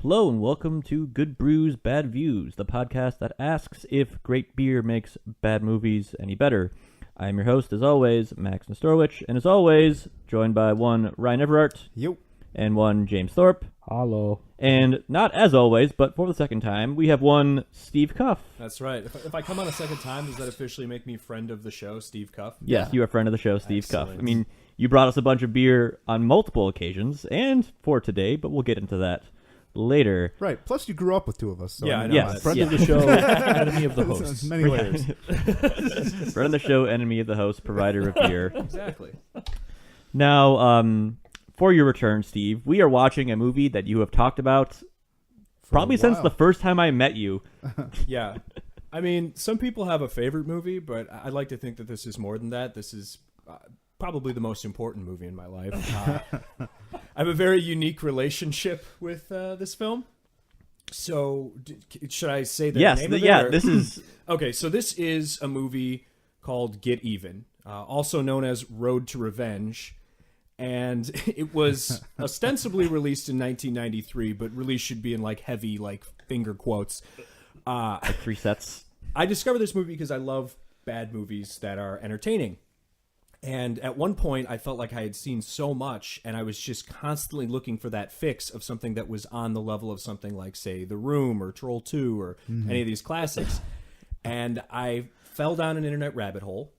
Hello and welcome to Good Brews Bad Views, the podcast that asks if great beer makes bad movies any better. I am your host, as always, Max Nestorowicz, and as always, joined by one Ryan Everett Yep. and one James Thorpe. Hello. And not as always, but for the second time, we have one Steve Cuff. That's right. If I come on a second time, does that officially make me friend of the show, Steve Cuff? Yes, you are a friend of the show, Steve Cuff. Excellent. I mean, you brought us a bunch of beer on multiple occasions, and for today, but we'll get into that later. Right. Plus, you grew up with two of us. So Yeah, I know. Yes, Friend yeah. of the show, enemy of the host. Many layers. Friend of the show, enemy of the host, provider of beer. Exactly. Now, for your return, Steve, we are watching a movie that you have talked about probably since the first time I met you. Yeah. I mean, some people have a favorite movie, but I like to think that this is more than that. This is probably the most important movie in my life. I have a very unique relationship with this film. So, should I say the name of it? Yeah, or- this is... Okay, so this is a movie called Get Even, also known as Road to Revenge. And it was ostensibly released in 1993, but release should be in like heavy, like finger quotes. like 3 sets. I discovered this movie because I love bad movies that are entertaining. And at one point, I felt like I had seen so much, and I was just constantly looking for that fix of something that was on the level of something like, say, The Room or Troll 2 or any of these classics. And I fell down an internet rabbit hole,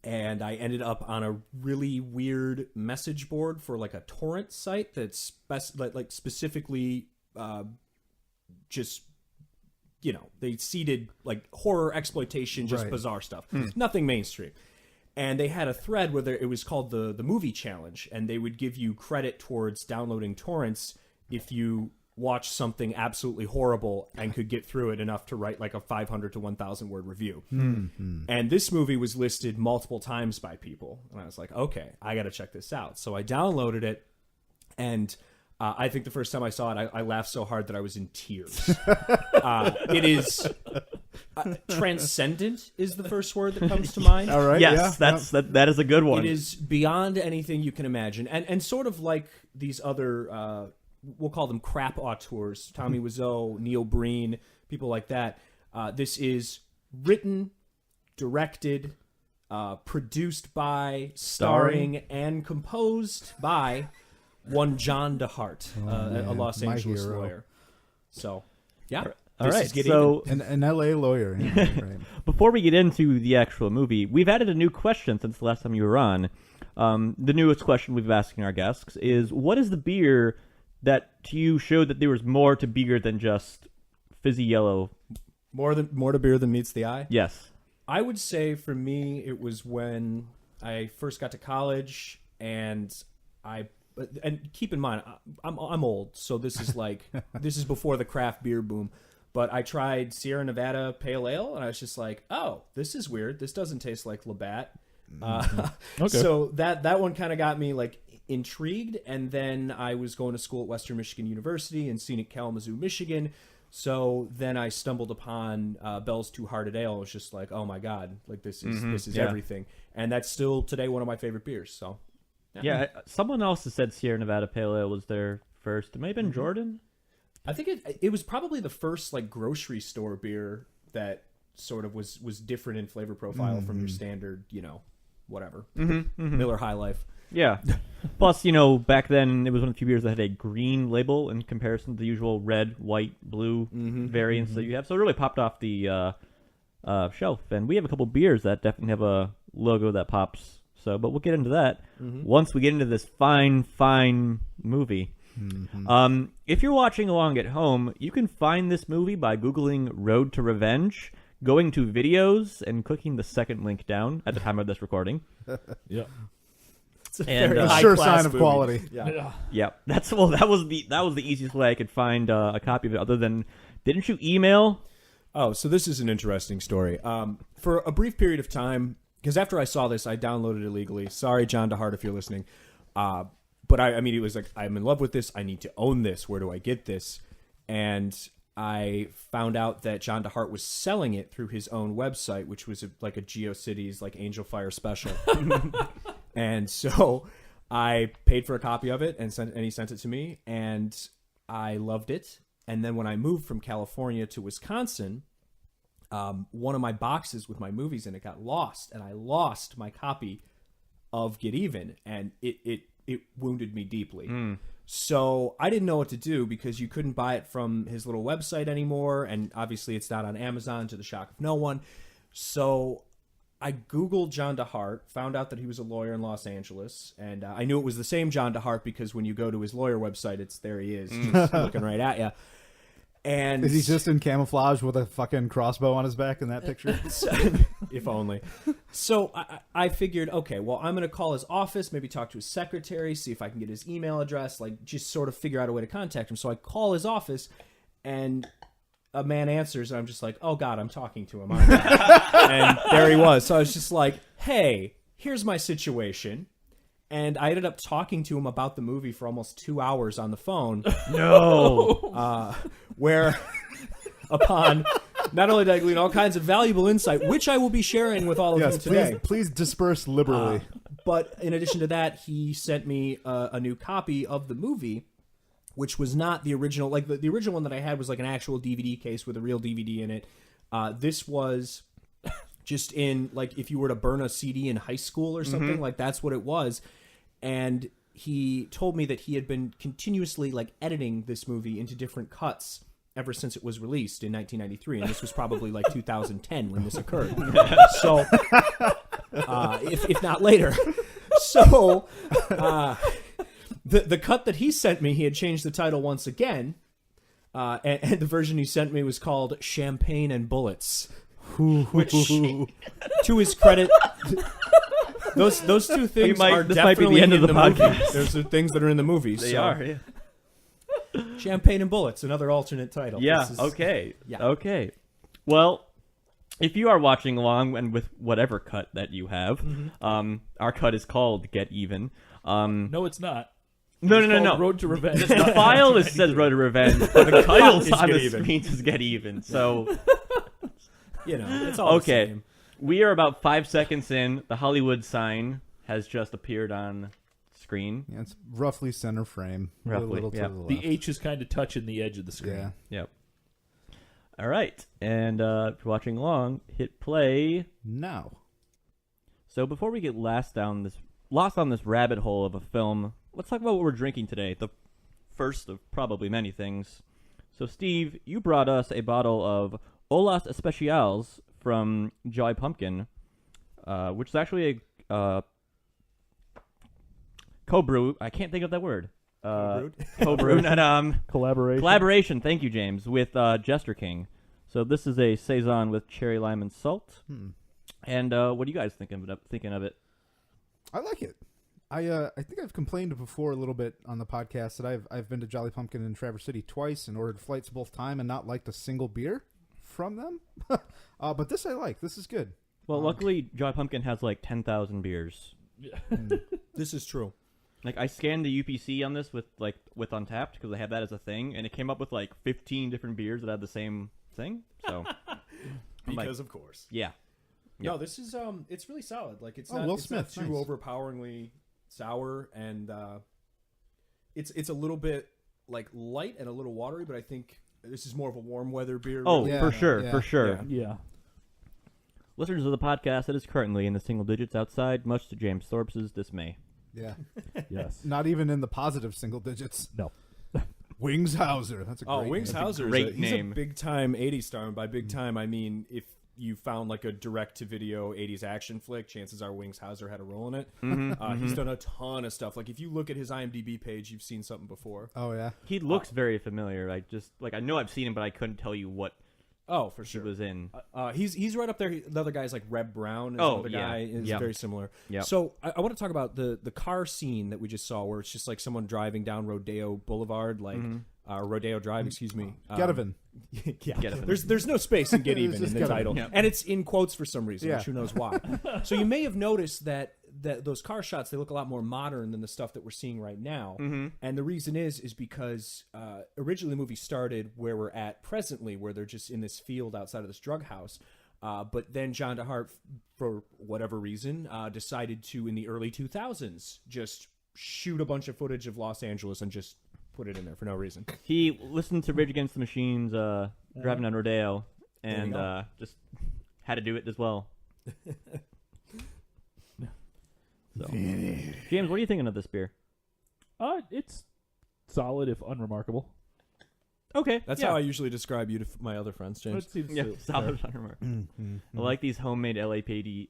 and I ended up on a really weird message board for like a torrent site that's like specifically just, you know, they seeded like horror exploitation, just Right. bizarre stuff. Nothing mainstream. And they had a thread where it was called the movie challenge, and they would give you credit towards downloading torrents if you watched something absolutely horrible and could get through it enough to write like a 500 to 1,000 word review. And this movie was listed multiple times by people, and I was like, okay, I got to check this out. So I downloaded it, and I think the first time I saw it, I laughed so hard that I was in tears. It is transcendent is the first word that comes to mind. All right. Yes, yeah. that is a good one. It is beyond anything you can imagine, and sort of like these other, we'll call them crap auteurs, Tommy Wiseau, Neil Breen, people like that. This is written, directed, produced by, starring, and composed by one John DeHart, a Los my Angeles hero. lawyer. So, yeah. All this right, is Get so An LA lawyer. Yeah, right. before we get into the actual movie, we've added a new question since the last time you were on. The newest question we've been asking our guests is, what is the beer that to you showed that there was more to beer than just fizzy yellow? More to beer than meets the eye. Yes. I would say for me, it was when I first got to college, and keep in mind, I'm old, so this is like this is before the craft beer boom. But I tried Sierra Nevada Pale Ale, and I was just like, oh, this is weird. This doesn't taste like Labatt. Okay. So that one kind of got me like intrigued, and then I was going to school at Western Michigan University in scenic Kalamazoo, Michigan. So then I stumbled upon Bell's Two Hearted Ale. I was just like, oh my god, like this is yeah. everything, and that's still today one of my favorite beers. So Yeah, someone else has said Sierra Nevada Pale Ale was their first. It may have been Jordan. I think it was probably the first like grocery store beer that sort of was different in flavor profile from your standard, you know, whatever Miller High Life. Yeah. Plus, you know, back then it was one of the few beers that had a green label in comparison to the usual red, white, blue variants that you have. So it really popped off the shelf. And we have a couple beers that definitely have a logo that pops. So, but we'll get into that once we get into this fine movie. If you're watching along at home, you can find this movie by Googling Road to Revenge, going to videos, and clicking the second link down at the time of this recording. Yeah. It's a And, very a sure high-class sign of movie. quality. Yeah. Yeah, that was the easiest way I could find a copy of it. Other than, didn't you email? Oh, so this is an interesting story. For a brief period of time, because after I saw this, I downloaded it illegally. Sorry, John DeHart, if you're listening. But I mean, it was like, I'm in love with this. I need to own this. Where do I get this? And I found out that John DeHart was selling it through his own website, which was like a GeoCities, like Angel Fire special. And so I paid for a copy of it, and he sent it to me. And I loved it. And then when I moved from California to Wisconsin, one of my boxes with my movies in it got lost, and I lost my copy of Get Even, and it wounded me deeply. So I didn't know what to do because you couldn't buy it from his little website anymore, and obviously it's not on Amazon, to the shock of no one. So I Googled John DeHart, found out that he was a lawyer in Los Angeles, and I knew it was the same John DeHart because when you go to his lawyer website, there he is, just looking right at you. And is he just in camouflage with a fucking crossbow on his back in that picture? If only. So I figured, okay, well, I'm going to call his office, maybe talk to his secretary, see if I can get his email address, like just sort of figure out a way to contact him. So I call his office, and a man answers, and I'm just like, oh, God, I'm talking to him. Aren't I? And there he was. So I was just like, hey, here's my situation. And I ended up talking to him about the movie for almost 2 hours on the phone. No. Where upon not only did I glean all kinds of valuable insight, which I will be sharing with all of you today. Please disperse liberally. But in addition to that, he sent me a new copy of the movie, which was not the original. Like the original one that I had was like an actual DVD case with a real DVD in it. This was just in, like, if you were to burn a CD in high school or something, like that's what it was. And he told me that he had been continuously like editing this movie into different cuts ever since it was released in 1993, and this was probably like 2010 when this occurred. So, if not later. So, the cut that he sent me, he had changed the title once again, and the version he sent me was called Champagne and Bullets, which, to his credit, those two things are this definitely might be the end of the movie. podcast. There's the things that are in the movie. They are, yeah. Champagne and Bullets, another alternate title. Yeah, This is- okay. Yeah. Okay. Well, if you are watching along and with whatever cut that you have, our cut is called Get Even. No, it's not. No. Road to Revenge. The file is says Road to Revenge, but the title Is on Get the Even. screen says Get Even. So, it's all the okay. same. We are about 5 seconds in. The Hollywood sign has just appeared on screen. Yeah, it's roughly center frame. Roughly, a little yeah. to the left. The H is kind of touching the edge of the screen. Yeah. Yep. All right. And if you're watching along, hit play. Now. So before we get lost on this rabbit hole of a film, let's talk about what we're drinking today. The first of probably many things. So Steve, you brought us a bottle of Olas Especials from Jolly Pumpkin, which is actually a co-brew. I can't think of that word. Co-brewed. Collaboration. Thank you, James, with Jester King. So this is a saison with cherry lime and salt. And what do you guys thinking of it? I like it. I think I've complained before a little bit on the podcast that I've been to Jolly Pumpkin in Traverse City twice and ordered flights both time and not liked a single beer from them. But this I like. This is good. Well, luckily, Jolly Pumpkin has like 10,000 beers. This is true. Like I scanned the UPC on this with Untapped because they have that as a thing, and it came up with like 15 different beers that had the same thing. So Because of course. Yeah. No, this is it's really solid. Like it's Oh, not, Will it's Smith, not too nice. overpoweringly sour, and it's a little bit like light and a little watery, but I think this is more of a warm weather beer. Oh, really. Yeah, for sure, yeah. for sure. Yeah. Listeners of the podcast, it is currently in the single digits outside, much to James Thorpe's dismay. Yeah. Yes. Not even in the positive single digits. No. Wings Hauser. That's a great Oh, name. Wings Hauser, great he's name. a big time '80s star, and by big time I mean if you found like a direct-to-video 80s action flick, chances are Wings Hauser had a role in it. He's done a ton of stuff. Like if you look at his IMDb page, you've seen something before. Oh, yeah. He looks very familiar. I know I've seen him, but I couldn't tell you what Oh, for he sure. was in. He's right up there. The other guy's like Reb Brown. Is Oh, another yeah. guy is Yep. very similar. Yep. So I want to talk about the car scene that we just saw, where it's just like someone driving down Rodeo Boulevard, like Rodeo Drive. Excuse me. Get even. Yeah. Get even. There's no space in Get It's Even in just the Get title, Even. Yep. and it's in quotes for some reason. Yeah. Which who knows why. So you may have noticed that those car shots, they look a lot more modern than the stuff that we're seeing right now. And the reason is because originally the movie started where we're at presently, where they're just in this field outside of this drug house. But then John DeHart, for whatever reason, decided to, in the early 2000s, just shoot a bunch of footage of Los Angeles and just put it in there for no reason. He listened to Rage Against the Machine's Driving on Rodeo, and just had to do it as well. So. James, what are you thinking of this beer? It's solid if unremarkable. Okay, That's how I usually describe you to my other friends, James. It seems solid unremarkable. I like these homemade LAPD.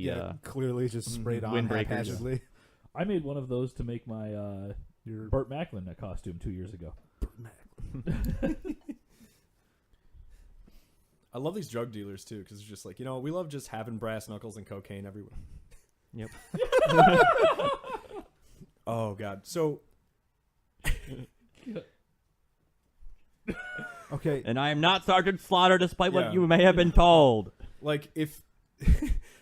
Yeah, clearly just sprayed on windbreakers. haphazardly. I made one of those to make my Burt Macklin costume 2 years ago. I love these drug dealers too, because it's just like, we love just having brass knuckles and cocaine everywhere. Yep. Oh God. So. Okay. And I am not Sergeant Slaughter, despite what Yeah. you may have been told. Like if.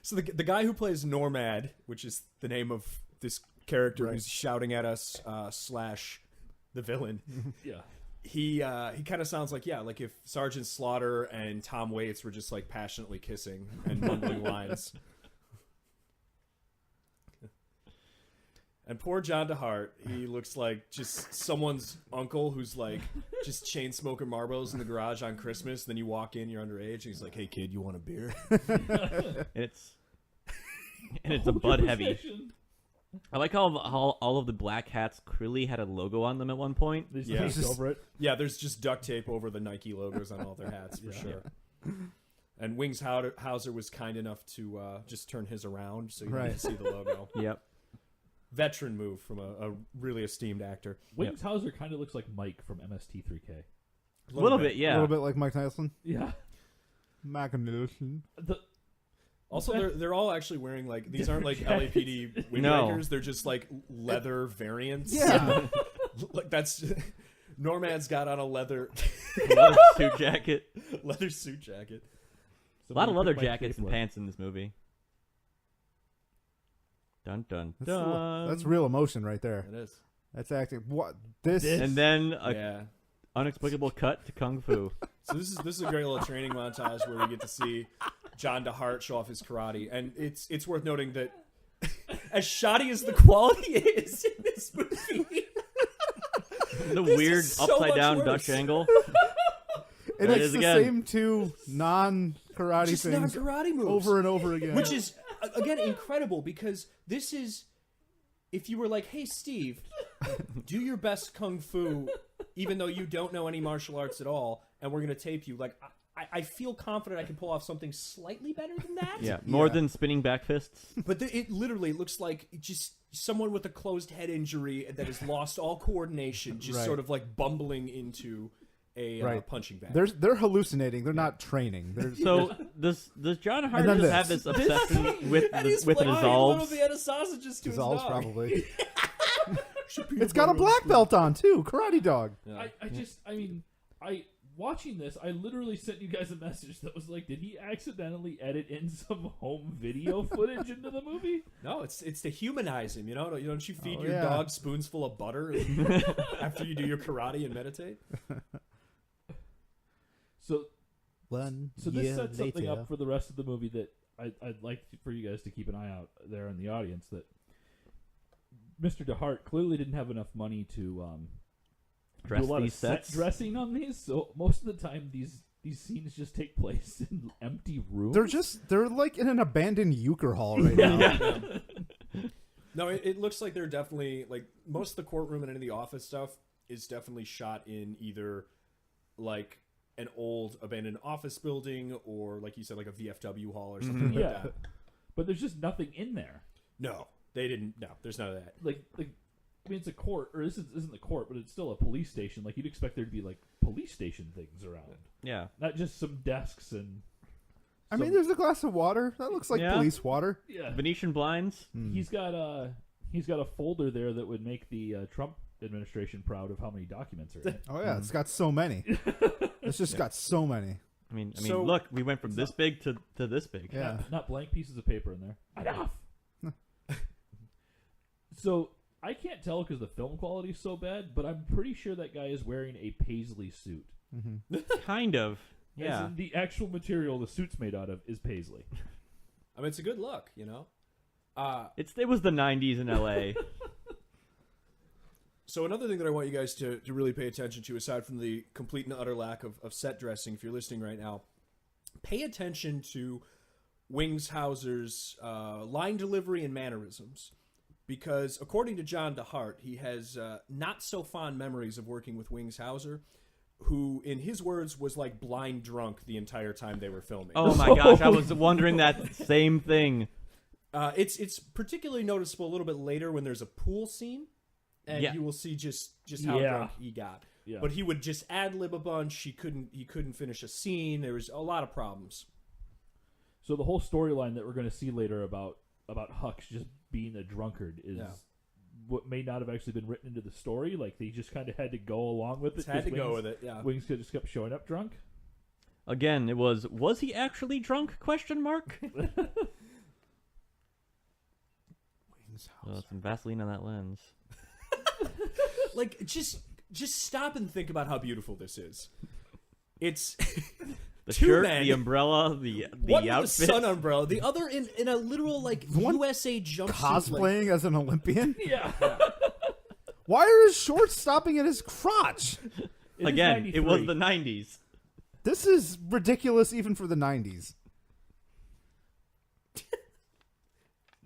So the guy who plays Normad, which is the name of this character who's shouting at us / the villain. Yeah. He kind of sounds like if Sergeant Slaughter and Tom Waits were just like passionately kissing and mumbling lines. And poor John DeHart, he looks like just someone's uncle who's like just chain smoking Marlboros in the garage on Christmas. Then you walk in, you're underage, and he's like, "Hey kid, you want a beer?" And it's a Bud Heavy. I like how all of the black hats clearly had a logo on them at one point. They just Yeah. taped over it. Yeah, there's just duct tape over the Nike logos on all their hats for sure. And Wings Hauser was kind enough to just turn his around so you could see the logo. Yep. Veteran move from a really esteemed actor. Wings Hauser kind of looks like Mike from MST3K. A little bit, yeah. A little bit like Mike Tyson. Yeah. Mike Tyson. Also, they're all actually wearing like these aren't like LAPD windbreakers. They're just like leather variants. Yeah. Like that's Norman's got on a leather suit jacket. leather suit jacket. A lot of leather jackets and pants in this movie. Dun dun dun. That's real emotion right there. It is. That's acting. What this? And then a unexplicable cut to Kung Fu. So this is a great little training montage where we get to see John DeHart show off his karate, and it's worth noting that as shoddy as the quality is in this movie, The this weird is so upside much down worse. Dutch angle. And There it it's is the again. same two non-karate just not things karate moves over and over again. which is again incredible because this is if you were like, hey Steve, do your best kung fu even though you don't know any martial arts at all, and we're gonna tape you, like I feel confident I can pull off something slightly better than that. Yeah, more than spinning back fists. But it literally looks like just someone with a closed head injury that has lost all coordination, just sort of like bumbling into a punching bag. They're hallucinating. They're not training. So does John Hart then just this. have this obsession with he's with playing dissolves? Little Vienna sausages to his Dissolves dog. probably. It's got a black belt on too. Karate dog. Yeah. I watching this, I literally sent you guys a message that was like, did he accidentally edit in some home video footage into the movie? No, it's to humanize him. Don't you feed Oh, your yeah. dog spoonsful of butter after you do your karate and meditate? So One this year sets something later. up for the rest of the movie that I'd like for you guys to keep an eye out there in the audience, that Mr. DeHart clearly didn't have enough money to Dress do a lot these of set sets? dressing on these, so most of the time these scenes just take place in empty rooms. They're like in an abandoned euchre hall right now. No, it looks like they're definitely like most of the courtroom and any of the office stuff is definitely shot in either like an old abandoned office building or, like you said, like a VFW hall or something like that. But there's just nothing in there. No, they didn't. No, there's none of that. Like I mean, it's a court, or this isn't the court, but it's still a police station. Like, you'd expect there to be like police station things around, Yeah. not just some desks and. I mean, there's a glass of water that looks like Yeah. police water. Yeah, Venetian blinds. he's got a folder there that would make the Trump administration proud of how many documents are in it. Oh yeah, it's got so many. It's just got so many. I mean, So- look, we went from this big to this big. Yeah. Not blank pieces of paper in there. Enough. So I can't tell because the film quality is so bad, but I'm pretty sure that guy is wearing a paisley suit. Kind of. As Yeah. in the actual material the suit's made out of is paisley. I mean, it's a good look, It was the 90s in LA. So another thing that I want you guys to really pay attention to, aside from the complete and utter lack of set dressing, if you're listening right now, pay attention to Wings Hauser's line delivery and mannerisms. Because according to John DeHart, he has not so fond memories of working with Wings Hauser, who, in his words, was like blind drunk the entire time they were filming. Oh my gosh, I was wondering that same thing. It's particularly noticeable a little bit later when there's a pool scene, and you will see just how drunk he got. Yeah. But he would just ad-lib a bunch. He couldn't finish a scene. There was a lot of problems. So the whole storyline that we're going to see later about Hux just being a drunkard is what may not have actually been written into the story. Like, they just kind of had to go along with it. Go with it, yeah. Wings just kept showing up drunk. Again, it was he actually drunk? Question mark. Some Vaseline on that lens. Like, just stop and think about how beautiful this is. It's the two shirt, men, the umbrella, the one outfit. with the sun umbrella, the other in a literal like USA jumpsuit, cosplaying as an Olympian. Yeah. Why are his shorts stopping at his crotch? Again, it was the 90s. This is ridiculous even for the 90s.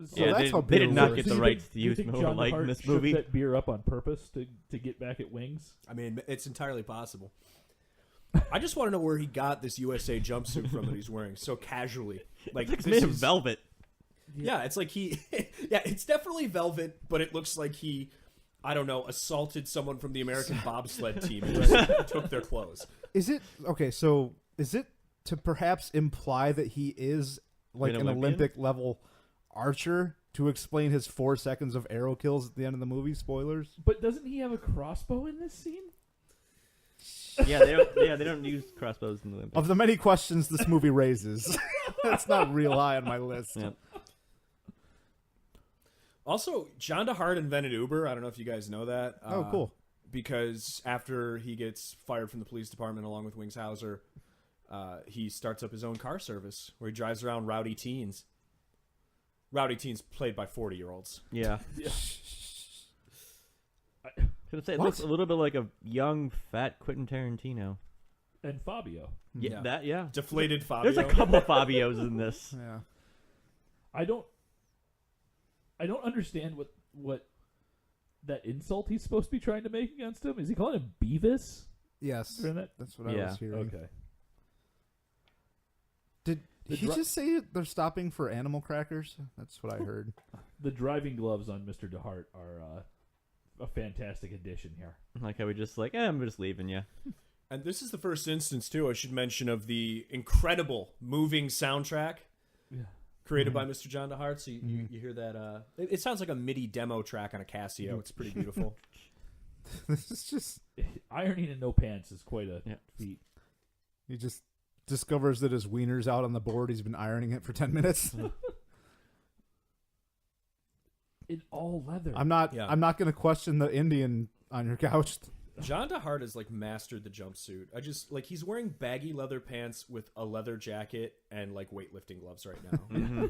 So Yeah, that's how they did not works. get Do the you rights think- to do you use think Miller John Lite in DeHart this shook movie. that beer up on purpose to get back at Wings? I mean, it's entirely possible. I just want to know where he got this USA jumpsuit from that he's wearing so casually. Like, It's this made of is velvet. Yeah, it's like he. Yeah, it's definitely velvet, but it looks like he, I don't know, assaulted someone from the American bobsled team and just took their clothes. Is it okay? So is it to perhaps imply that he is like An an Olympian? Olympic level archer to explain his 4 seconds of arrow kills at the end of the movie? Spoilers. But doesn't he have a crossbow in this scene? Yeah, they don't use crossbows in the Olympics. Of the many questions this movie raises, that's not real high on my list. Yeah. Also, John DeHart invented Uber. I don't know if you guys know that. Oh, cool. Because after he gets fired from the police department along with Wings Hauser, he starts up his own car service where he drives around rowdy teens. Rowdy teens played by 40-year-olds. Yeah. Yeah. Should I say it What? looks a little bit like a young, fat Quentin Tarantino. And Fabio. Yeah. Deflated Fabio. There's a couple of Fabios in this. Yeah. I don't understand what that insult he's supposed to be trying to make against him. Is he calling him Beavis? Yes. During that? That's what I Yeah. was hearing. Okay. Did The he just say they're stopping for animal crackers? That's what I heard. The driving gloves on Mr. DeHart are a fantastic addition here. Like how we just like, I'm just leaving you. And this is the first instance, too, I should mention, of the incredible moving soundtrack created by Mr. John DeHart. So you hear that. It sounds like a MIDI demo track on a Casio. It's pretty beautiful. This is just... Ironing in no pants is quite a feat. He just discovers that his wiener's out on the board. He's been ironing it for 10 minutes. In all leather. I'm not going to question the Indian on your couch. John DeHart has like mastered the jumpsuit. I just like he's wearing baggy leather pants with a leather jacket and like weightlifting gloves right now.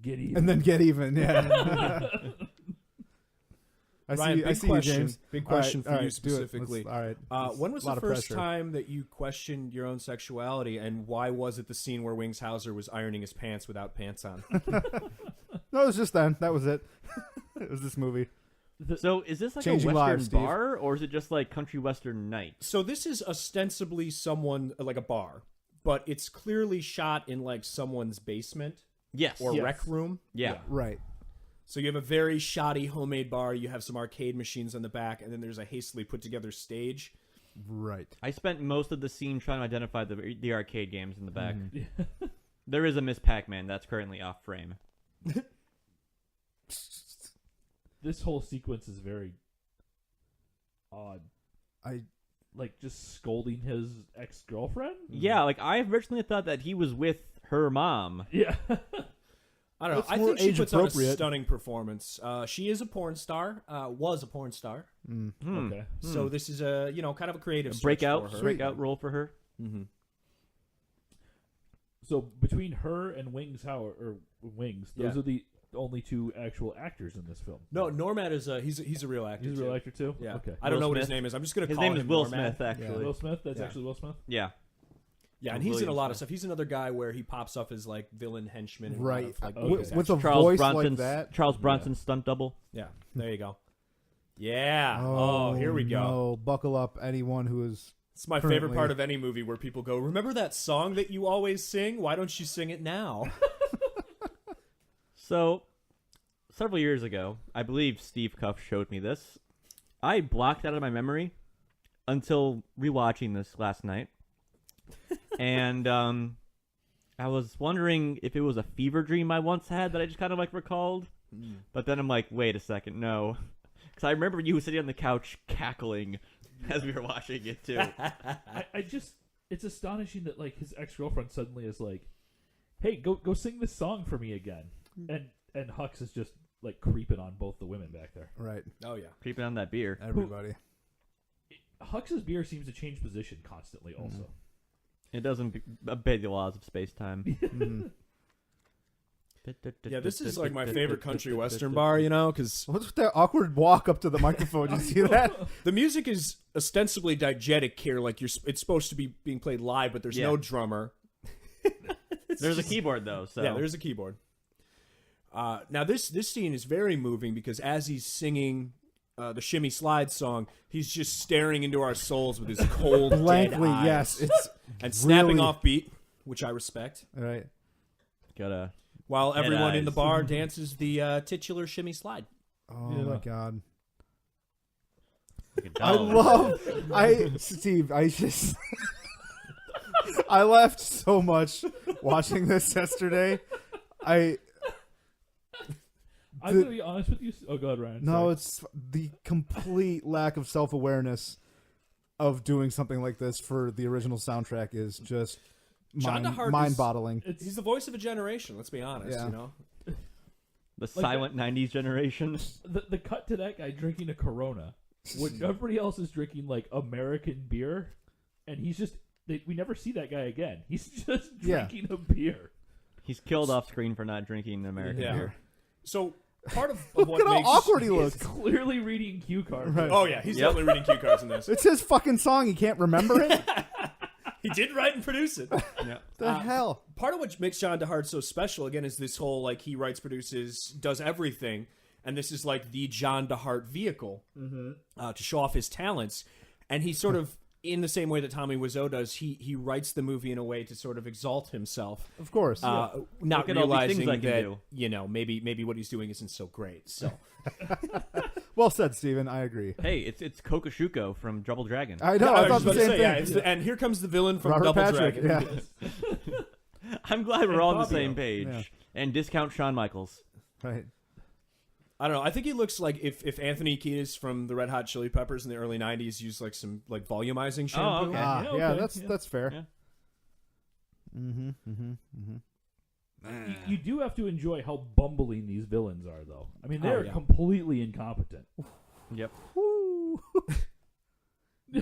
Get even. And then get even, yeah. Ryan, I see question, you, James. big question All right, for you do it. specifically. All right. When was A lot the of first pressure. time that you questioned your own sexuality, and why was it the scene where Wings Hauser was ironing his pants without pants on? No, it was just then. That was it. It was this movie. So is this like Changing a Western lives, Steve. bar, or is it just like country Western night? So this is ostensibly someone like a bar, but it's clearly shot in like someone's basement Yes. or rec room. Yeah. Right. So you have a very shoddy homemade bar. You have some arcade machines on the back, and then there's a hastily put together stage. Right. I spent most of the scene trying to identify the arcade games in the back. There is a Miss Pac-Man that's currently off frame. This whole sequence is very odd. I Like just scolding his ex-girlfriend? Yeah, like I originally thought that he was with her mom. Yeah. I don't know. That's I more think she puts on a age-appropriate. stunning performance. She is a porn star. Was a porn star. Okay. So this is a kind of a creative stretch Breakout for her. breakout role for her. Mm-hmm. So between her and Wings, those are the only two actual actors in this film. No, Normad is he's a real actor. He's a real actor too. Yeah. Okay. I don't Will know what his Smith. name is. I'm just gonna His call name him is Will Normad. Smith, actually. Will Smith. That's Yeah. actually Will Smith. Yeah. Yeah, and he's in a lot of stuff. He's another guy where he pops up as like villain henchman. In Right. A lot of, like, Okay. movies, With a actually. Charles voice like Bronson's that. Charles Bronson's stunt double. Yeah, there you go. Yeah. Oh, Here we go. No. Buckle up, anyone who is. It's my favorite Currently. part of any movie where people go, "Remember that song that you always sing? Why don't you sing it now?" So, several years ago, I believe Steve Cuff showed me this. I blocked it out of my memory until rewatching this last night. And I was wondering if it was a fever dream I once had that I just kind of like recalled. But then I'm like, wait a second, no. Because I remember you sitting on the couch cackling as we were watching it too. I just, it's astonishing that like his ex-girlfriend suddenly is like, hey, go sing this song for me again. And Hux is just like creeping on both the women back there. Right. Oh yeah. Creeping on that beer. Everybody. Hux's beer seems to change position constantly also. It doesn't obey the laws of space-time. Mhm. Yeah, this is like my favorite country western bar, you know, because What's with that awkward walk up to the microphone? You see that? the music is ostensibly diegetic here, like it's supposed to be being played live, but there's Yeah. no drummer. There's a keyboard, though. So Yeah, there's a keyboard. Now this scene is very moving because as he's singing the Shimmy Slide song, he's just staring into our souls with his cold, Blankly, dead eyes. yes. It's And snapping really- off beat, which I respect, right. Gotta. while Dead everyone in eyes. the bar dances the titular Shimmy Slide. Oh Yeah. my god. Like a I dog. Steve, I just I laughed so much watching this yesterday. I'm going to be honest with you. Oh, go ahead, Ryan. No, Sorry. it's the complete lack of self-awareness of doing something like this for the original soundtrack is just John DeHart is- mind-boggling. He's the voice of a generation. Let's be honest. Yeah. You know, The silent 90s generation. The cut to that guy drinking a Corona when everybody else is drinking like American beer, and he's just we never see that guy again. He's just Yeah. drinking a beer. He's killed off screen for not drinking American Yeah. beer. so part of Look what at how makes awkward he He's looks. clearly reading cue cards. Right. Oh yeah, he's Yep. definitely reading cue cards in this. It's his fucking song. He can't remember it? He did write and produce it. Yeah. The hell? Part of what makes John DeHart so special, again, is this whole, like, he writes, produces, does everything, and this is, like, the John DeHart vehicle to show off his talents. And he sort of, in the same way that Tommy Wiseau does, he writes the movie in a way to sort of exalt himself, Of course. not Look at all these things realizing I can that, do. you know, maybe what he's doing isn't so great. So, Well said, Steven. I agree. Hey, it's Kokoshuko from Double Dragon. I know. I I thought was the about to same say, thing. yeah, and here comes the villain from Robert Double Patrick. Dragon. Yeah. I'm glad we're all on the Fabio. same page. Yeah. And discount Shawn Michaels. Right. I don't know. I think he looks like if Anthony Kiedis from the Red Hot Chili Peppers in the early '90s used like some like volumizing shampoo. okay. Ah, Yeah, yeah, okay, that's fair. Yeah. Mm-hmm. Mm-hmm. Mm-hmm. You do have to enjoy how bumbling these villains are, though. I mean, they're yeah. completely incompetent. Yep. I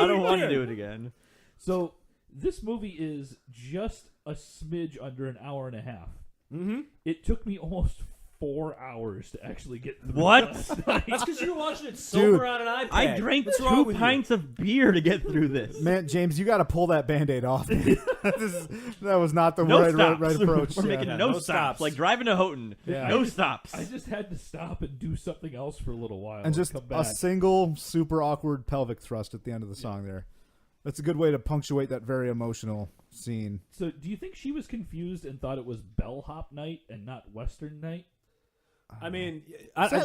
don't want to do it again. So this movie is just a smidge under an hour and a half. Mm-hmm. It took me almost 4 hours to actually get through. What? last night. That's because you were watching it Dude, sober on an iPad. I drank What's wrong 2 with you? pints of beer to get through this. Man, James, you got to pull that Band-Aid off. That was not the No right stops. approach. We're Yeah. making Yeah, no no stops. stops. Like driving to Houghton. Yeah. No stops. I just had to stop and do something else for a little while And just come a back. single super awkward pelvic thrust at the end of the song there. That's a good way to punctuate that very emotional scene. So, do you think she was confused and thought it was bellhop night and not Western night? I mean,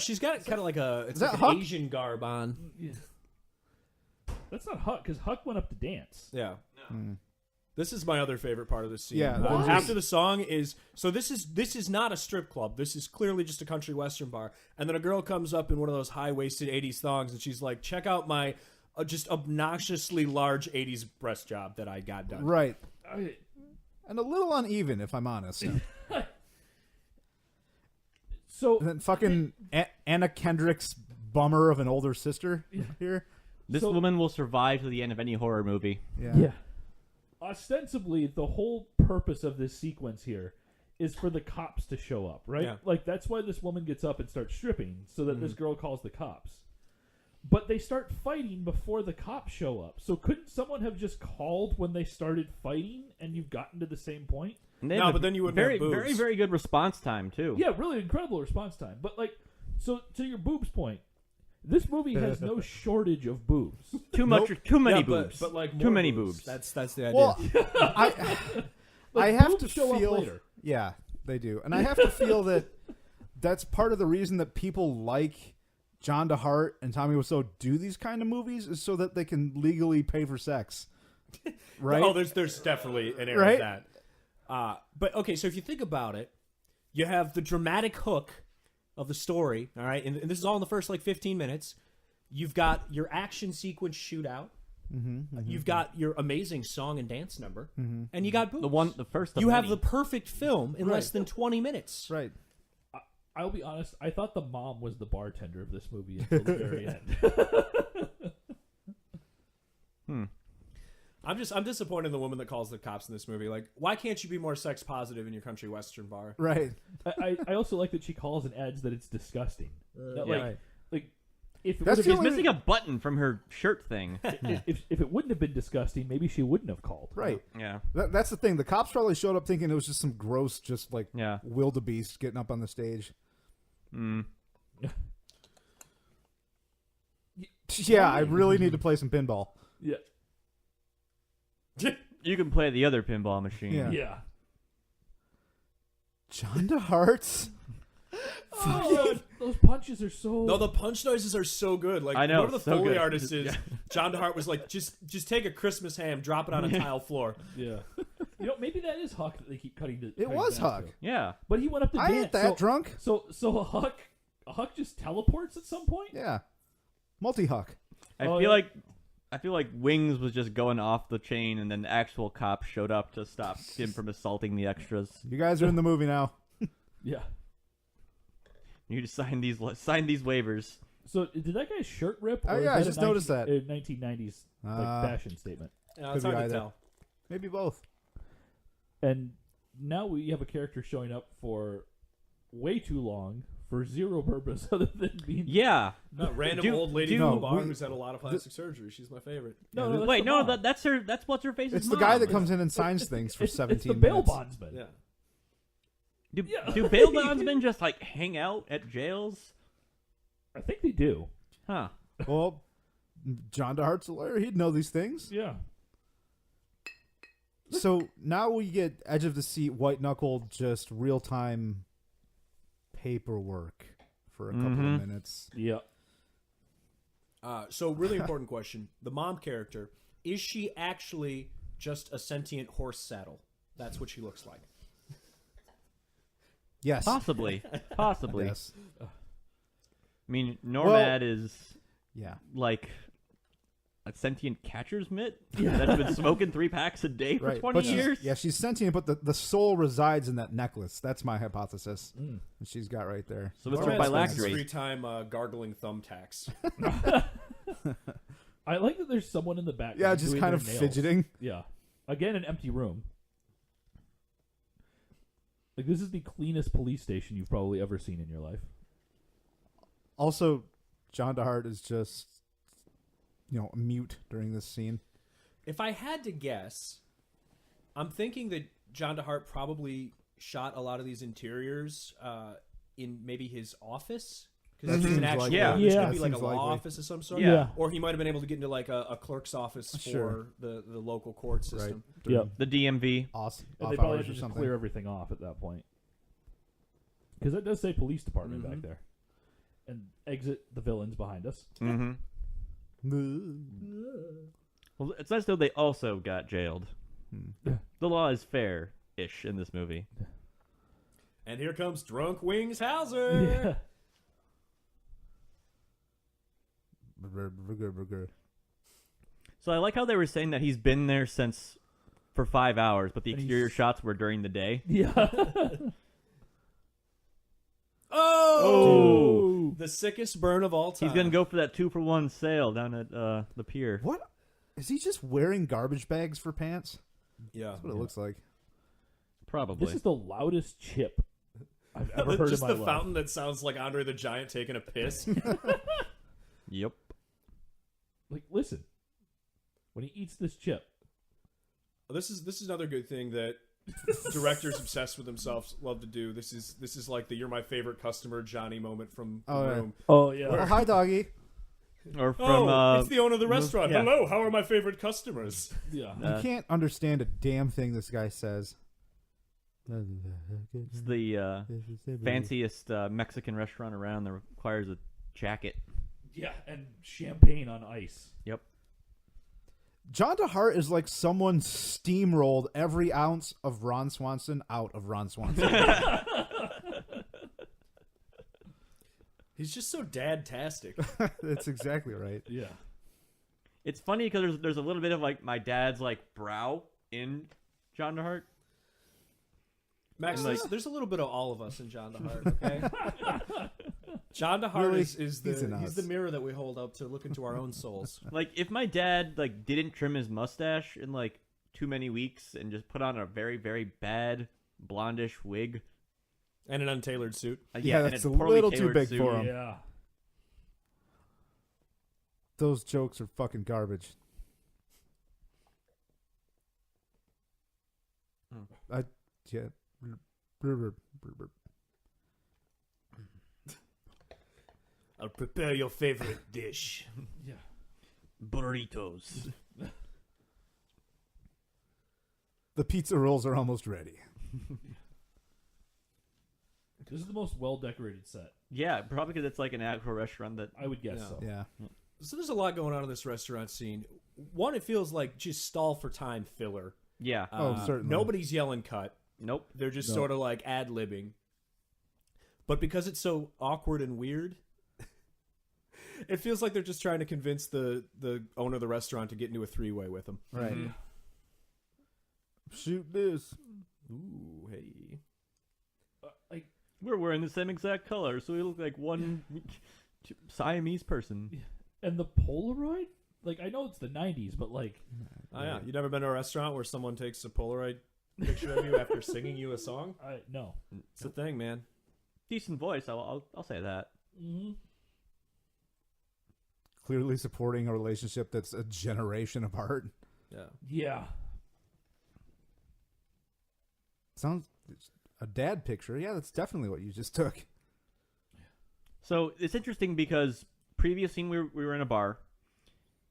she's got kind of like it's that like Huck? an Asian garb on. Yeah. That's not Huck, because Huck went up to dance. Yeah. Mm. This is my other favorite part of the scene. Yeah, that's- After the song is this is not a strip club. This is clearly just a country western bar. And then a girl comes up in one of those high waisted '80s thongs, and she's like, "Check out my just obnoxiously large '80s breast job that I got done." Right. I- And a little uneven, if I'm honest. So, And then fucking Anna Kendrick's bummer of an older sister here. This So- woman will survive to the end of any horror movie. Yeah. yeah. Ostensibly, the whole purpose of this sequence here is for the cops to show up, right? Yeah. Like, that's why this woman gets up and starts stripping, so that this girl calls the cops. But they start fighting before the cops show up. So couldn't someone have just called when they started fighting, and you've gotten to the same point? No, but then you wouldn't have boobs. Very, very good response time, too. Yeah, really incredible response time. But, like, so to your boobs point, this movie has no shortage of boobs. Too many Yeah, boobs. but like too more many boobs. boobs. That's the idea. Well, I have boobs to show feel. up later. Yeah, they do, and I have to feel that that's part of the reason that people like John DeHart and Tommy Wiseau do these kind of movies is so that they can legally pay for sex, right? Oh, there's definitely an area Right? of that. But okay, so if you think about it, you have the dramatic hook of the story, all right, and this is all in the first like 15 minutes. You've got your action sequence shootout. You've got your amazing song and dance number, and you got boobs. The first. Of You have many. the perfect film in less Right. than 20 minminutes. Right. I'll be honest, I thought the mom was the bartender of this movie until the very end. I'm disappointed in the woman that calls the cops in this movie. Like, why can't you be more sex positive in your country western bar? Right. I also like that she calls and adds that it's disgusting. That, yeah. like if it That's would the She's have only- missing a button from her shirt thing. if it wouldn't have been disgusting, maybe she wouldn't have called. Right. Yeah. That's the thing. The cops probably showed up thinking it was just some gross, just like Yeah. wildebeest getting up on the stage. Mm. Yeah, I really need to play some pinball. Yeah. You can play the other pinball machine. Yeah. Yeah. John DeHart's. Oh, those punches are so. No, the punch noises are so good. Like, I know, whoever the so Foley good. artist is, John DeHart was like, just take a Christmas ham, drop it on a tile floor. Yeah. You know, maybe that is Huck that they keep cutting to. It was back Huck. to. Yeah. But he went up to I dance. ain't that drunk. So Huck just teleports at some point. Yeah. Multi-huck. I Oh, feel yeah. like Wings was just going off the chain, and then the actual cops showed up to stop him from assaulting the extras. You guys are in the movie now. Yeah. You just sign these waivers. So did that guy's shirt rip? Oh, or yeah, is I that just a noticed that. 1990s fashion statement. Yeah, Could it's be hard to either. tell. Maybe both. And now we have a character showing up for way too long for zero purpose other than being. Yeah. Not random Do- old lady do- from the bar we- who's had a lot of plastic surgery. She's my favorite. No, no, that's Wait, the no, mom. that's what's her face. It's the guy that comes in and signs things for It's 17 the bail minutes. bondsman. Yeah. Do bail bondsmen just like hang out at jails? I think they do. Huh. Well, John DeHart's a lawyer. He'd know these things. Yeah. So now we get edge of the seat, white knuckle, just real time paperwork for a couple of minutes. Yeah. So really important question. The mom character, is she actually just a sentient horse saddle? That's what she looks like. Yes. Possibly. Yes. I mean, Normad is Yeah. like a sentient catcher's mitt that's been smoking 3 packs a day for Right. 20 But she's- years. Yeah, she's sentient, but the soul resides in that necklace. That's my hypothesis. And she's got right there. So Mr. Normad spends his Phylactery. free time gargling thumbtacks. I like that there's someone in the background. Yeah, just doing kind their of nails. fidgeting. Yeah. Again, an empty room. Like, this is the cleanest police station you've probably ever seen in your life. Also, John DeHart is just, mute during this scene. If I had to guess, I'm thinking that John DeHart probably shot a lot of these interiors in maybe his office. Because That it's an seems actual, likely. Yeah. there's Yeah. going to be like a Seems law likely. office of some sort. Yeah. Or he might have been able to get into like a clerk's office for Sure. the local court system. During Yep. The DMV. Off And they probably hours had or to just something. clear everything off at that point. Because that does say police department back there. And exit the villains behind us. Mm-hmm. Well, it's nice though they also got jailed. The law is fair-ish in this movie. And here comes Drunk Wings Hauser. Yeah. So I like how they were saying that he's been there for 5 hours, but the And exterior he's- shots were during the day. Yeah. Oh! The sickest burn of all time. He's gonna go for that 2-for-1 sale down at the pier. What? Is he just wearing garbage bags for pants? Yeah. That's what it looks like. Probably. This is the loudest chip I've ever heard Just in my the life. fountain that sounds like Andre the Giant taking a piss. Yep. Like, listen, when he eats this chip, This is another good thing that directors obsessed with themselves love to do. This is like the "You're my favorite customer" Johnny moment from The Room. oh yeah, Oh, hi, doggy. Or from it's the owner of the restaurant. yeah. Hello, how are my favorite customers? yeah. You can't understand a damn thing this guy says. it's the fanciest Mexican restaurant around that requires a jacket. Yeah, and champagne on ice. Yep. John DeHart is like someone steamrolled every ounce of Ron Swanson out of Ron Swanson. He's just so dad-tastic. That's exactly right. Yeah. It's funny because there's a little bit of like my dad's like brow in John DeHart. Max, Like- there's a little bit of all of us in John DeHart, okay? John DeHart Really? is He's in he's us. the mirror that we hold up to look into our own souls. Like if my dad like didn't trim his mustache in like too many weeks and just put on a very very bad blondish wig, And an untailored suit. Yeah, and that's a a poorly little too tailored big suit. for him. Yeah. Those jokes are fucking garbage. Yeah. I'll prepare your favorite dish. Yeah. Burritos. The pizza rolls are almost ready. This is the most well decorated set. Yeah, probably because it's like an actual restaurant that. I would guess Yeah. so. Yeah. So there's a lot going on in this restaurant scene. One, it feels like just stall for time filler. Yeah. Oh, certainly. Nobody's yelling cut. Nope. They're just No. sort of like ad-libbing. But because it's so awkward and weird, it feels like they're just trying to convince the owner of the restaurant to get into a three-way with them. Right. Mhm. Shoot this. Ooh, hey. Like, We're wearing the same exact color, so we look like one Siamese person. and the Polaroid? Like, I know it's the 90s, but like, Oh, yeah. You never been to a restaurant where someone takes a Polaroid picture of you after singing you a song? no. It's a thing, man. Decent voice, I'll say that. Mm-hmm. Clearly supporting a relationship that's a generation apart. Yeah. Yeah. Sounds a dad picture. Yeah, that's definitely what you just took. So it's interesting because previous scene we were in a bar.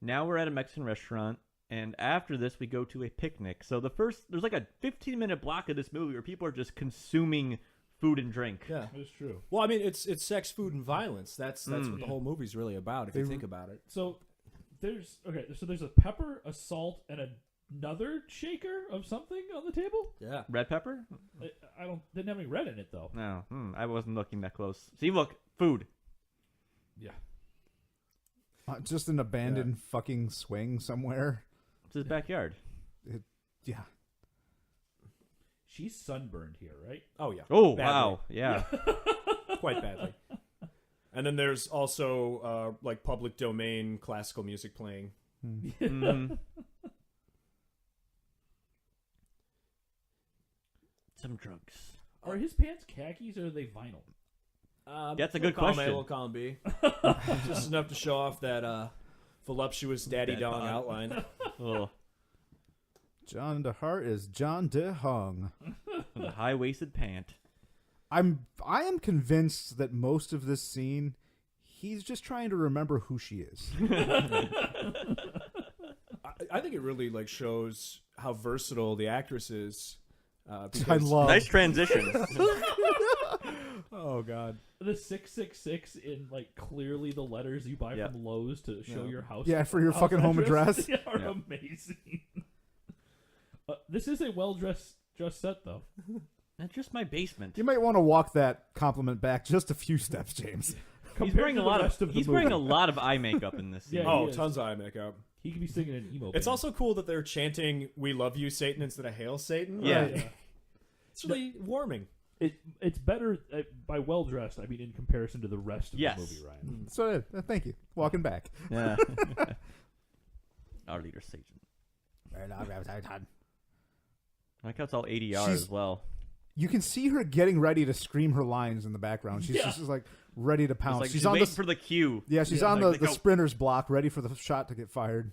Now we're at a Mexican restaurant, and after this we go to a picnic. So there's like a 15-minute block of this movie where people are just consuming food and drink. Yeah. That's true. Well, I mean, it's sex, food, and violence. That's what the whole movie's really about, if you think about it. So there's a pepper, a salt, and another shaker of something on the table. Yeah. Red pepper? I didn't have any red in it though. No, I wasn't looking that close. See, look, food. Yeah. Just an abandoned fucking swing somewhere. It's his backyard. Yeah. She's sunburned here, right? Oh, yeah. Oh, Badly. wow. Yeah. Quite badly. And then there's also like public domain classical music playing. Mhm. Some drugs. Are his pants khakis or are they vinyl? That's a good column question. A, little column B. Just enough to show off that voluptuous daddy That dong bod. outline. Oh, John DeHart is John DeHung. the high-waisted pant. I am convinced that most of this scene, he's just trying to remember who she is. I think it really like shows how versatile the actress is. I Because, love. Nice transition. oh God. The 666 in like clearly the letters you buy Yeah. from Lowe's to show Yeah. your house. Yeah, for your house fucking home address. are Yeah. amazing. This is a well dressed set though. That's just my basement. You might want to walk that compliment back just a few steps, James. He's Compared wearing to a the lot rest of. of the He's wearing a movie. lot of eye makeup in this scene. Yeah, Oh, he is. tons of eye makeup. He could be singing an emo. It's band. also cool that they're chanting "We love you, Satan" instead of "Hail Satan." Yeah. Like, it's really warming. It's better by well dressed. I mean, in comparison to the rest of Yes. the movie, Ryan. So, thank you. Walking back. Yeah. Our leader, Satan. I like how it's all ADR She's- as well. You can see her getting ready to scream her lines in the background. She's Yeah. just like ready to It's pounce. like she's she's on waiting the for the cue. yeah. She's Yeah, on like the they go- sprinter's block, ready for the shot to get fired.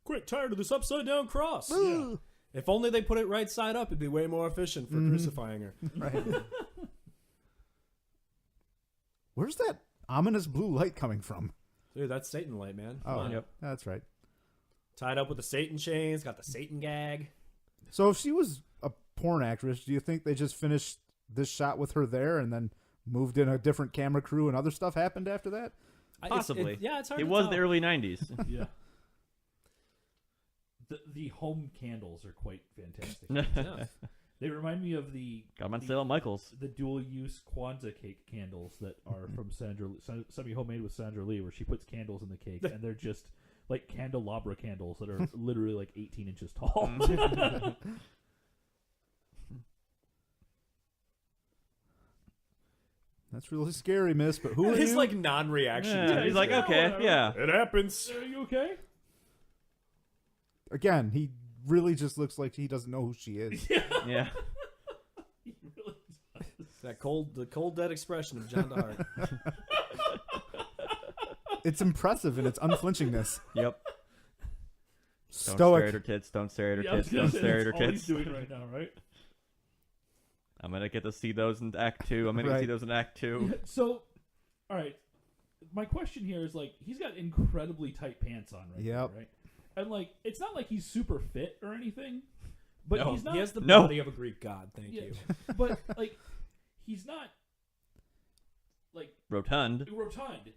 Quick, tired of this upside down cross. Ooh. If only they put it right side up, it'd be way more efficient for crucifying her. Right. Where's that ominous blue light coming from? Dude, that's Satan light, man. Come Oh, on. Yep. That's right. Tied up with the Satan chains, got the Satan gag. So if she was a porn actress, do you think they just finished this shot with her there and then moved in a different camera crew and other stuff happened after that? Possibly. It's hard It to was tell. the early 90s. Yeah. The home candles are quite fantastic. Yeah. They remind me of the Got 'em on sale at Michael's. the dual-use Kwanzaa cake candles that are from semi-homemade with Sandra Lee, where she puts candles in the cake, and they're just like candelabra candles that are literally like 18 inches tall. That's really scary, miss, but who are His you? like non-reaction. Yeah, to he's it. like, okay, whatever. yeah. It happens. Are you okay? Again, he really just looks like he doesn't know who she is. Yeah. He really does. The cold dead expression of John DeHart. It's impressive in its unflinchingness. Yep. Don't stare at Stoic. her tits. Don't stare at her Yeah, I was tits. gonna Don't say, stare at her that's all he's tits. doing right now, right? I'm going to get to see those in Act 2. I'm going to Right. see those in Act 2. So, all right. My question here is like, he's got incredibly tight pants on right now, Yep. right? And like, it's not like he's super fit or anything, but No, he's not. he has the No. body of a Greek god. Thank Yeah. you. But like, he's not like Rotund. rotund.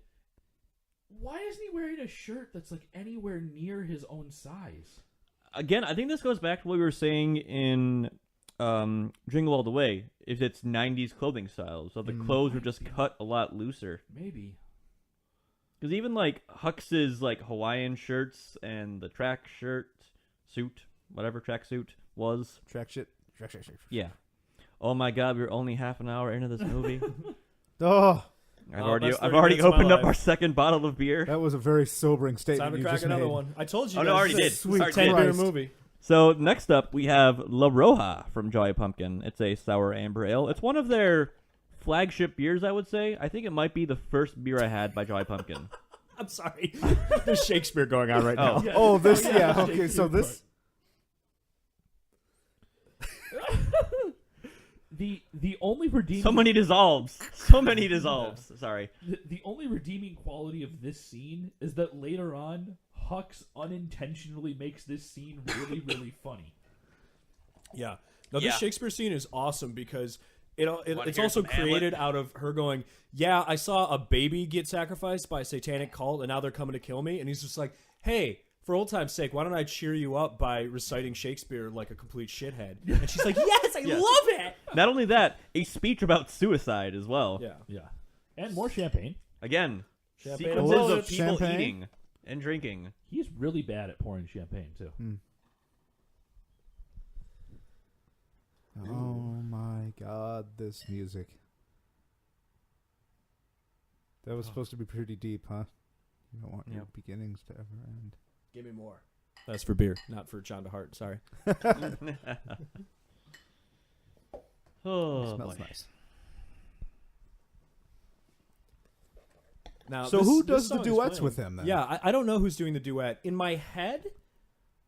Why isn't he wearing a shirt that's like anywhere near his own size? Again, I think this goes back to what we were saying in Jingle All the Way. Is it's 90s clothing style. So the clothes were just cut a lot looser. Maybe. Because even like Hux's like Hawaiian shirts and the track suit, whatever track suit was. Track shit. Yeah. Oh my God, we're only half an hour into this movie. Oh, I've Oh, already best 30 already minutes of my opened up life. our second bottle of beer. that was a very sobering Time statement to you crack just another made. one. I told you. Oh, no, guys, I already this did. is Sweet Already 10 did. beer Christ. movie. So next up we have La Roja from Jolly Pumpkin. It's a sour amber ale. It's one of their flagship beers, I would say. I think it might be the first beer I had by Jolly Pumpkin. I'm sorry. There's Shakespeare going on right now. Oh. Yeah. Oh, this, Oh, yeah, yeah. the Okay, so Shakespeare this. The only redeeming So many dissolves. So many dissolves. Sorry. the only redeeming quality of this scene is that later on Hux unintentionally makes this scene really really funny. Yeah. No, this Yeah. Shakespeare scene is awesome because Wanna it's hear also some Hamlet? created out of her going, yeah, I saw a baby get sacrificed by a satanic cult, and now they're coming to kill me. And he's just like, hey, for old time's sake, why don't I cheer you up by reciting Shakespeare like a complete shithead? And she's like, yes, I love it. Not only that, a speech about suicide as well. Yeah. Yeah, and more champagne. Again, Champagne sequences bullets. of people Champagne? eating and drinking. He's really bad at pouring champagne too. Oh my God, this music. That was supposed to be pretty deep, huh? You don't want your Yep. beginnings to ever end. Give me more. That's for beer, not for John DeHart. Sorry. Oh, Smells boy. nice. Now, So this- who this does the song is duets playing. with him then? Yeah, I don't know who's doing the duet. In my head,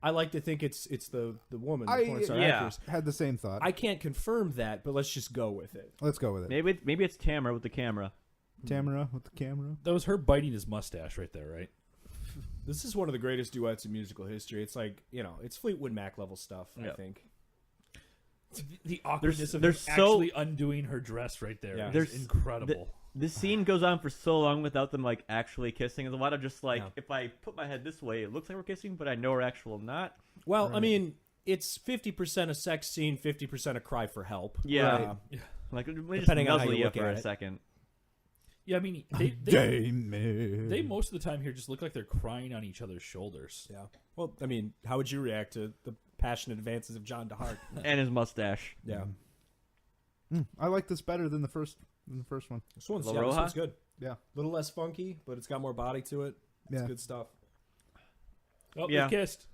I like to think it's the woman, the porn star yeah. actress. Had the same thought. I can't confirm that, but let's just go with it. Let's go with it. Maybe it's Tamara with the camera. Tamara with the camera. That was her biting his mustache right there, right? This is one of the greatest duets in musical history. It's like, it's Fleetwood Mac level stuff, I Yep. think. The awkwardness of they're him so- actually undoing her dress right there. Yeah. is There's- incredible. This scene goes on for so long without them like actually kissing. There's a lot of just like, Yeah. if I put my head this way, it looks like we're kissing, but I know we're actual not. Well, I mean, it's 50% a sex scene, 50% a cry for help. Yeah. Right. Like, we just Depending on how nuzzle you you look for at a it. second. Yeah, I mean, they Damon. most of the time here just look like they're crying on each other's shoulders. Yeah. Well, I mean, how would you react to the passionate advances of John DeHart? And his mustache. Yeah. I like this better than the first one. This one's, La yeah, this Roja? one's good. Yeah. A little less funky, but it's got more body to it. It's Yeah. good stuff. Oh, Yeah. they kissed.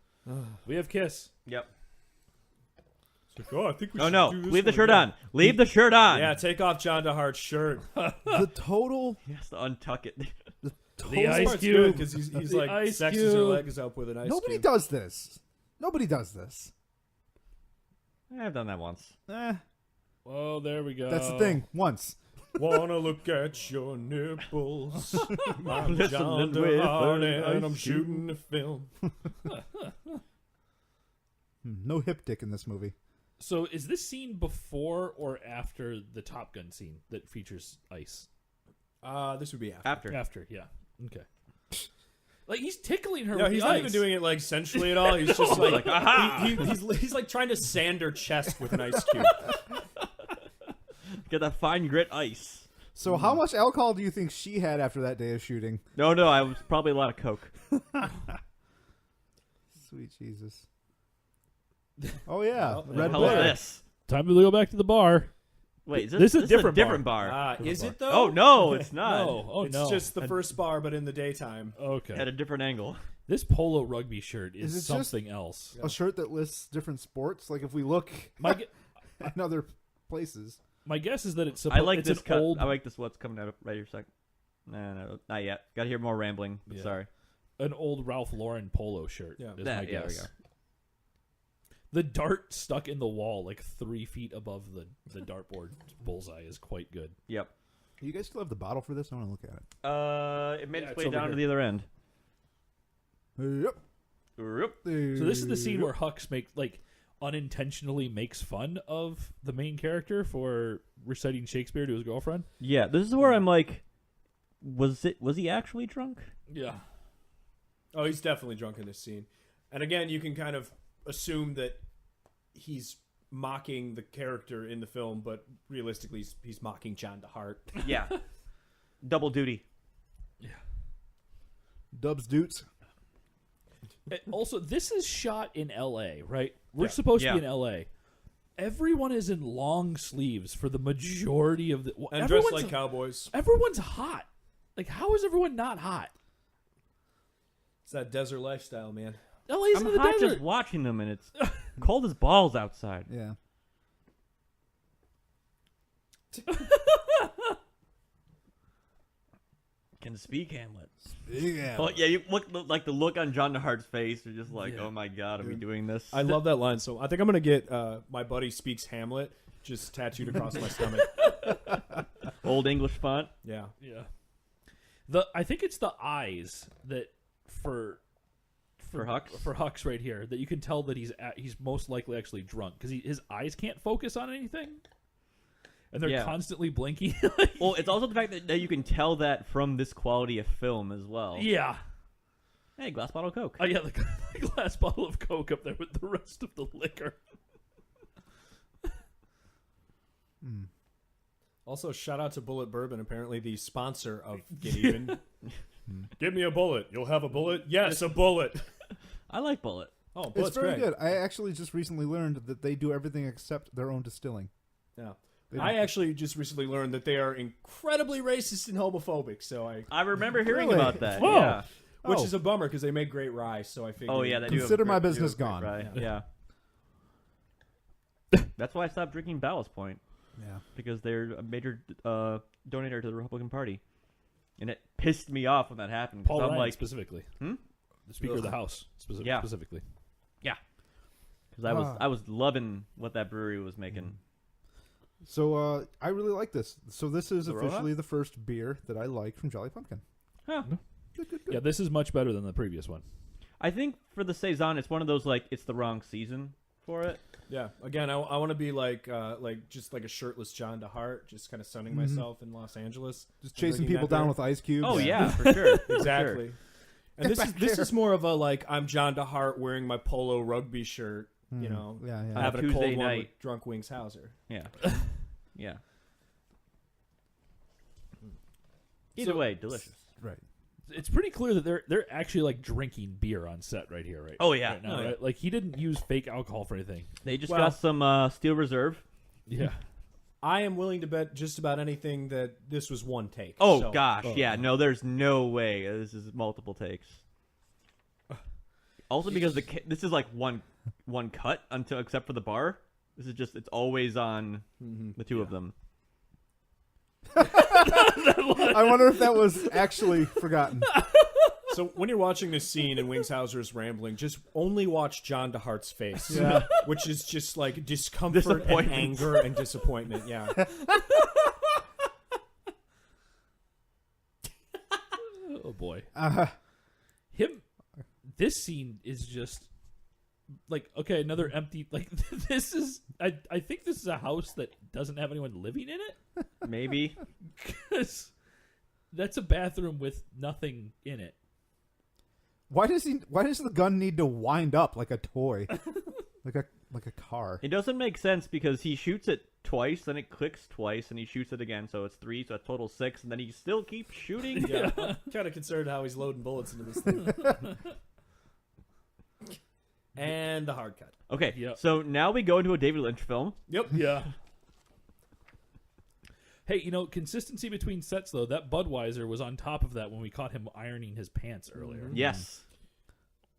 We have Kiss. Yep. It's like, I think we Oh should no! do this Leave the one shirt again. on. Leave the shirt on. Yeah, take off John DeHart's shirt. The total, He has to untuck it. the The total. ice Part's cube. good because he's The like ice sexes her cube. legs up with an ice Nobody cube. does this. Nobody does this. I've done that once. Oh, there we go. That's the thing. Once. Wanna look at your nipples? I'm Listening John with DeHart an and I'm ice shooting a film. No hip dick in this movie. So is this scene before or after the Top Gun scene that features ice? This would be after. After, yeah. Okay. Like he's tickling her. No, with he's the not ice. even doing it like sensually at all. He's just like, aha! he's like trying to sand her chest with an ice cube. Get that fine grit ice. So how much alcohol do you think she had after that day of shooting? No, I was probably a lot of Coke. Sweet Jesus. Oh yeah, Well, Red How about Bull. this? Time to go back to the bar. Wait, This is a different different bar. Is it though? Oh no, it's not. No, oh it's no. just the first bar, but in the daytime. Okay. At a different angle. This polo rugby shirt is Is it just- something else. A shirt that lists different sports. Like if we look My gu- in other places. my guess is that it's I like it's this an cut. old I like this. What's coming out right here? Sec. No, not yet. Got to hear more rambling. But Yeah. Sorry. an old Ralph Lauren polo shirt. Yeah. Is That- my yeah, there we guess. go. The dart stuck in the wall like 3 feet above the dartboard bullseye is quite good. Yep. You guys still have the bottle for this? I want to look at it. It made Yeah, its it's way over down to here. the other end. Yep. Yep. So this is the scene where Hux unintentionally makes fun of the main character for reciting Shakespeare to his girlfriend. Yeah, this is where I'm like, was he actually drunk? Yeah. Oh, he's definitely drunk in this scene. And again, you can kind of assume that he's mocking the character in the film, but realistically, he's mocking John DeHart. Yeah. Double duty. Dubs Doots. Also, this is shot in L.A., right? We're Yeah. supposed to Yeah. be in L.A. Everyone is in long sleeves for the majority of the. And dressed everyone's- like cowboys. Everyone's hot. Like, how is everyone not hot? It's that desert lifestyle, man. LA's I'm in the hot desert. just watching them, and it's cold as balls outside. Yeah. Can speak Hamlet. Yeah. Oh yeah, you look like the look on John DeHart's face. You're just like, Yeah. oh my god, are we doing this? I love that line. So I think I'm going to get my buddy speaks Hamlet just tattooed across my stomach. Old English font. Yeah. Yeah. I think it's the eyes that for Hux right here that you can tell that he's most likely actually drunk because his eyes can't focus on anything, and they're Yeah. constantly blinking. Well, it's also the fact that you can tell that from this quality of film as well. Yeah. Hey, glass bottle of Coke. Oh yeah, the glass bottle of Coke up there with the rest of the liquor. Also, shout out to Bullet Bourbon, apparently the sponsor of Get Even. Give me a bullet. You'll have a bullet? Yes, a bullet. I like Bullet. Oh, It's Bullet's very great. good. I actually just recently learned that they do everything except their own distilling. Yeah. They I don't- actually just recently learned that they are incredibly racist and homophobic, so I remember hearing Really? about that. Whoa. Yeah. which Oh. is a bummer because they make great rye, so I figured. Oh yeah, they do. Consider have my great- business do have gone. great rye. Yeah. That's why I stopped drinking Ballast Point Yeah. because they're a major donator to the Republican Party, and it pissed me off when that happened. 'cause Paul I'm Ryan like, specifically, Hmm? the Speaker of the House Yeah. specifically. because I was loving what that brewery was making. So I really like this. So this is The Roja? officially the first beer that I like from Jolly Pumpkin. Huh. Good, good, good. Yeah, this is much better than the previous one. I think for the saison, it's one of those like it's the wrong season for it. Yeah. Again, I want to be like just like a shirtless John DeHart, just kind of sunning Mhm. myself in Los Angeles. Just chasing drinking people that down beer. with ice cubes. Oh yeah, for sure. For Exactly. sure. And Get this back this here. is more of a like I'm John DeHart wearing my polo rugby shirt, you know, Yeah, yeah. On a having a Tuesday cold one night. with drunk Wings Hauser. Yeah. Yeah. Either So- way, delicious. Right. It's pretty clear that they're actually like drinking beer on set right here, right? Oh, yeah. right now, Oh, yeah. right? Like he didn't use fake alcohol for anything. They just Well- got some Steel Reserve. Yeah. I am willing to bet just about anything that this was one take. Oh So- gosh, yeah. No, there's no way this is multiple takes. Also because this is like one cut until except for the bar. This is just it's always on the two of them. I wonder if that was actually forgotten. So when you're watching this scene and Wingshauser's rambling, just only watch John DeHart's face, which is just like discomfort and anger and disappointment. Yeah. Oh boy. This scene is just like, okay, another empty. Like this is. I think this is a house that doesn't have anyone living in it. Maybe. Because that's a bathroom with nothing in it. Why does the gun need to wind up like a toy, like a car? It doesn't make sense because he shoots it twice, then it clicks twice, and he shoots it again, so it's 3, so a total 6, and then he still keeps shooting. Yeah, kind of concerned how he's loading bullets into this thing. And the hard cut. Okay, Yep. So now we go into a David Lynch film. Yep. Yeah. Hey, consistency between sets, though. That Budweiser was on top of that when we caught him ironing his pants earlier. Yes.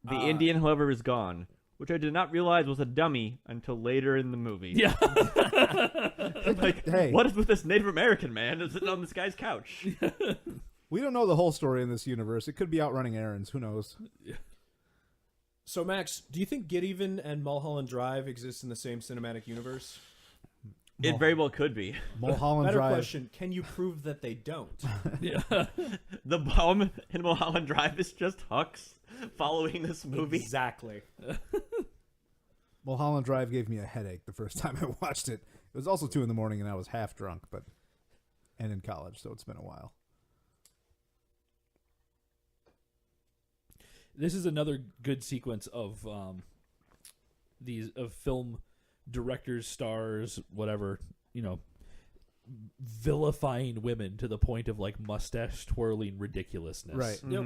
The Indian, however, is gone, which I did not realize was a dummy until later in the movie. Yeah. Like, Hey. what is with this Native American man sitting on this guy's couch? We don't know the whole story in this universe. It could be out running errands. Who knows? So, Max, do you think Get Even and Mulholland Drive exist in the same cinematic universe? It very well could be. Mulholland Better Drive. question, can you prove that they don't? Yeah. The bomb in Mulholland Drive is just Hux following this movie. Exactly. Mulholland Drive gave me a headache the first time I watched it. It was also 2 a.m. and I was half drunk, and in college, so it's been a while. This is another good sequence of film directors, stars, whatever, vilifying women to the point of like mustache twirling ridiculousness. Right. Yep.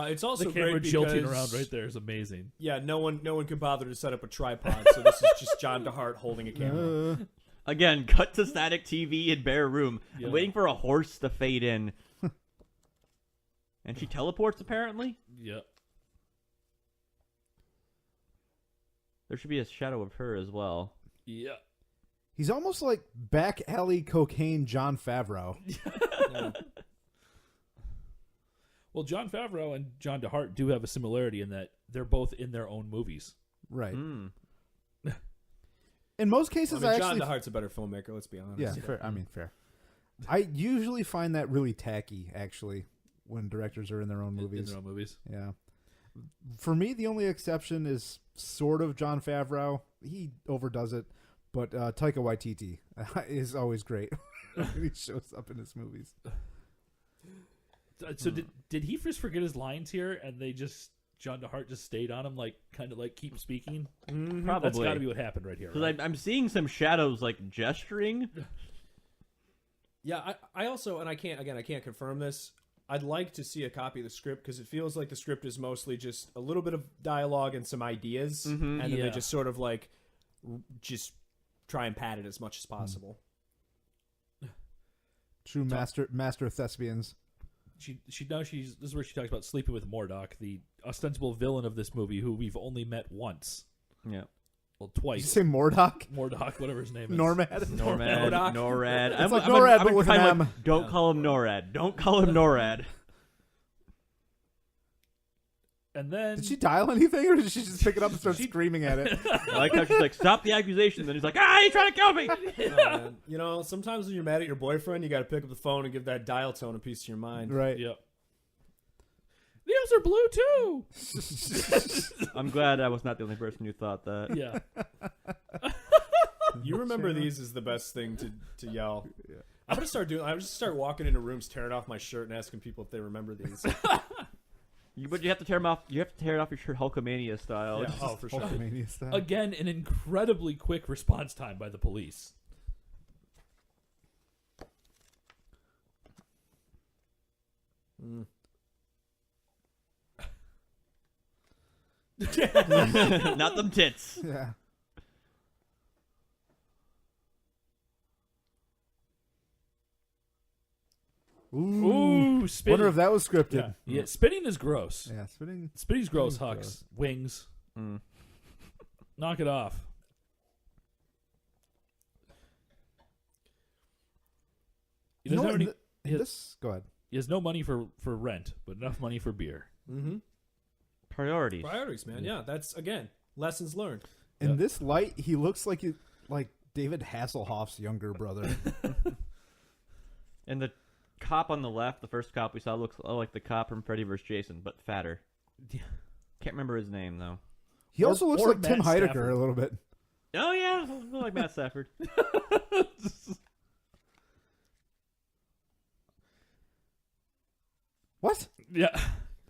It's also The camera great jolting because, around right there is amazing. Yeah, no one could bother to set up a tripod, so this is just John DeHart holding a camera. Again, cut to static TV in bare room. Yeah. I'm waiting for a horse to fade in. And she teleports, apparently? Yep. There should be a shadow of her as well. Yeah. He's almost like back alley cocaine Jon Favreau. Yeah. Well, Jon Favreau and John DeHart do have a similarity in that they're both in their own movies. Right. Mm. In most cases, I John actually... DeHart's a better filmmaker, let's be honest. Yeah, fair. I mean, fair. I usually find that really tacky, actually, when directors are in their own movies. In their own movies. Yeah. For me, the only exception is sort of Jon Favreau. He overdoes it, but Taika Waititi is always great when he shows up in his movies. So did he just forget his lines here, and John DeHart just stayed on him, like kind of like keep speaking? Probably. That's got to be what happened right here. Because Right? I'm seeing some shadows like gesturing. Yeah, I also, and I can't confirm this, I'd like to see a copy of the script because it feels like the script is mostly just a little bit of dialogue and some ideas, and then they just sort of like just try and pad it as much as possible. True master thespians. This is where she talks about sleeping with Mordok, the ostensible villain of this movie, who we've only met once. Yeah. Well, Did you twice. say Mordok? Mordok, whatever his name is. Normad? NORAD. It's like NORAD, but with an M. Don't call him NORAD. Don't call him NORAD. And then Did she dial anything, or did she just pick it up and start screaming at it? I like how she's like, stop the accusation. Then he's like, he's trying to kill me. Sometimes when you're mad at your boyfriend, you got to pick up the phone and give that dial tone a piece of your mind. Right. Yep. These are blue too. I'm glad I was not the only person who thought that. Yeah. You remember these is the best thing to yell. Yeah. I'm just start walking into rooms, tearing off my shirt, and asking people if they remember these. But you have to tear them off. You have to tear it off your shirt, Hulkamania style. Yeah, oh, for sure. Hulkamania style. Again, an incredibly quick response time by the police. Not them tits. Yeah. Ooh, Ooh, spitting. Wonder if that was scripted. Yeah, spitting is gross. Yeah, spitting. Spitting's gross, Spitting's Hux. gross. Wings. Mm. Knock it off. He doesn't have any, Go ahead. he has no money for rent, but enough money for beer. Mm-hmm. Priorities. Priorities, man. Yeah, that's, again, lessons learned. In this light, he looks like David Hasselhoff's younger brother. And the cop on the left, the first cop we saw, looks like the cop from Freddy vs. Jason, but fatter. Can't remember his name, though. He also looks or like Tim Matt Heidecker Stafford. a little bit. Oh, yeah. I feel like Matt Stafford. What? Yeah.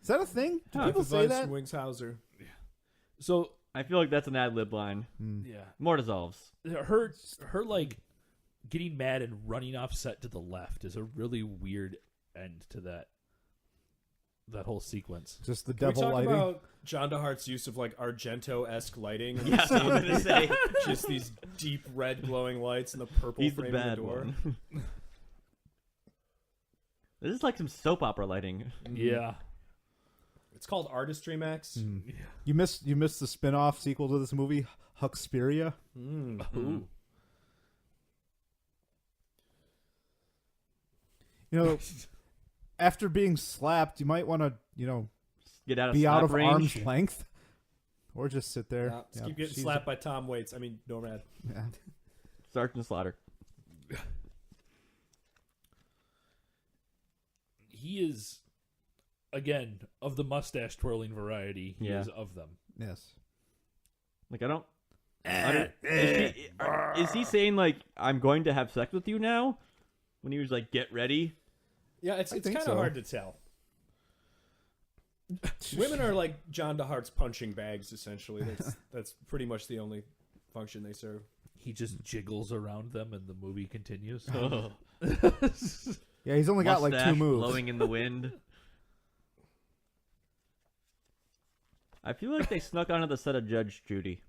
Is that a thing? Do Huh. people say Advice that? from Wingshauser. So I feel like that's an ad-lib line. yeah, More dissolves. her like getting mad and running off set to the left is a really weird end to that whole sequence. Just the Can we devil talk lighting. about John DeHart's use of like Argento-esque lighting? in Yeah, the I was scene? going to say. Just these deep red glowing lights and the purple He's the frame of the bad door. one. This is like some soap opera lighting. Yeah. It's called Artistry, Max. You missed the spin-off sequel to this movie, Huxperia. Ooh. You know, after being slapped, you might want to, Get out of be slap out of range. arm's length, or just sit there. Yeah, just Yeah, keep getting she's- slapped by Tom Waits. I mean, Nomad. Yeah. Sergeant Slaughter. He is, again, of the mustache twirling variety. He Yeah. is of them. Yes. Like, I don't is he saying, like, I'm going to have sex with you now? When he was like, get ready? Yeah, it's I kind think of so. hard to tell. Women are like John DeHart's punching bags, essentially. That's pretty much the only function they serve. He just jiggles around them and the movie continues. Oh. Yeah, he's only got like 2 Mustache moves. blowing in the wind. I feel like they snuck onto the set of Judge Judy.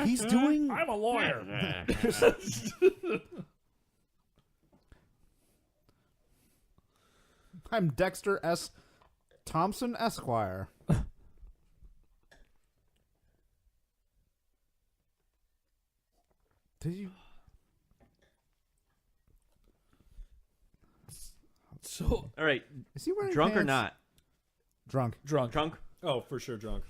He's doing. I'm a lawyer. I'm Dexter S. Thompson Esquire. Did you? So All right, Is he wearing drunk or pants? not? Drunk. drunk. Drunk? Oh, for sure, drunk.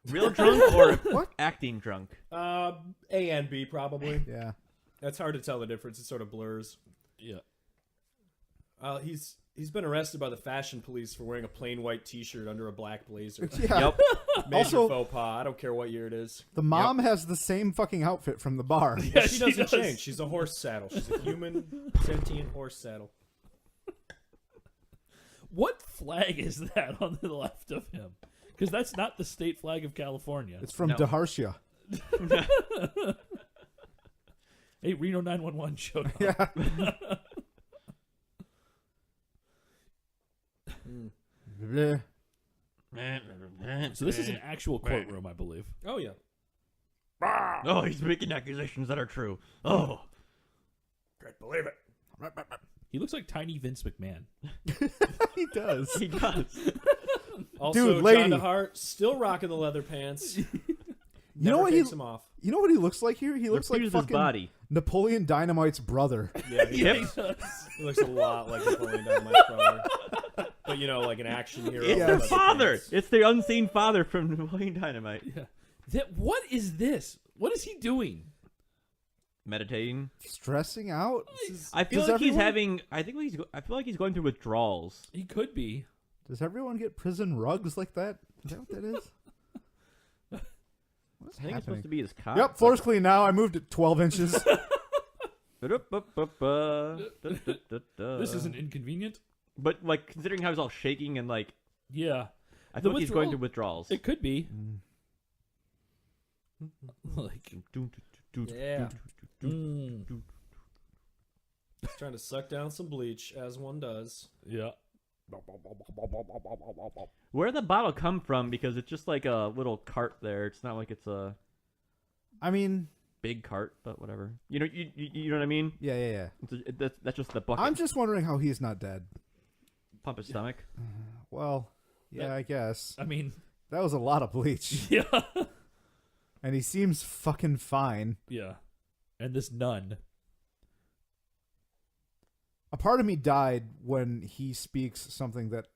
Real drunk or What? acting drunk? A and B, probably. Yeah. That's hard to tell the difference. It sort of blurs. Yeah. He's been arrested by the fashion police for wearing a plain white T-shirt under a black blazer. Yeah. Yep. Major Also- faux pas. I don't care what year it is. The mom has the same fucking outfit from the bar. Yeah, She doesn't does. change. She's a horse saddle. She's a human sentient horse saddle. What flag is that on the left of him? Because that's not the state flag of California. It's from No. Daharcia. Hey, Reno 911 showed up. Yeah. Bleh. So this is an actual courtroom, I believe. Oh yeah. Oh, he's making accusations that are true. Oh. Can't believe it. He looks like tiny Vince McMahon. He does. He does. Also, Dude, lady. John DeHart still rocking the leather pants. You know what takes he? him off. You know what he looks like here? He looks like Refuses his fucking body. Napoleon Dynamite's brother. Yeah, he, Yep. he looks a lot like Napoleon Dynamite's brother. But like an action hero. It's with their leather father. pants. It's their unseen father from Napoleon Dynamite. Yeah. What is this? What is he doing? Meditating. Stressing out. I feel Does like he's everyone- having. I feel like he's going through withdrawals. He could be. Does everyone get prison rugs like that? Is that what that is? What's I think it's supposed happening? to be his cop. Yep, floor's clean now. I moved it 12 inches. This This isn't inconvenient. But like considering how he's all shaking and like, Yeah. I The feel like he's going withdrawal- through withdrawals. It could be. Like, Yeah. mm, He's trying to suck down some bleach, as one does. yeah. Where'd the bottle come from? Because it's just like a little cart there. It's not like it's a I mean, big cart, but whatever. You know what I mean? yeah. That's just the bucket. I'm just wondering how he's not dead. Pump his stomach. Well, yeah, I guess. I mean, That was a lot of bleach. yeah. And he seems fucking fine. Yeah. And this nun. A part of me died when he speaks something that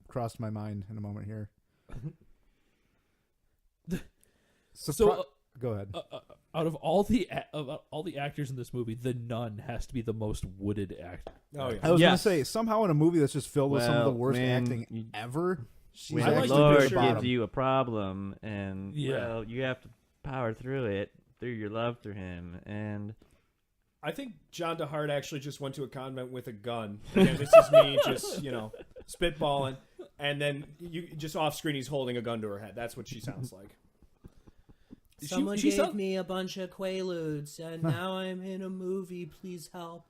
crossed my mind in a moment here. Go ahead. Out of all the actors in this movie, the nun has to be the most wooded actor. Oh, yeah. I was Yes. going to say, somehow in a movie that's just filled with some of the Well, worst when acting you- ever, she's When I the like actually to Lord be pretty sure- gives bottom. you a problem, and Yeah. well, you have to power through it through your love for him, and I think John DeHart actually just went to a convent with a gun. Again, this is me just, spitballing. And then you just off screen, he's holding a gun to her head. That's what she sounds like. Someone she gave sound- me a bunch of Quaaludes, and now I'm in a movie. Please help.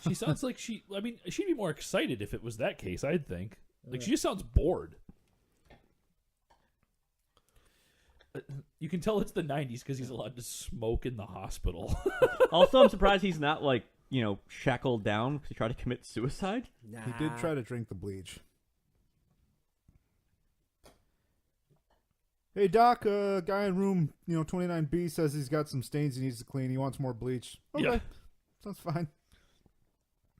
She sounds like she'd be more excited if it was that case, I'd think. Like, she just sounds bored. You can tell it's the 90s because he's allowed to smoke in the hospital. also I'm surprised he's not like shackled down to try to commit suicide. He did try to drink the bleach. Hey, Doc, guy in room 29B says he's got some stains he needs to clean. He wants more bleach. Okay. Yeah. Sounds fine.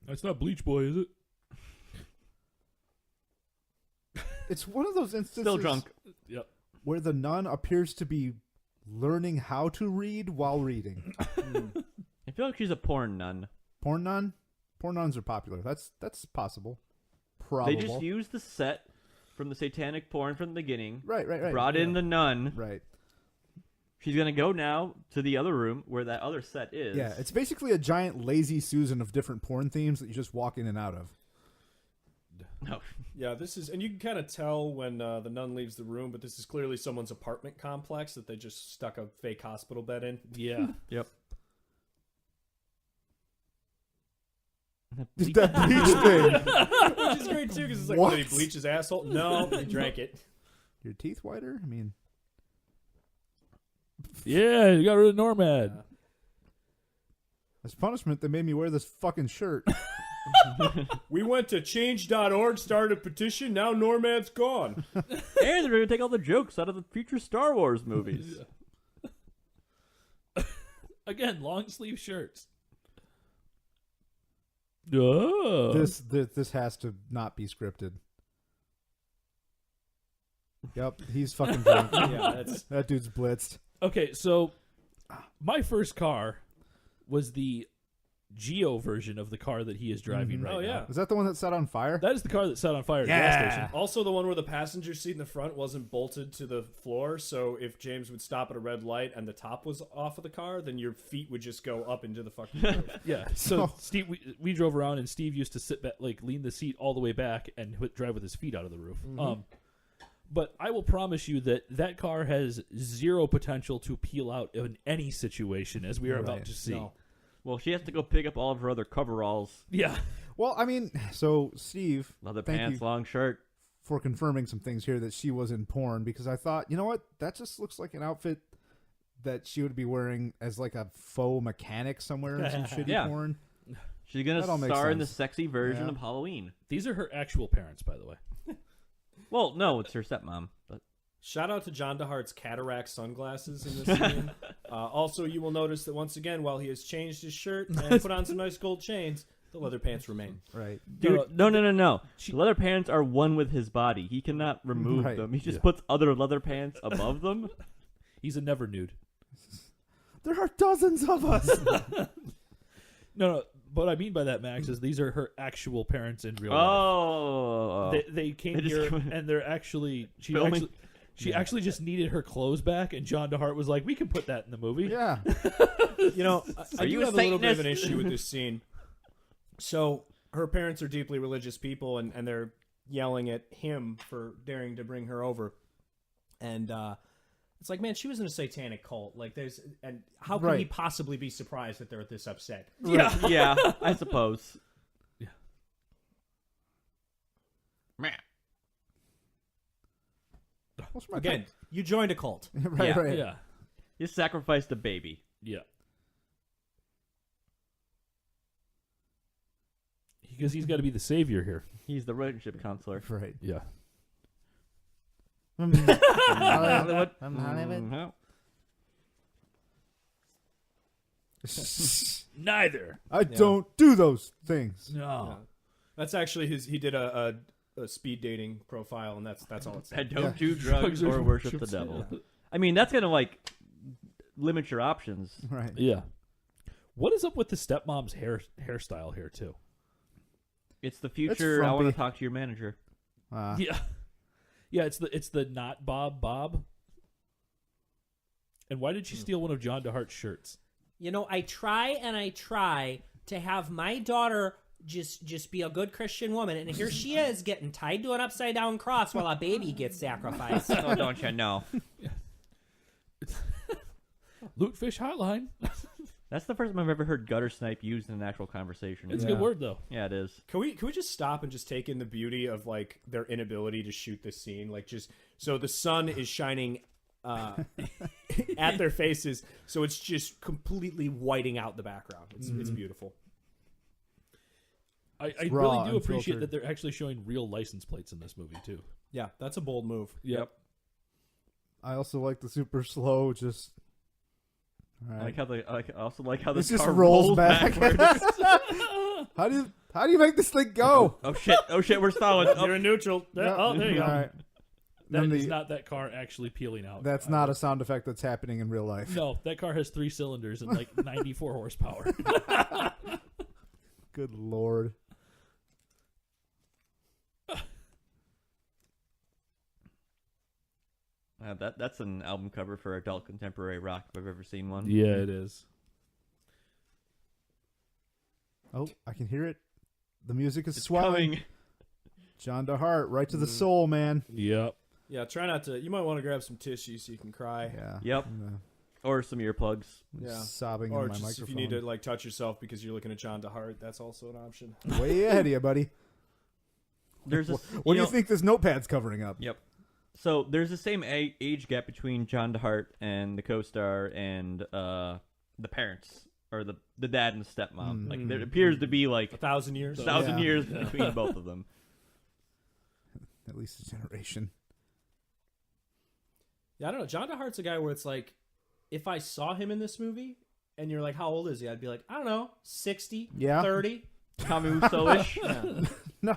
That's not Bleach Boy, is it? It's one of those instances Still drunk. Yep. where the nun appears to be learning how to read while reading. I feel like she's a porn nun. Porn nun? Porn nuns are popular. That's possible. Probably. They just use the set from the satanic porn from the beginning. Right. Brought in the nun. Right. She's gonna go now to the other room where that other set is. Yeah, it's basically a giant lazy Susan of different porn themes that you just walk in and out of. No. Yeah, this is, and you can kind of tell when the nun leaves the room, but this is clearly someone's apartment complex that they just stuck a fake hospital bed in. Yeah. Yep. That bleach thing. Which is great too, because it's like, What? did he bleach his asshole? No, he drank it. Your teeth whiter? I mean, Yeah, you got rid of Normad. as punishment, they made me wear this fucking shirt. We went to change.org, started a petition, now Normad's gone. And they're gonna take all the jokes out of the future Star Wars movies. Again, long sleeve shirts. Oh. This has to not be scripted. Yep, he's fucking drunk. Yeah, that's... That dude's blitzed. Okay, so my first car was the Geo version of the car that he is driving right Oh, now. yeah. Is that the one that set on fire? That is the car that set on fire at the gas station. Also, the one where the passenger seat in the front wasn't bolted to the floor, so if James would stop at a red light and the top was off of the car, then your feet would just go up into the fucking roof. Yeah. So Steve, we drove around, and Steve used to sit back, like lean the seat all the way back and drive with his feet out of the roof. But I will promise you that car has zero potential to peel out in any situation, as we are about to see. No. Well, she has to go pick up all of her other coveralls. Yeah. Well, I mean, so Steve, Leather thank pants, you long shirt. for confirming some things here that she was in porn, because I thought, you know what, that just looks like an outfit that she would be wearing as like a faux mechanic somewhere in some shitty Yeah. porn. She's gonna That all makes star in the sense. sexy version Yeah. of Halloween. These are her actual parents, by the way. Well, no, it's her stepmom. But Shout out to John DeHart's cataract sunglasses in this scene. Also, you will notice that once again, while he has changed his shirt and put on some nice gold chains, the leather pants remain. Right. dude, no. The leather pants are one with his body. He cannot remove Right. them. He just puts other leather pants above them. He's a never nude. There are dozens of us. No. What I mean by that, Max, is these are her actual parents in real life. Oh, They came They just here, come- and they're actually Filming. She actually just needed her clothes back, and John DeHart was like, "We can put that in the movie." Yeah. You know, I Are do you a have a little bit of an Satanist? issue with this scene. So, her parents are deeply religious people, and they're yelling at him for daring to bring her over. And it's like, man, she was in a satanic cult. Like, and how can he Right. possibly be surprised that they're this upset? yeah, I suppose. Most of my Again, you joined a cult. right, Yeah. right. Yeah. You sacrificed a baby. Yeah. Because he's got to be the savior here. He's the relationship counselor. Right. Yeah. Hollywood. Neither. I don't do those things. No. Yeah. That's actually his. He did a speed dating profile, and that's all it I said. don't do drugs or worship the devil. I mean, that's gonna like limit your options. Right. Yeah. What is up with the stepmom's hairstyle here too? It's the future. I want to frumpy. talk to your manager. Yeah. Yeah, it's the not Bob. And why did she steal one of John DeHart's shirts? You know, I try to have my daughter just be a good Christian woman, and here she is getting tied to an upside down cross while a baby gets sacrificed. Oh, don't you know? Lutefish Hotline. That's the first time I've ever heard gutter snipe used in an actual conversation. It's a good word though. Yeah, it is. Can we just stop and just take in the beauty of like their inability to shoot this scene? Like just so the sun is shining at their faces, so it's just completely whiting out the background. It's beautiful. I raw, really do appreciate unfiltered. that they're actually showing real license plates in this movie too. Yeah, that's a bold move. Yep. I also like the super slow. Just. All I right. like how I also like how It this just car rolls back. backwards. How do you make this thing go? Oh shit! We're stalling. Oh, You're in neutral. Oh, there you go. All right. That Then is not that car actually peeling out. That's not a sound effect that's happening in real life. No, that car has 3 cylinders and like 94 horsepower. Good Lord. That's an album cover for adult contemporary rock if I've ever seen one. Yeah, it is. Oh, I can hear it. The music is It's swelling. coming. John DeHart, right to the soul, man. Yep. Yeah, try not to. You might want to grab some tissue so you can cry. Yeah. Yep. Or some earplugs. I'm Yeah. sobbing Or in my just microphone. if you need to like touch yourself because you're looking at John DeHart, that's also an option. Way ahead of you, buddy. There's a, What do you think this notepad's covering up? Yep. So there's the same age gap between John DeHart and the co-star and the parents, or the dad and the stepmom. Like there appears to be like 1,000 years. 1,000 Yeah. years between both of them. At least a generation. Yeah, I don't know. John DeHart's a guy where it's like, if I saw him in this movie and you're like, how old is he? I'd be like, I don't know, 60, Yeah. 30. Tommy Wiseau-ish. No,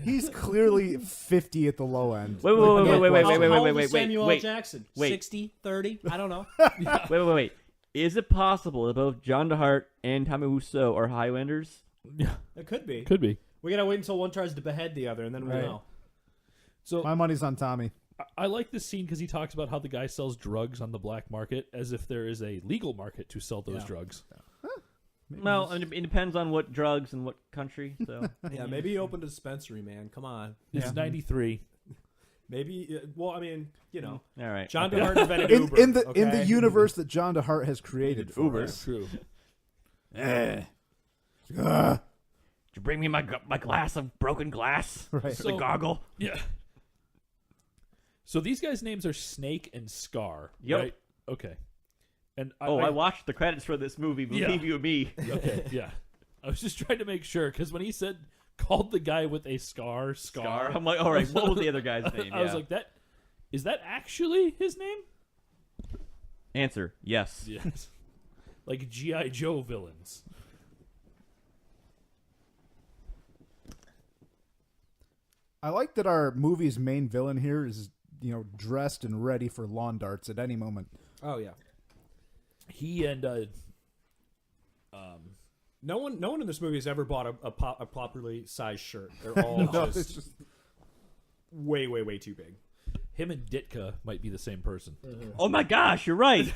he's clearly 50 at the low end. Wait, How old wait, is Samuel wait. L. Jackson? Wait. 60, 30? I don't know. Wait. Is it possible that both John DeHart and Tommy Wiseau are Highlanders? Yeah. It could be. Could be. We gotta wait until one tries to behead the other, and then we'll Right. know. So My money's on Tommy. I like this scene because he talks about how the guy sells drugs on the black market as if there is a legal market to sell those Yeah. drugs. Well, it depends on what drugs and what country. So Yeah, maybe he opened a dispensary, man. Come on. It's 93. Maybe. Well, I mean, you know, all right. John Okay. DeHart invented In, Uber. in the okay? universe that John DeHart has created for Uber. us. True. Did you bring me my glass of broken glass? Right. The goggle. Yeah. So these guys' names are Snake and Scar. Yep. Right? Okay. And I watched the credits for this movie. Believe you me. Okay. Yeah. I was just trying to make sure because when he said called the guy with a scar. I'm like, all right. What was the other guy's name? I was like, is that actually his name? Answer: yes. Yes. Like G.I. Joe villains. I like that our movie's main villain here is, dressed and ready for lawn darts at any moment. Oh yeah. He and No one in this movie has ever bought a properly sized shirt. They're all just, it's just way too big. him and Ditka might be the same person. Oh my gosh, you're right.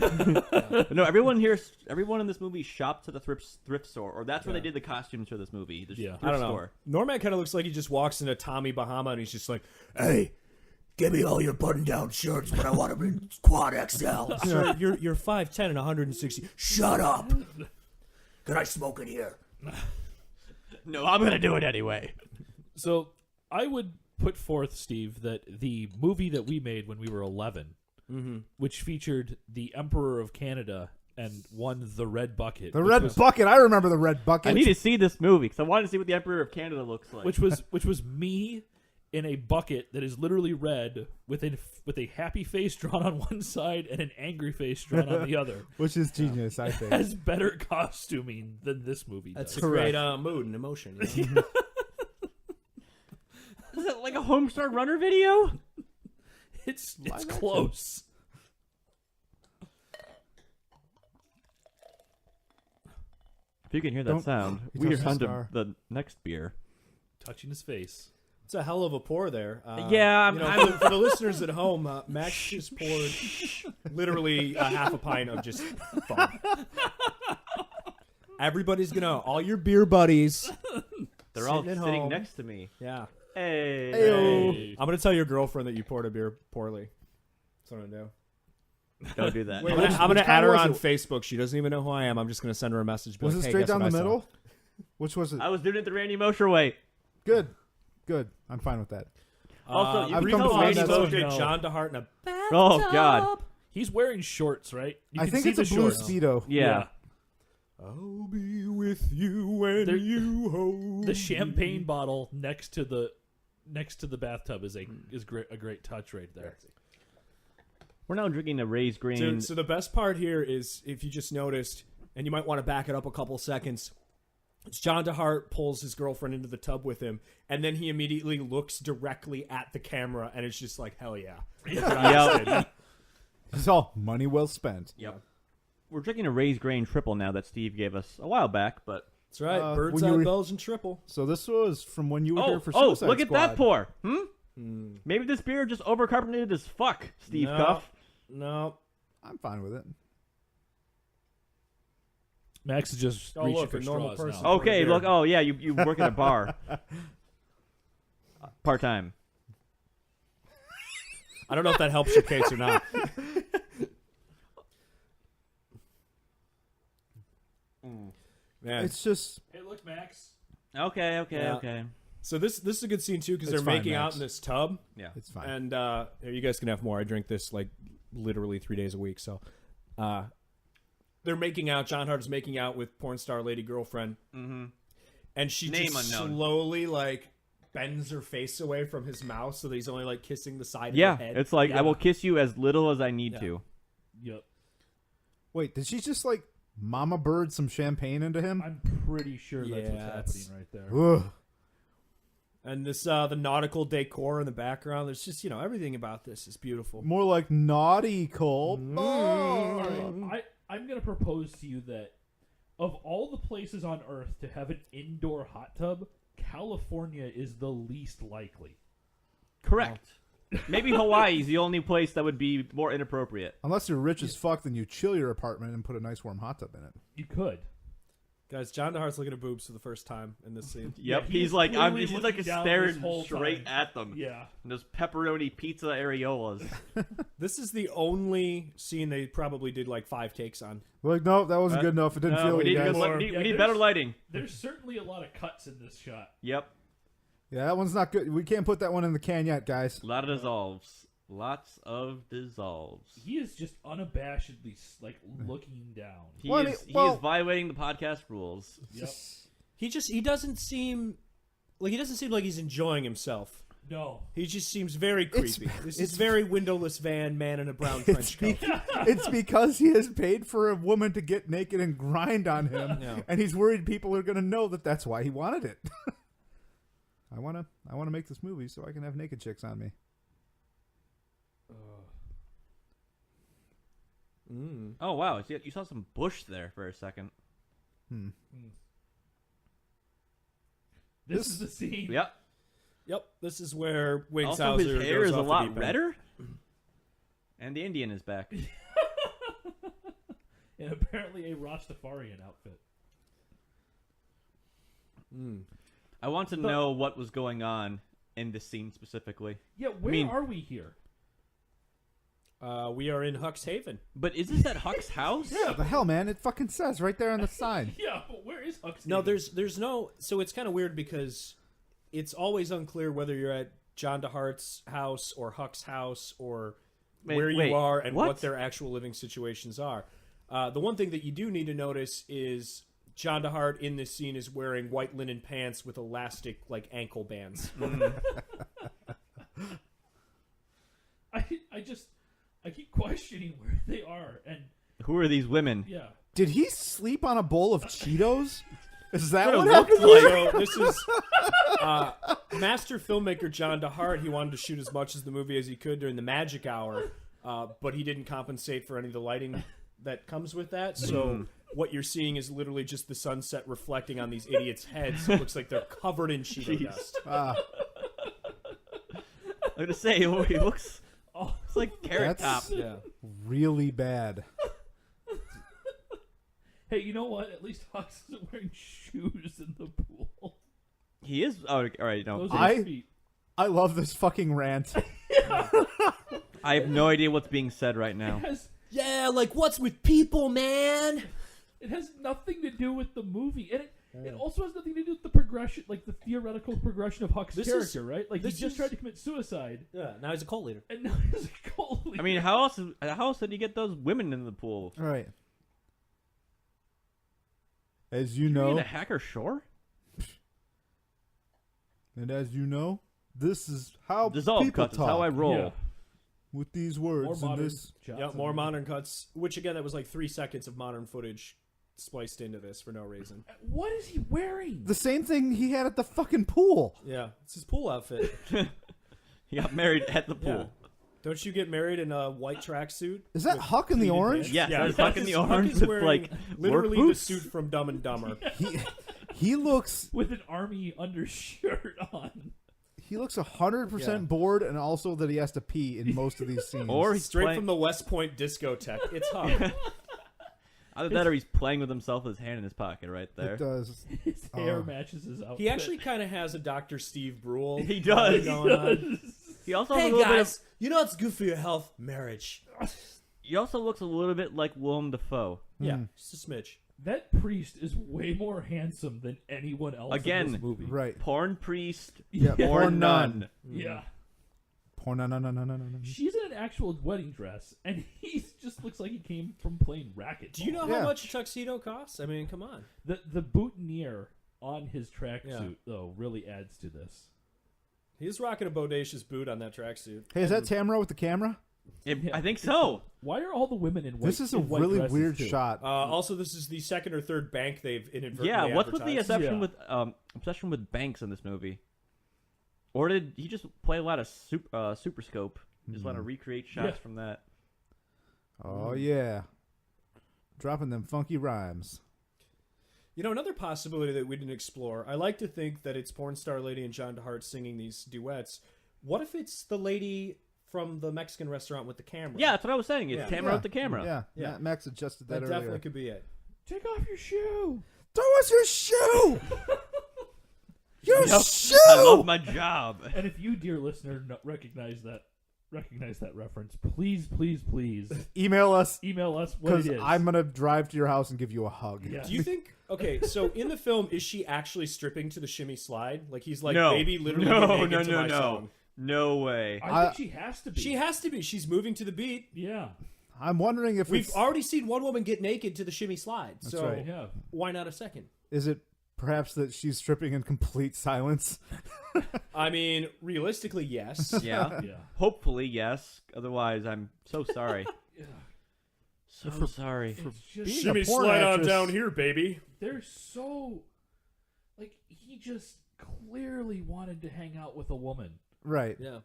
No, everyone in this movie shopped at the thrift store, or that's where they did the costumes for this movie. The Yeah. thrift I don't know. store. Norman kind of looks like he just walks into Tommy Bahama and he's just like, Hey, give me all your button-down shirts, but I want them in quad XL. "Sir, you're 5'10" and 160. Shut up. Can I smoke in here? No, I'm gonna do it anyway. So I would put forth, Steve, that the movie that we made when we were 11, which featured the Emperor of Canada and won the Red Bucket. The Red Bucket. I remember the Red Bucket. I need to see this movie because I wanted to see what the Emperor of Canada looks like. which was me in a bucket that is literally red with a happy face drawn on one side and an angry face drawn on the other. Which is genius, I think. Has better costuming than this movie does. That's a great mood and emotion. You know? Is it like a Homestar Runner video? It's close. If you can hear that sound, he we are touched the on to star. the next beer. Touching his face. It's a hell of a pour there. Yeah, for the listeners at home, Max just poured literally a half a pint of just foam. Everybody's all your beer buddies. They're all Sitting at sitting home. next to me. Yeah. Hey. Ayo. I'm going to tell your girlfriend that you poured a beer poorly. That's what I'm going to do. Don't do that. Wait, I'm which going to kind add her was on it? Facebook. She doesn't even know who I am. I'm just going to send her a message. Was it hey, straight guess down what the I saw? middle? Which was it? I was doing it the Randy Mosher way. Good. I'm fine with that. Also, you I've can come to tell find Randy that's Smoked Mosher. it, John DeHart in a Oh God. He's wearing shorts, right? You I can think see it's a the blue shorts. Speedo. Yeah. I'll be with you when There- you hold The champagne bottle next to the bathtub is a great touch right there. We're now drinking a raised grain. So the best part here is, if you just noticed, and you might want to back it up a couple seconds, it's John DeHart pulls his girlfriend into the tub with him, and then he immediately looks directly at the camera, and it's just like, hell yeah. Yep. It's all money well spent. Yep. We're drinking a raised grain triple now that Steve gave us a while back, but That's right. Bird's when you Eye were- Belgian triple. So this was from when you were here for Suicide look at Squad. that pour. Maybe this beer just overcarbonated as fuck, Steve No. Cuff. No. I'm fine with it. Max is just Oh, reaching look, for a normal straws person. now. Okay, beer. look. Oh yeah, you work at a bar. Part time. I don't know if that helps your case or not. Man. It's just Hey, look, Max. Okay. Yeah. So this is a good scene too, because It's they're fine, making Max. out in this tub, Yeah. it's fine. and here, you guys can have more. I drink this like literally 3 days a week. So they're making out. John Hart is making out with porn star lady girlfriend, and she Name just unknown. slowly like bends her face away from his mouth, so that he's only like kissing the side Yeah, of her head. it's like Yeah. I will kiss you as little as I need Yeah. to. Yep. Wait, did she just like mama bird some champagne into him? I'm pretty sure that's Yeah, what's it's- happening right there. Ugh. And this the nautical decor in the background. There's just everything about this is beautiful. More like naughty Cole. All right, I'm going to propose to you that of all the places on Earth to have an indoor hot tub, California is the least likely. Correct. Maybe Hawaii's the only place that would be more inappropriate. Unless you're rich as fuck, then you chill your apartment and put a nice warm hot tub in it. You could. Guys, John DeHart's looking at boobs for the first time in this scene. Yep, he's he's like clearly he's like looking down this staring whole straight time. at them. Yeah. And those pepperoni pizza areolas. This is the only scene they probably did like 5 takes on. Like, no, that wasn't good enough. It didn't No, feel we it, need, guys. good li- we need, Yeah, we need there's- better lighting. There's certainly a lot of cuts in this shot. Yep. Yeah, that one's not good. We can't put that one in the can yet, guys. A lot of dissolves. Lots of dissolves. He is just unabashedly looking down. He Well, is well- violating the podcast rules. Yep. He doesn't seem like he's enjoying himself. No. He just seems very It's- creepy. This is it's- very windowless van man in a brown trench coat. It's because he has paid for a woman to get naked and grind on him, Yeah. and he's worried people are going to know that that's why he wanted it. I want to make this movie so I can have naked chicks on me. Oh wow, you saw some bush there for a second. This is the scene. Yep. Yep, this is where Wings Also, his hair is a lot deep end. redder. And the Indian is back. And apparently a Rastafarian outfit. I want to know what was going on in this scene specifically. Yeah, where are we here? We are in Huck's Haven. But is this at Huck's house? What the hell, man? It fucking says right there on the sign. Yeah, but where is Huck's No, Haven? there's no. So it's kind of weird because it's always unclear whether you're at John DeHart's house or Huck's house or Wait, where you are and what? what their actual living situations are. The one thing that you do need to notice is John DeHart in this scene is wearing white linen pants with elastic like ankle bands. I keep questioning where they are, and Who are these women? yeah, Did he sleep on a bowl of Cheetos? Is that What what it happened? looked So this is master filmmaker John DeHart. He wanted to shoot as much of the movie as he could during the magic hour, but he didn't compensate for any of the lighting that comes with that. So what you're seeing is literally just the sunset reflecting on these idiots' heads. It looks like they're covered in Cheeto dust. I'm gonna say he looks. Oh, it's like Carrot Top. That's Yeah. really bad. hey, you know what? At least Hux isn't wearing shoes in the pool. He is. Oh, all right. No, Those are his I- feet. I love this fucking rant. I have no idea what's being said right now. Yeah, like what's with people, man? It has nothing to do with the movie, and it also has nothing to do with the progression, like the theoretical progression of Huck's This character, right? Like he this just is- tried to commit suicide, Yeah, now he's a cult leader. and now he's a cult leader. I mean, how else did he get those women in the pool? All right. As you You mean know, the Hacker Shore? and as you know, this is how Dissolve people cuts is talk how I roll. Yeah. with these more words and modern this. shots Yeah, in more the movie. modern cuts. Which again, that was like 3 seconds of modern footage spliced into this for no reason. What is he wearing? The same thing he had at the fucking pool. Yeah, it's his pool outfit. He got married at the Yeah. pool. Don't you get married in a white tracksuit? Is that with Huck in the pleated orange? pants? Yes, that's Huck Huck in the Huck orange is with, wearing like, literally work the boots. suit from Dumb and Dumber. He looks With an army undershirt on. 100% Yeah. bored, and also that he has to pee in most of these scenes. Or he's Straight playing, from the West Point discotheque. It's Huck. either that or he's playing with himself with his hand in his pocket right there. it does. His hair matches his outfit. He actually kind of has a Dr. Steve Brule. He does. Going on. He also has Hey a little guys, you know what's good for your health? Marriage. He also looks a little bit like Willem Dafoe. Yeah, just a smidge. That priest is way more handsome than anyone else Again, in this movie. Right. Porn priest, Yeah, porn nun. Yeah. Porn. No. She's in an actual wedding dress, and he just looks like he came from playing racquetball. Do you know Yeah. how much a tuxedo costs? I mean, come on. The boutonniere on his tracksuit Yeah. though really adds to this? He's rocking a bodacious boot on that tracksuit. Hey, is that Tamara with the camera? I think so. Why are all the women in white? This is a in white really dresses, weird too? shot. Also, this is the second or third bank they've inadvertently Yeah, what's with the advertised. obsession with banks in this movie? Or did he just play a lot of Super Scope? Just want to recreate shots Yeah. from that. Oh yeah, dropping them funky rhymes. You know, another possibility that we didn't explore, I like to think that it's porn star lady and John DeHart singing these duets. What if it's the lady from the Mexican restaurant with the camera? Yeah, that's what I was saying. It's Yeah. Tamara with the camera. Yeah, Yeah. Max adjusted that, that earlier. definitely could be it. Take off your shoe. Throw us your shoe. Your Yep. shoe. I love my job. And if you, dear listener, recognize that reference, please Email us email us what because it is. I'm gonna drive to your house and give you a hug. Yeah. Do you think... Okay, so in the film, is she actually stripping to the shimmy slide? Like, he's like, No. baby, literally No, get naked to no, my no. song. No way. I think she has to be. She has to be. She's moving to the beat. Yeah. I'm wondering if We've it's already seen one woman get naked to the shimmy slide. That's So right. Yeah. why not a second? is it perhaps that she's stripping in complete silence. I mean, realistically, yes. Yeah. Yeah. Hopefully, yes. Otherwise, I'm so sorry. Yeah. So sorry. It's just being Shimmy a porn slide on actress- down here, baby. they're so like he just clearly wanted to hang out with a woman. Right. Yeah.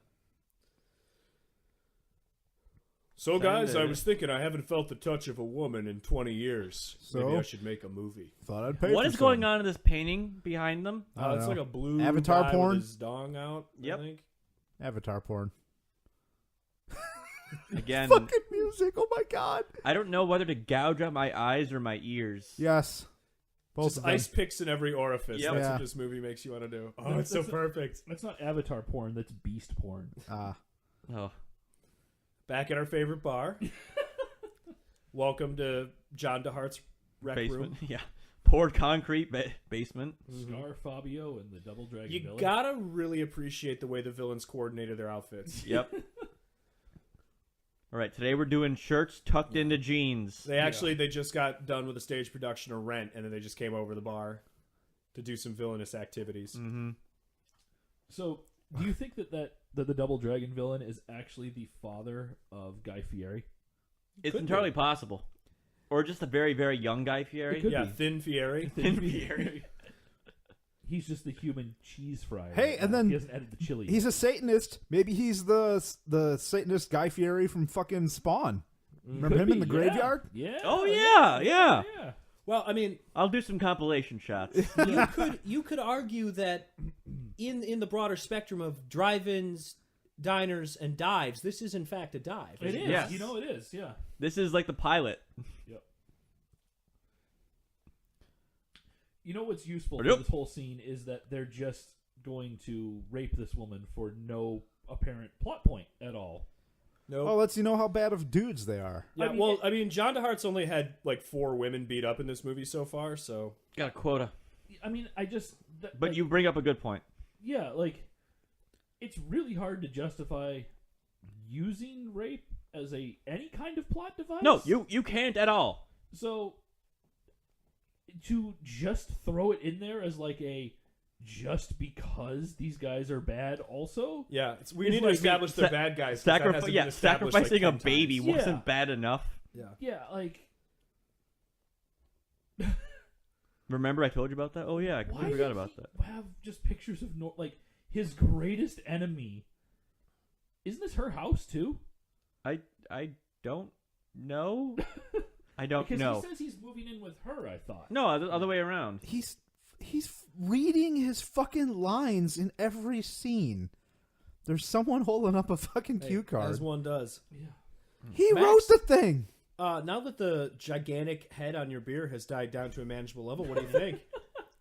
So, guys, Kinda. I was thinking I haven't felt the touch of a woman in 20 years. Maybe So? I should make a movie. Thought I'd pay What for is going some. on in this painting behind them? I don't It's know. like a blue Avatar guy porn? with his dong out, Yep. I think. Avatar porn. Again, Fucking music. Oh my god. I don't know whether to gouge out my eyes or my ears. Yes. Both Just of them. ice picks in every orifice. Yep. That's Yeah. what this movie makes you want to do. Oh, No, it's so that's- perfect. That's not Avatar porn. That's beast porn. Oh, Back at our favorite bar. Welcome to John DeHart's rec basement. room. Yeah. poured concrete basement. Scar Fabio and the Double Dragon You villain. gotta really appreciate the way the villains coordinated their outfits. Yep. All right, today we're doing shirts tucked into jeans. They just got done with a stage production of Rent, and then they just came over to the bar to do some villainous activities. Mm-hmm. So, do you think that the Double Dragon villain is actually the father of Guy Fieri? It's Could entirely be. possible. Or just a very, very young Guy Fieri. It could Yeah, be. Thin Fieri. Thin Fieri. He's just the human cheese fryer. Hey, right and now. then he hasn't added the chili. He's a Satanist. Maybe he's the Satanist Guy Fieri from fucking Spawn. Remember him in the graveyard? Yeah. Oh, yeah. Well, I mean, I'll do some compilation shots. You could argue that in the broader spectrum of drive-ins, diners, and dives, this is in fact a dive. It is. Yes. You know it is. Yeah. This is like the pilot. Yep. You know what's useful Yep. for this whole scene is that they're just going to rape this woman for no apparent plot point at all. no. Oh, lets you know how bad of dudes they are. Yeah, I mean, John DeHart's only had like 4 women beat up in this movie so far, so Got a quota. I mean, I just. But you bring up a good point. Yeah, like, it's really hard to justify using rape as any kind of plot device. No, you can't at all. So to just throw it in there as like just because these guys are bad also. yeah, we It's need to like establish they're bad guys. 'cause that hasn't been established, sacrificing like, a 10 baby times. wasn't Yeah. bad enough. Yeah, like Remember I told you about that? Oh yeah, I why completely forgot did about he that. have just pictures of like his greatest enemy? Isn't this her house too? I don't know. I don't Because know. he says he's moving in with her. I thought. No, the other way around. He's reading his fucking lines in every scene. There's someone holding up a fucking cue card. as one does. Yeah. He Max- wrote the thing. Now that the gigantic head on your beer has died down to a manageable level, what do you think?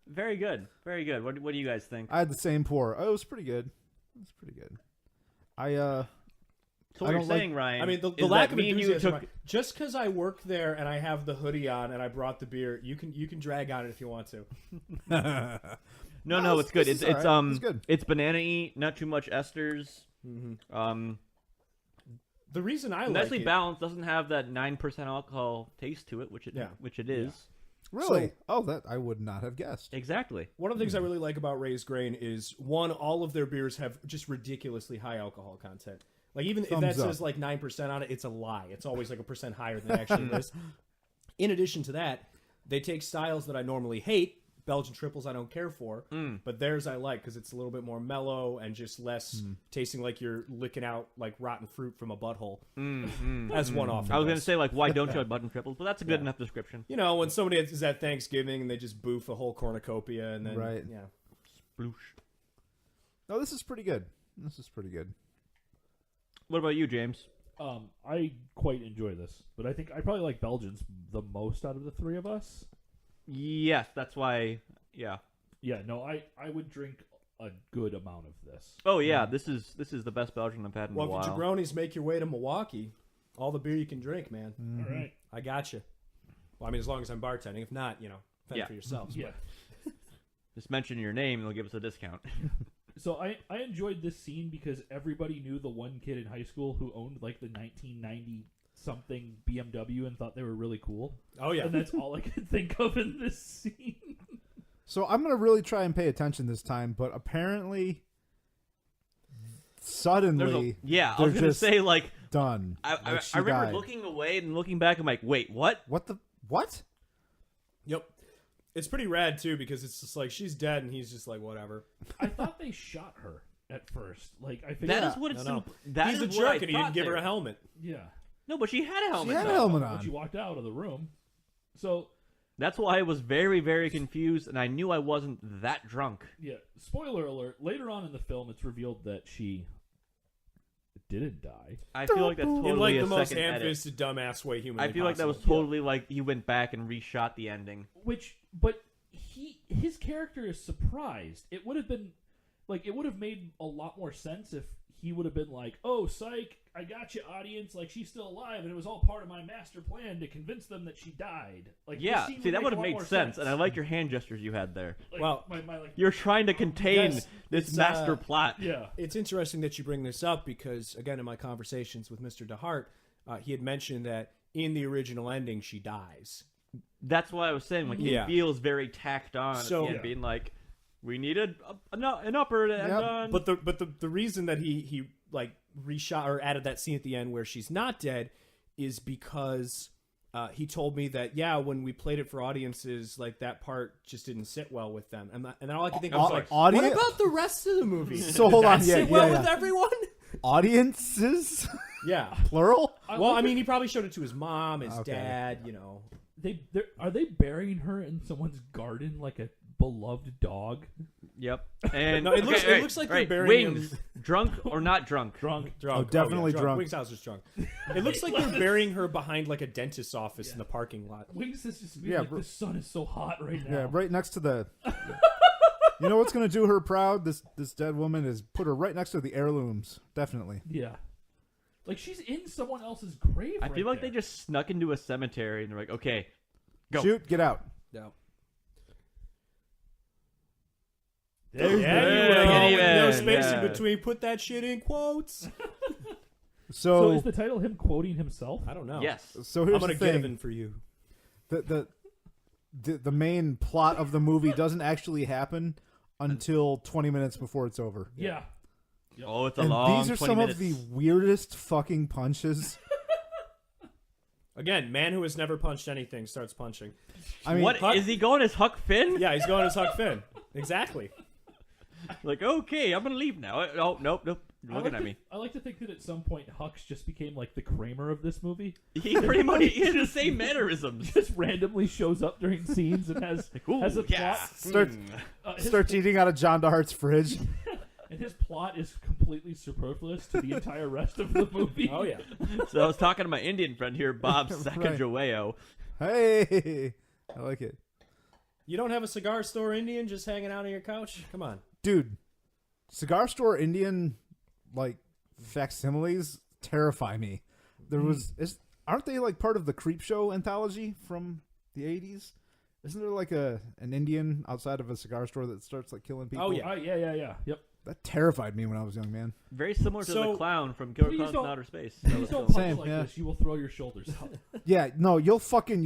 Very good. Very good. What do you guys think? I had the same pour. Oh, it was pretty good. It was pretty good. So I what you're don't like- saying, Ryan, I mean, the is lack that of me and you enthusiasm. took... Just because I work there and I have the hoodie on and I brought the beer, you can drag on it if you want to. No, it's good. this It's is all right. It's good. It's banana-y, not too much esters. The reason I like Nicely it, balanced. Doesn't have that 9% alcohol taste to it, which it is. Really? So- That I would not have guessed. Exactly. one of the things I really like about Raised Grain is, one, all of their beers have just ridiculously high alcohol content. Like, even if that Thumbs up. says like 9% on it, it's a lie. It's always like 1% higher than it actually is. In addition to that, they take styles that I normally hate. Belgian triples I don't care for, but theirs I like because it's a little bit more mellow and just less tasting like you're licking out like rotten fruit from a butthole. As one off. I was going to say, like, why don't you like button triples? But that's a good enough description. You know, when somebody is at Thanksgiving and they just boof a whole cornucopia and then Right. yeah. Sploosh. No, this is pretty good. This is pretty good. What about you, James? I quite enjoy this, but I think I probably like Belgians the most out of the three of us. Yes, that's why. Yeah. Yeah, no, I would drink a good amount of this. Oh yeah, this is the best Belgian I've had in Well, a while. if you jabronis make your way to Milwaukee, all the beer you can drink, man. All right. I got you. Well, I mean, as long as I'm bartending. If not, fend Yeah. for yourselves. Yeah. Just mention your name and they'll give us a discount. So I enjoyed this scene because everybody knew the one kid in high school who owned like the 1990 something BMW and thought they were really cool. Oh yeah. And that's all I could think of in this scene. So I'm gonna really try and pay attention this time, but apparently, suddenly, I they're was gonna just say like done. I Like, she remember died. looking away and looking back. I'm like, wait, what? What the what? Yep. It's pretty rad too because it's just like she's dead and he's just like whatever. I thought they shot her at first. Like I figured, That is what it's. No. That He's is a what jerk I and he didn't thought give her there. a helmet. yeah. No, but she had a helmet. She had a though. helmet When she on. walked out of the room. So That's why I was very, very confused, and I knew I wasn't that drunk. yeah, spoiler alert. Later on in the film, it's revealed that she didn't die. I feel like that's totally In like a the most second edit. ham-fisted, dumbass way humanly I feel like that was possible. totally like he went back and reshot the ending. But his character is surprised. It would have been like it would have made a lot more sense if he would have been like, "Oh, psych, I got you, audience. Like, she's still alive, and it was all part of my master plan to convince them that she died." Like, Yeah, see, that would have made sense, and I like your hand gestures you had there. Like, Well, You're trying to contain Yes, this it's, master plot. yeah. It's interesting that you bring this up because, again, in my conversations with Mr. DeHart, he had mentioned that in the original ending, she dies. That's why I was saying, like, Yeah. it feels very tacked on. So- at the end, being like, we needed an upper to end on. But the reason that he like reshot or added that scene at the end where she's not dead is because he told me that when we played it for audiences, like that part just didn't sit well with them, and all I could think of was like, what about the rest of the movie? So hold on, Sit well with everyone. Audiences, Yeah. plural. Well, I mean, he probably showed it to his mom, his dad, Are they burying her in someone's garden like a beloved dog? Yep. And No, it looks like they're burying Wings, him. drunk or not drunk? Drunk. Drunk. Oh, definitely drunk. Wings House is drunk. It looks like they're burying her behind like a dentist's office in the parking lot. Wings is just being like, the sun is so hot right now. Yeah, right next to the. You know what's going to do her proud? This dead woman is put her right next to the heirlooms. Definitely. Yeah. Like, she's in someone else's grave. I feel like they just snuck into a cemetery and they're like, okay, go. Shoot, get out. No. There Yeah, you you go. will. Get With even, no space yeah. in between. Put that shit in quotes. So So is the title him quoting himself? I don't know. Yes. so here's I'm gonna the get thing. even for you. The main plot of the movie doesn't actually happen until 20 minutes before it's over. Yeah. Oh, it's a And long these are 20 some minutes. of the weirdest fucking punches. Again, man who has never punched anything starts punching. I mean, What is he going as Huck Finn? Yeah, he's going as Huck Finn. Exactly. Like, okay, I'm gonna leave now. Oh, nope. You're looking at me. I like to think that at some point Hux just became like the Kramer of this movie. He pretty much he has the same mannerisms. Just randomly shows up during scenes and has Ooh, has a yeah. plot. starts eating out of John DeHart's fridge. And his plot is completely superfluous to the entire rest of the movie. Oh yeah. So I was talking to my Indian friend here, Bob Sacagaweo. Hey, I like it. You don't have a cigar store Indian just hanging out on your couch? Come on. Dude, cigar store Indian, like, facsimiles terrify me. Aren't they, like, part of the Creepshow anthology from the 80s? Isn't there, like, an Indian outside of a cigar store that starts, like, killing people? Oh, yeah. Yeah. Yep. That terrified me when I was a young man. Very similar to So- the clown from Killer Please Clowns in don't- Outer Space. Please don't punch Same, like yeah. this. You will throw your shoulders out. Yeah, no, you'll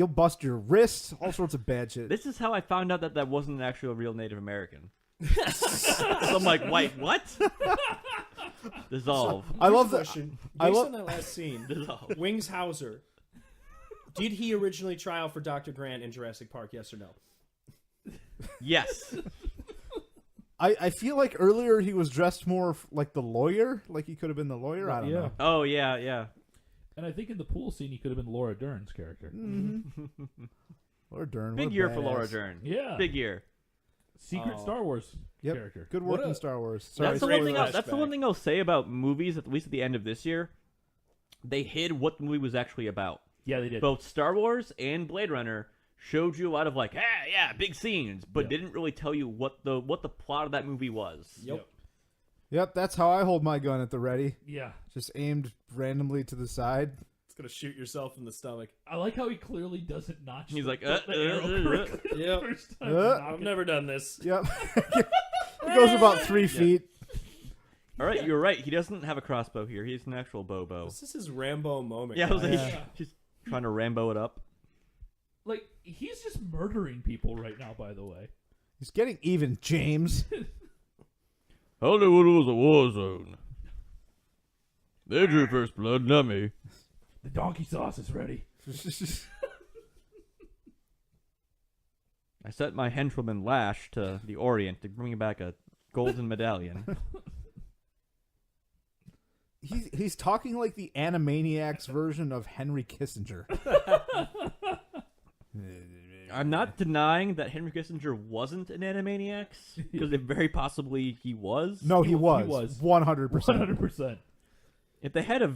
bust your wrists, all sorts of bad shit. This is how I found out that wasn't an actual real Native American. So I'm like, wait, what? Dissolve. I love that. Question. I Based love- on that last scene, Dissolve. Wings Hauser, did he originally try out for Dr. Grant in Jurassic Park, yes or no? Yes. I feel like earlier he was dressed more like the lawyer, like he could have been the lawyer. I don't Yeah. know. Oh, yeah. And I think in the pool scene, he could have been Laura Dern's character. Laura Dern. Big what a year for Laura badass. Dern. Yeah. Big year. Secret Oh. Star Wars Yep. character. Good What work in a- Star Wars. Sorry, That's the, great one thing that's the flashback. one thing I'll say about movies, at least at the end of this year. They hid what the movie was actually about. Yeah, they did. Both Star Wars and Blade Runner showed you a lot of like, yeah, big scenes, but Yeah. didn't really tell you what the plot of that movie was. Yep. Yep, that's how I hold my gun at the ready. Yeah. Just aimed randomly to the side. It's going to shoot yourself in the stomach. I like how he clearly doesn't notch He's the, like, the arrow correctly the Yep. first time. I've never done this. Yep. It goes about 3 feet. All right, you're right. He doesn't have a crossbow here. He's an actual bobo. This is his Rambo moment. Yeah, I was like, guys. Yeah. he's trying to Rambo it up. Like, he's just murdering people right now, by the way. He's getting even, James. Hollywood was a war zone. They drew first blood, not me. The donkey sauce is ready. I set my henchman Lash to the Orient to bring back a golden medallion. He's talking like the Animaniacs version of Henry Kissinger. I'm not denying that Henry Kissinger wasn't an Animaniacs, because very possibly he was. No, he was. He was. 100%. 100%. If they had a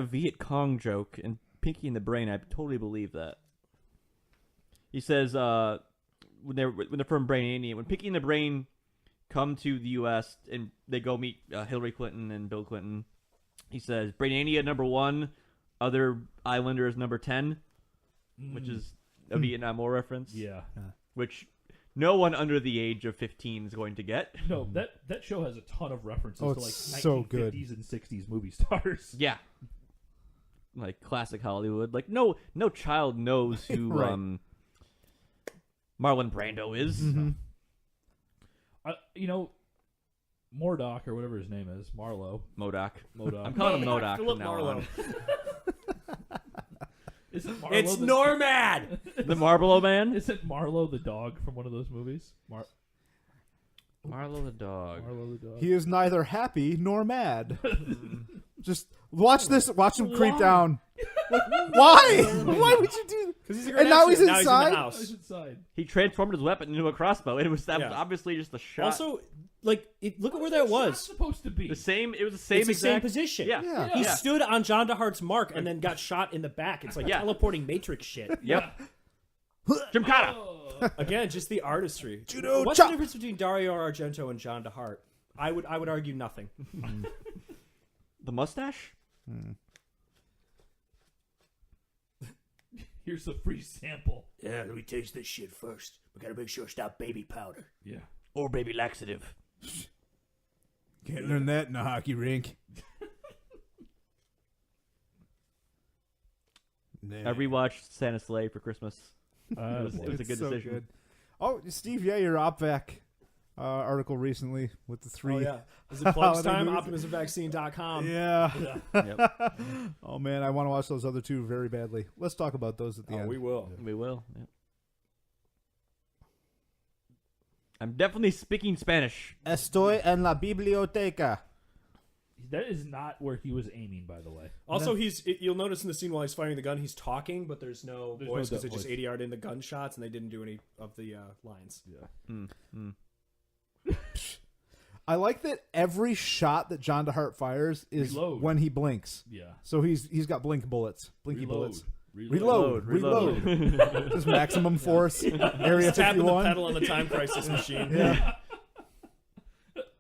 Viet Cong joke in Pinky and the Brain, I'd totally believe that. He says when they're from Brainiania, when Pinky and the Brain come to the U.S. and they go meet Hillary Clinton and Bill Clinton. He says, Brainania #1, other Islanders #10, which is a Vietnam War reference. Yeah. Which no one under the age of 15 is going to get. No, that show has a ton of references to like so 1950s good. and 60s movie stars. Yeah. Like classic Hollywood. Like no child knows who Right. Marlon Brando is. Murdoch or whatever his name is, Marlowe. Modoc. Modoc. I'm calling him Modoc Philip from now Marlowe. on. Isn't Marlowe It's Normad. The Marlboro Man? Isn't Marlowe the dog from one of those movies? Marlo the dog. Marlowe the dog. He is neither happy nor mad. Just watch this. Watch him creep down. Why? Why would you do? Because he's a And now he's in inside? the Oh, he's house. inside. He transformed his weapon into a crossbow. That was obviously just a shot. Also, like, look at where that What's was. that supposed to be? the same. It was the same It's the same exact position. Yeah. Yeah. He Yeah. stood on John DeHart's mark and then got shot in the back. It's like Yeah. teleporting Matrix shit. Yep. Gymkhana. Again, just the artistry. Judo What's chop. the difference between Dario Argento and John DeHart? I would argue nothing. The mustache? Here's a free sample. Yeah, let me taste this shit first. We gotta make sure it's not baby powder. Yeah. Or baby laxative. Can't learn that in a hockey rink. I rewatched Santa Sleigh for Christmas. It was a It's good so decision. good. Oh, Steve, yeah, your OPVAC article recently with the three. Oh, yeah. Is it plugs time? Holiday OptimismVaccine.com. Yeah. Yep. Oh man, I want to watch those other two very badly. Let's talk about those at the end. We will. We will. Yeah. I'm definitely speaking Spanish. Estoy en la biblioteca. That is not where he was aiming, by the way. Also, you'll notice in the scene while he's firing the gun, he's talking, but there's no There's voice no because they just voice. ADR'd in the gunshots and they didn't do any of the lines. Yeah. I like that every shot that John DeHart fires is Reload. when he blinks. Yeah. So he's got blink bullets, blinky Reload. bullets. Reload. Reload. Just maximum force. Area Tapping the 51. pedal on the time crisis machine. Yeah.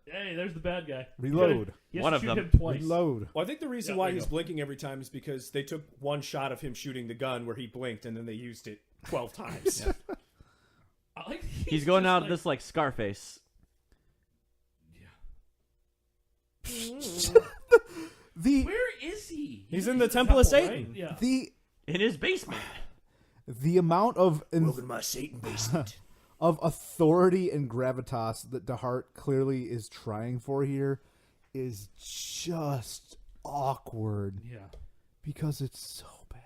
Hey, there's the bad guy. Reload. He has One to of shoot them. him twice. Reload. Well, I think the reason Yeah, why there you he's go. blinking every time is because they took one shot of him shooting the gun where he blinked and then they used it 12 times. I like He's going just out like, this like Scarface. The Where is he? He's in the Temple of Satan. Right? Yeah. In his basement. the amount of Welcome to my Satan basement. of authority and gravitas that DeHart clearly is trying for here is just awkward Yeah. because it's so bad.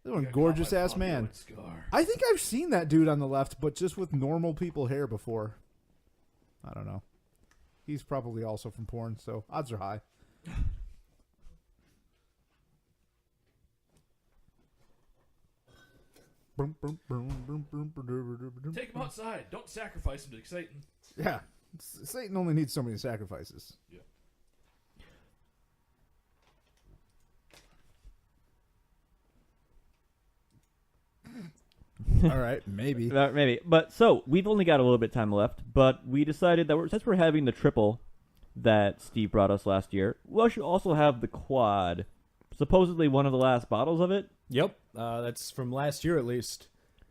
This one gorgeous ass man. Scar. I think I've seen that dude on the left, but just with normal people hair before. I don't know. He's probably also from porn, so odds are high. Take him outside. Don't sacrifice him to Satan. Yeah. Satan only needs so many sacrifices. Yeah. All right, maybe. Maybe. But so we've only got a little bit of time left, but we decided that since we're having the triple that Steve brought us last year, we should also have the quad. Supposedly one of the last bottles of it. Yep. That's from last year at least.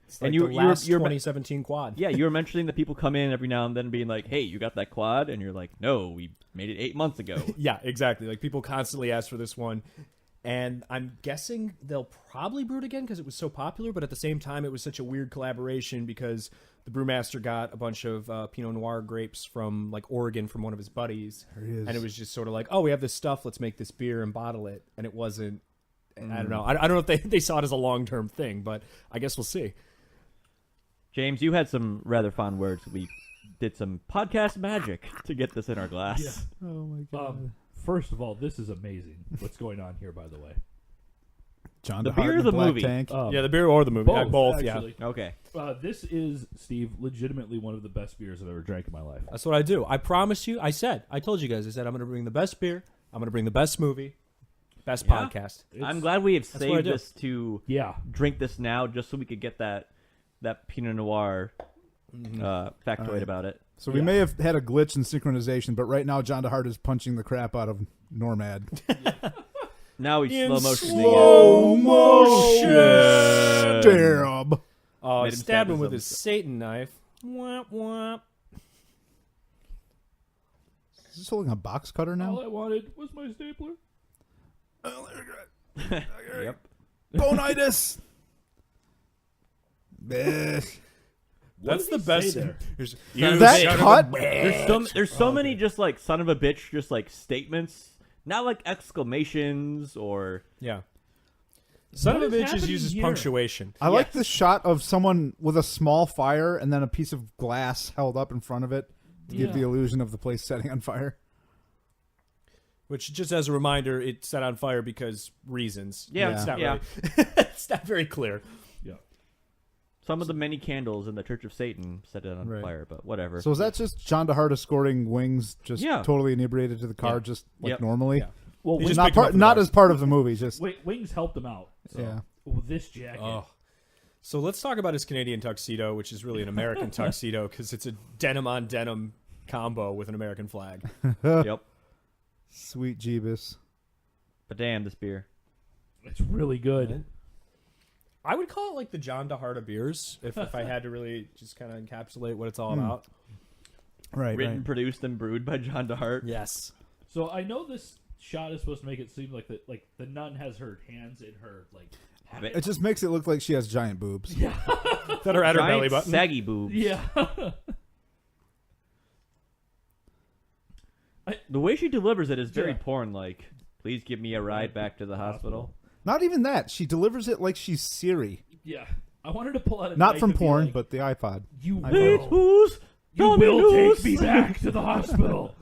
It's And like you- the you're- last you're- 2017 quad. Yeah, you were mentioning that people come in every now and then being like, hey, you got that quad? And you're like, no, we made it 8 months ago. Yeah, exactly. Like people constantly ask for this one. And I'm guessing they'll probably brew it again because it was so popular. But at the same time, it was such a weird collaboration because the brewmaster got a bunch of Pinot Noir grapes from like Oregon from one of his buddies. There he is. And it was just sort of like, oh, we have this stuff. Let's make this beer and bottle it. And it wasn't, I don't know. I don't know if they saw it as a long-term thing, but I guess we'll see. James, you had some rather fond words. We did some podcast magic to get this in our glass. Yeah. Oh my god. First of all, this is amazing. What's going on here, by the way? John the DeHart beer in or a the black movie? Tank. Yeah, the beer or the movie. Both, yeah. actually. Okay. This is, Steve, legitimately one of the best beers I've ever drank in my life. That's what I do. I promise you. I told you guys. I said I'm going to bring the best beer. I'm going to bring the best movie, best Yeah. podcast. I'm glad we have what I saved do. this to Yeah. drink this now just so we could get that Pinot Noir factoid All right. about it. So we may have had a glitch in synchronization, but right now John DeHart is punching the crap out of Normad. Now he's In slow motion. slow motion. Stab. Oh, Made him stabbed stab him with himself. his Satan knife. Womp womp. Is this holding a box cutter All now? I wanted was my stapler. Yep. Bonitis. Bleh. That's the did he best. say there? There's- That son of a cut? bitch. There's so many just like son of a bitch, just like statements, not like exclamations or Yeah. Son What of a is bitch happening uses here? punctuation. I like the shot of someone with a small fire and then a piece of glass held up in front of it to give Yeah. the illusion of the place setting on fire. Which, just as a reminder, it set on fire because reasons. Yeah, It's not yeah. really. It's not very clear. Yeah. some of the many candles in the Church of Satan set it on Right. fire. But whatever. So is that just John DeHart escorting Wings just Yeah. totally inebriated to the car Yeah. just like Yep. normally? Yeah. Well, He Wings, just Not picked him up part, from not the as part of the movie, just Wings helped him out. So. yeah. With this jacket. Oh. So let's talk about his Canadian tuxedo, which is really an American tuxedo because it's a denim on denim combo with an American flag. Yep. Sweet Jeebus. But damn, this beer. It's really good. I would call it like the John DeHart of beers if I had to really just kind of encapsulate what it's all about. Right, Written, right. produced, and brewed by John DeHart. Yes. So I know this shot is supposed to make it seem like the nun has her hands in her like. Habit. It just makes it look like she has giant boobs. That are at her Giant belly button. saggy boobs. Yeah. The way she delivers it is very Yeah. porn-like. Please give me a ride back to the hospital. Not even that. She delivers it like she's Siri. Yeah. I wanted to pull out a Not knife from and be porn, like, but the iPod. you I Please, will, who's? you Tell me will who's? take me back to the hospital.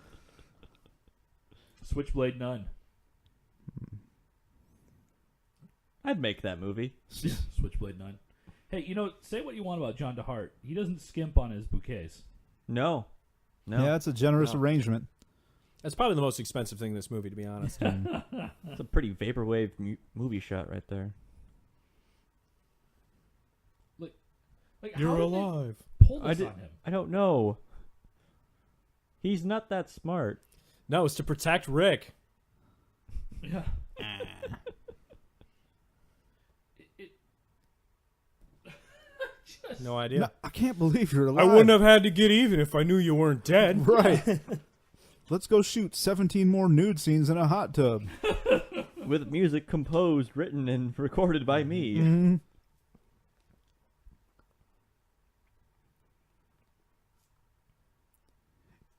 Switchblade Nun. I'd make that movie. Yeah, Switchblade Nun. Hey, say what you want about John DeHart. He doesn't skimp on his bouquets. No. Yeah, it's a generous arrangement. That's probably the most expensive thing in this movie, to be honest. It's a pretty vaporwave movie shot right there. Like, You're how did alive. they pull this I on him? don't know. He's not that smart. No, it's to protect Rick. Yeah. No idea. No, I can't believe you're I alive. wouldn't have had to get even if I knew you weren't dead. Right. Let's go shoot 17 more nude scenes in a hot tub. With music composed, written, and recorded by me. Mhm.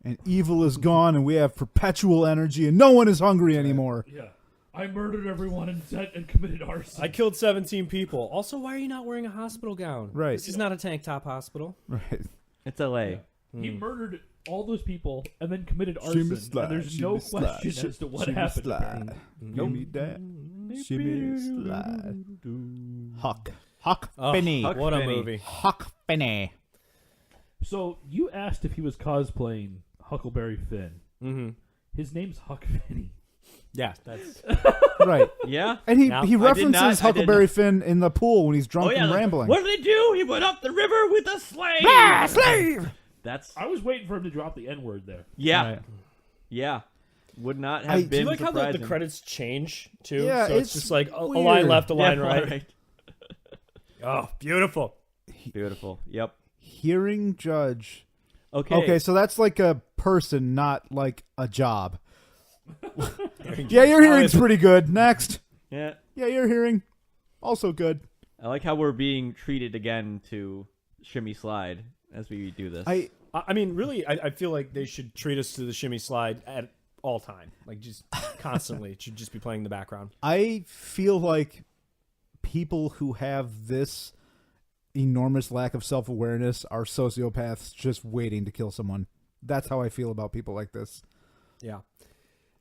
And evil is gone, and we have perpetual energy, and no one is hungry anymore. Yeah. I murdered everyone and committed arson. I killed 17 people. Also, why are you not wearing a hospital gown? Right. This is not a tank top hospital. Right. It's L.A. He murdered all those people and then committed arson. And there's no question as to what happened. apparently. Give me that. Shimmy slide. Huck Finney. What a Finney. movie. Huck Finney. So you asked if he was cosplaying Huckleberry Finn. Mm-hmm. His name's Huck Finney. Yeah, that's Right. Yeah? And he Now, I did references not- I did Huckleberry not- Finn in the pool when he's drunk and like, rambling. What did he do? He went up the river with a slave. Slave! That's I was waiting for him to drop the N-word there. yeah, Right. yeah. Would not I- have do Do you been like how surprising. the credits change too? Yeah, so it's it's just like a weird. line left, a line Yeah, right. Oh, beautiful. Beautiful. Yep. Hearing judge. Okay. Okay, so that's like a person, not like a job. Yeah, your hearing's pretty good. Next. Yeah. Yeah, your hearing. Also good. I like how we're being treated again to shimmy slide as we do this. I mean, really, I feel like they should treat us to the shimmy slide at all time, like just constantly. It should just be playing in the background. I feel like people who have this enormous lack of self-awareness are sociopaths just waiting to kill someone. That's how I feel about people like this. Yeah,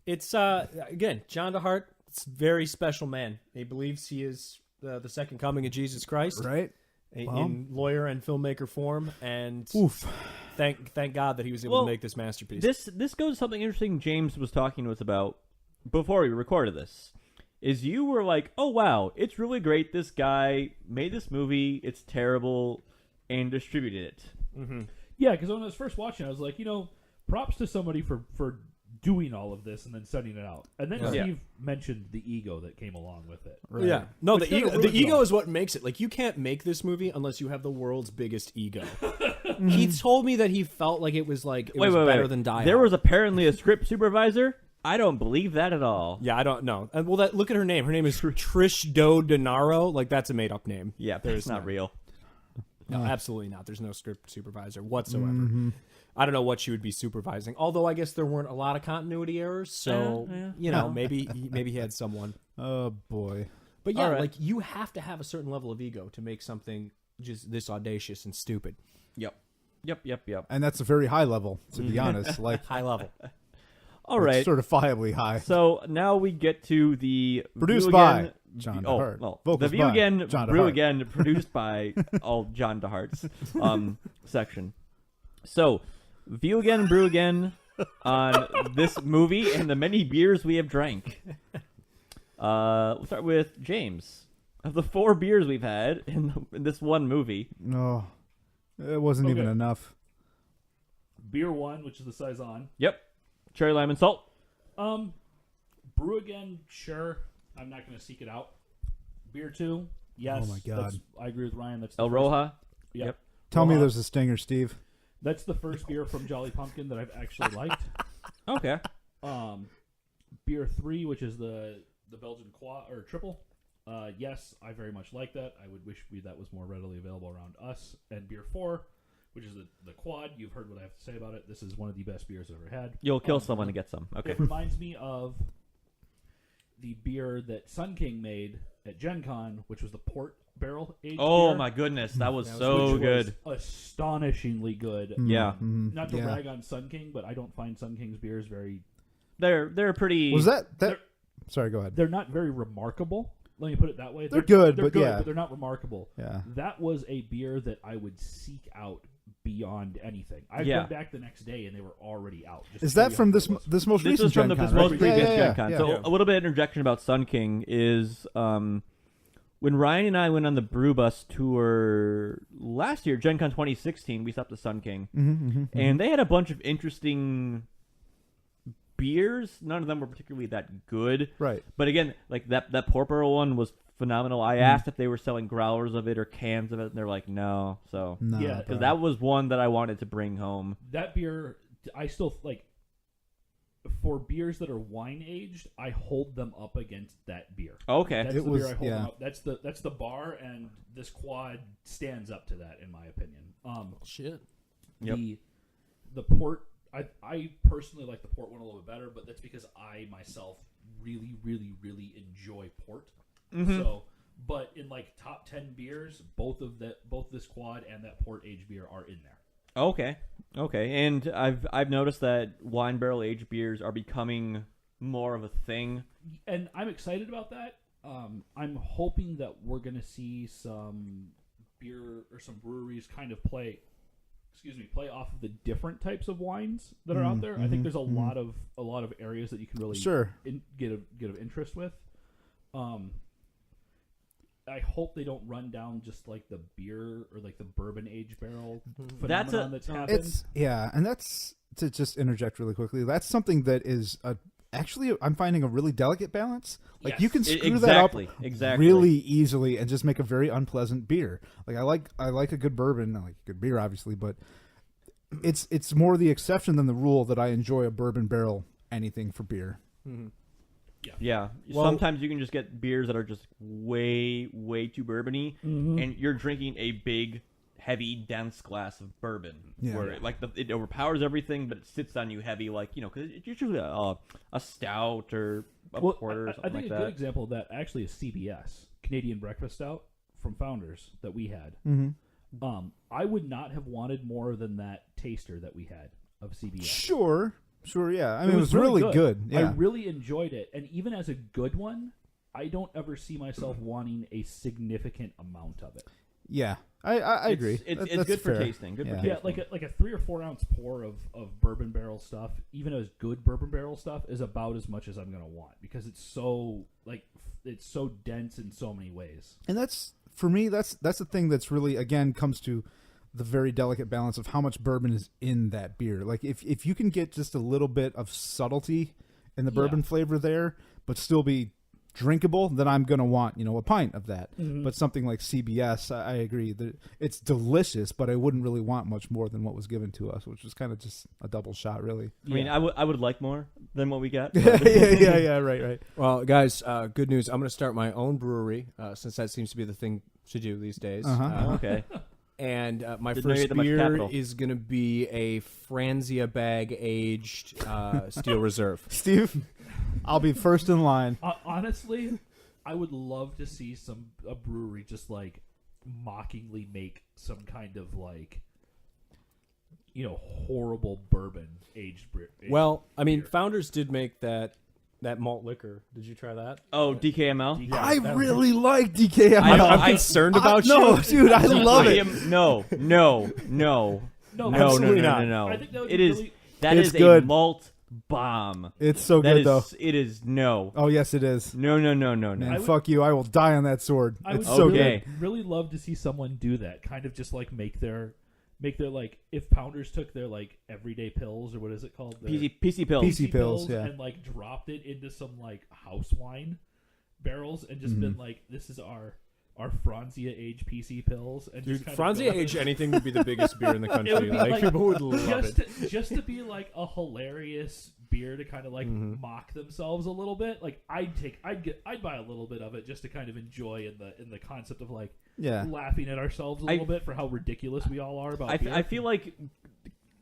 it's again, John DeHart. It's a very special man. He believes he is the second coming of Jesus Christ, Right? in lawyer and filmmaker form, and Oof. thank God that he was able Well, to make this masterpiece. This goes to something interesting James was talking to us about before we recorded this. Is you were like, oh wow, it's really great. This guy made this movie. It's terrible, and distributed it. Mm-hmm. Yeah, because when I was first watching, I was like, props to somebody for doing all of this and then sending it out. And then Steve mentioned the ego that came along with it. Right. Yeah. No, Which the kinda ego, ruins the it ego all. is what makes it. Like, you can't make this movie unless you have the world's biggest ego. He told me that he felt like it was better than Die There Hard. was apparently a script supervisor. I don't believe that at all. Yeah, I don't know. And look at her name. Her name is Trish Do Denaro. Like, that's a made up name. Yeah, that's not real. No, absolutely not. There's no script supervisor whatsoever. I don't know what she would be supervising. Although I guess there weren't a lot of continuity errors, so maybe he had someone. Oh boy. But yeah, All right. like, you have to have a certain level of ego to make something just this audacious and stupid. Yep. And that's a very high level, to be honest. Like, High level. All right. certifiably high. So now we get to the Produced View by Again- John Oh, DeHart. well, Vocals the View by Again, John Brew DeHart. Again, produced by all John DeHart's section. So, View Again, Brew Again on this movie and the many beers we have drank. We'll start with James. Of the 4 beers we've had in this one movie, No, it wasn't even Okay. enough. Beer 1, which is the Saison. yep, cherry lime and salt. Brew Again, sure. I'm not going to seek it out. Beer 2, yes. Oh my God. I agree with Ryan. That's the El first- Roja. Yep. Tell me Roja. there's a stinger, Steve. That's the first beer from Jolly Pumpkin that I've actually liked. Okay. Beer 3, which is the Belgian quad or triple. Yes, I very much like that. I would wish that was more readily available around us. And beer 4, which is the quad. You've heard what I have to say about it. This is one of the best beers I've ever had. You'll kill someone to get some. Okay. It reminds me of the beer that Sun King made at Gen Con, which was the port barrel aged Oh beer, my goodness, that was That was so which good. was astonishingly good. Yeah. Not to Yeah. brag on Sun King, but I don't find Sun King's beers very. They're pretty. Was that? They're- Sorry, go ahead. They're not very remarkable. Let me put it that way. They're good, but yeah. but they're not remarkable. Yeah. That was a beer that I would seek out beyond anything. I Yeah. went back the next day and they were already out. Just Is to tell that you from how this good it was. this most This recent was from Gen this Con, most right? previous yeah, Gen Con. yeah. So Yeah. a little bit of interjection about Sun King is when Ryan and I went on the Brew Bus tour last year, Gen Con 2016, we stopped at Sun King. And they had a bunch of interesting beers. None of them were particularly that good. Right. But again, like that port barrel one was phenomenal. I asked if they were selling growlers of it or cans of it, and they're like, no. So No, Yeah, bro. because that was one that I wanted to bring home. That beer, I still like. For beers that are wine aged, I hold them up against that beer. Okay. That's It the was- beer I hold yeah. them up. That's the bar, and this quad stands up to that, in my opinion. Shit. Yep. The port, I personally like the port one a little bit better, but that's because I myself really, really, really enjoy port. So, but in like top 10 beers, both this quad and that port aged beer are in there. Okay. And I've noticed that wine barrel aged beers are becoming more of a thing. And I'm excited about that. I'm hoping that we're going to see some beer or some breweries kind of play off of the different types of wines that are out there. I think there's a lot of areas that you can really Sure. get of interest with. I hope they don't run down just like the beer or like the bourbon aged barrel phenomenon that's happened. It's and that's to just interject really quickly. That's something that is actually I'm finding a really delicate balance. Like Yes. you can screw Exactly. that up Exactly. really easily and just make a very unpleasant beer. Like I like a good bourbon. I like a good beer, obviously, but it's more the exception than the rule that I enjoy a bourbon barrel anything for beer. Yeah. Well- Sometimes you can just get beers that are just way, way too bourbony, and you're drinking a big, heavy, dense glass of bourbon. Yeah. Where it overpowers everything, but it sits on you heavy, like, because it's usually a stout or a porter or I something think like a that. good example of that actually is CBS, Canadian Breakfast Stout from Founders that we had. I would not have wanted more than that taster that we had of CBS. Sure, yeah. I mean, it was really good. Yeah. I really enjoyed it, and even as a good one, I don't ever see myself wanting a significant amount of it. Yeah. I agree. It's That's good for fair. tasting. Good for Yeah. tasting. Yeah, like a 3 or 4 ounce pour of bourbon barrel stuff, even as good bourbon barrel stuff, is about as much as I'm gonna want because it's so dense in so many ways. And that's for me. That's the thing that's really again comes to the very delicate balance of how much bourbon is in that beer. Like if you can get just a little bit of subtlety in the bourbon flavor there, but still be drinkable, then I'm going to want, a pint of that. But something like CBS, I agree that it's delicious, but I wouldn't really want much more than what was given to us, which was kind of just a double shot, really. I mean, I would like more than what we got. yeah, right. Well, guys, good news. I'm going to start my own brewery, since that seems to be the thing to do these days. Okay. And my Didn't know you first had that much beer capital. is going to be a Franzia bag aged Steel Reserve. Steve, I'll be first in line. Honestly, I would love to see a brewery just like mockingly make some kind of like, horrible bourbon aged beer. Well, I mean, Founders did make that malt liquor. Did you try that? Oh, DKML? Yeah, I that really like DKML. I'm concerned about you. No, dude, I love it. No. absolutely not. I think that would It be is really- that It's is good. a malt bomb. It's so That good, is though. it is no. Oh, yes, it is. No. Man, fuck you. I will die on that sword. I would It's so Okay. good. really love to see someone do that. Kind of just like make their like if Pounders took their like everyday pills or what is it called? Their PC pills. PC pills, yeah. and like dropped it into some like house wine barrels and just been like, this is our Franzia aged PC pills, and Dude, just kind Franzia of aged anything would be the biggest beer in the It would country. be Like, people would love it. just to be like a hilarious beer to kind of like mock themselves a little bit. Like I'd buy a little bit of it just to kind of enjoy in the concept of like laughing at ourselves a little bit for how ridiculous we all are about beer. I feel like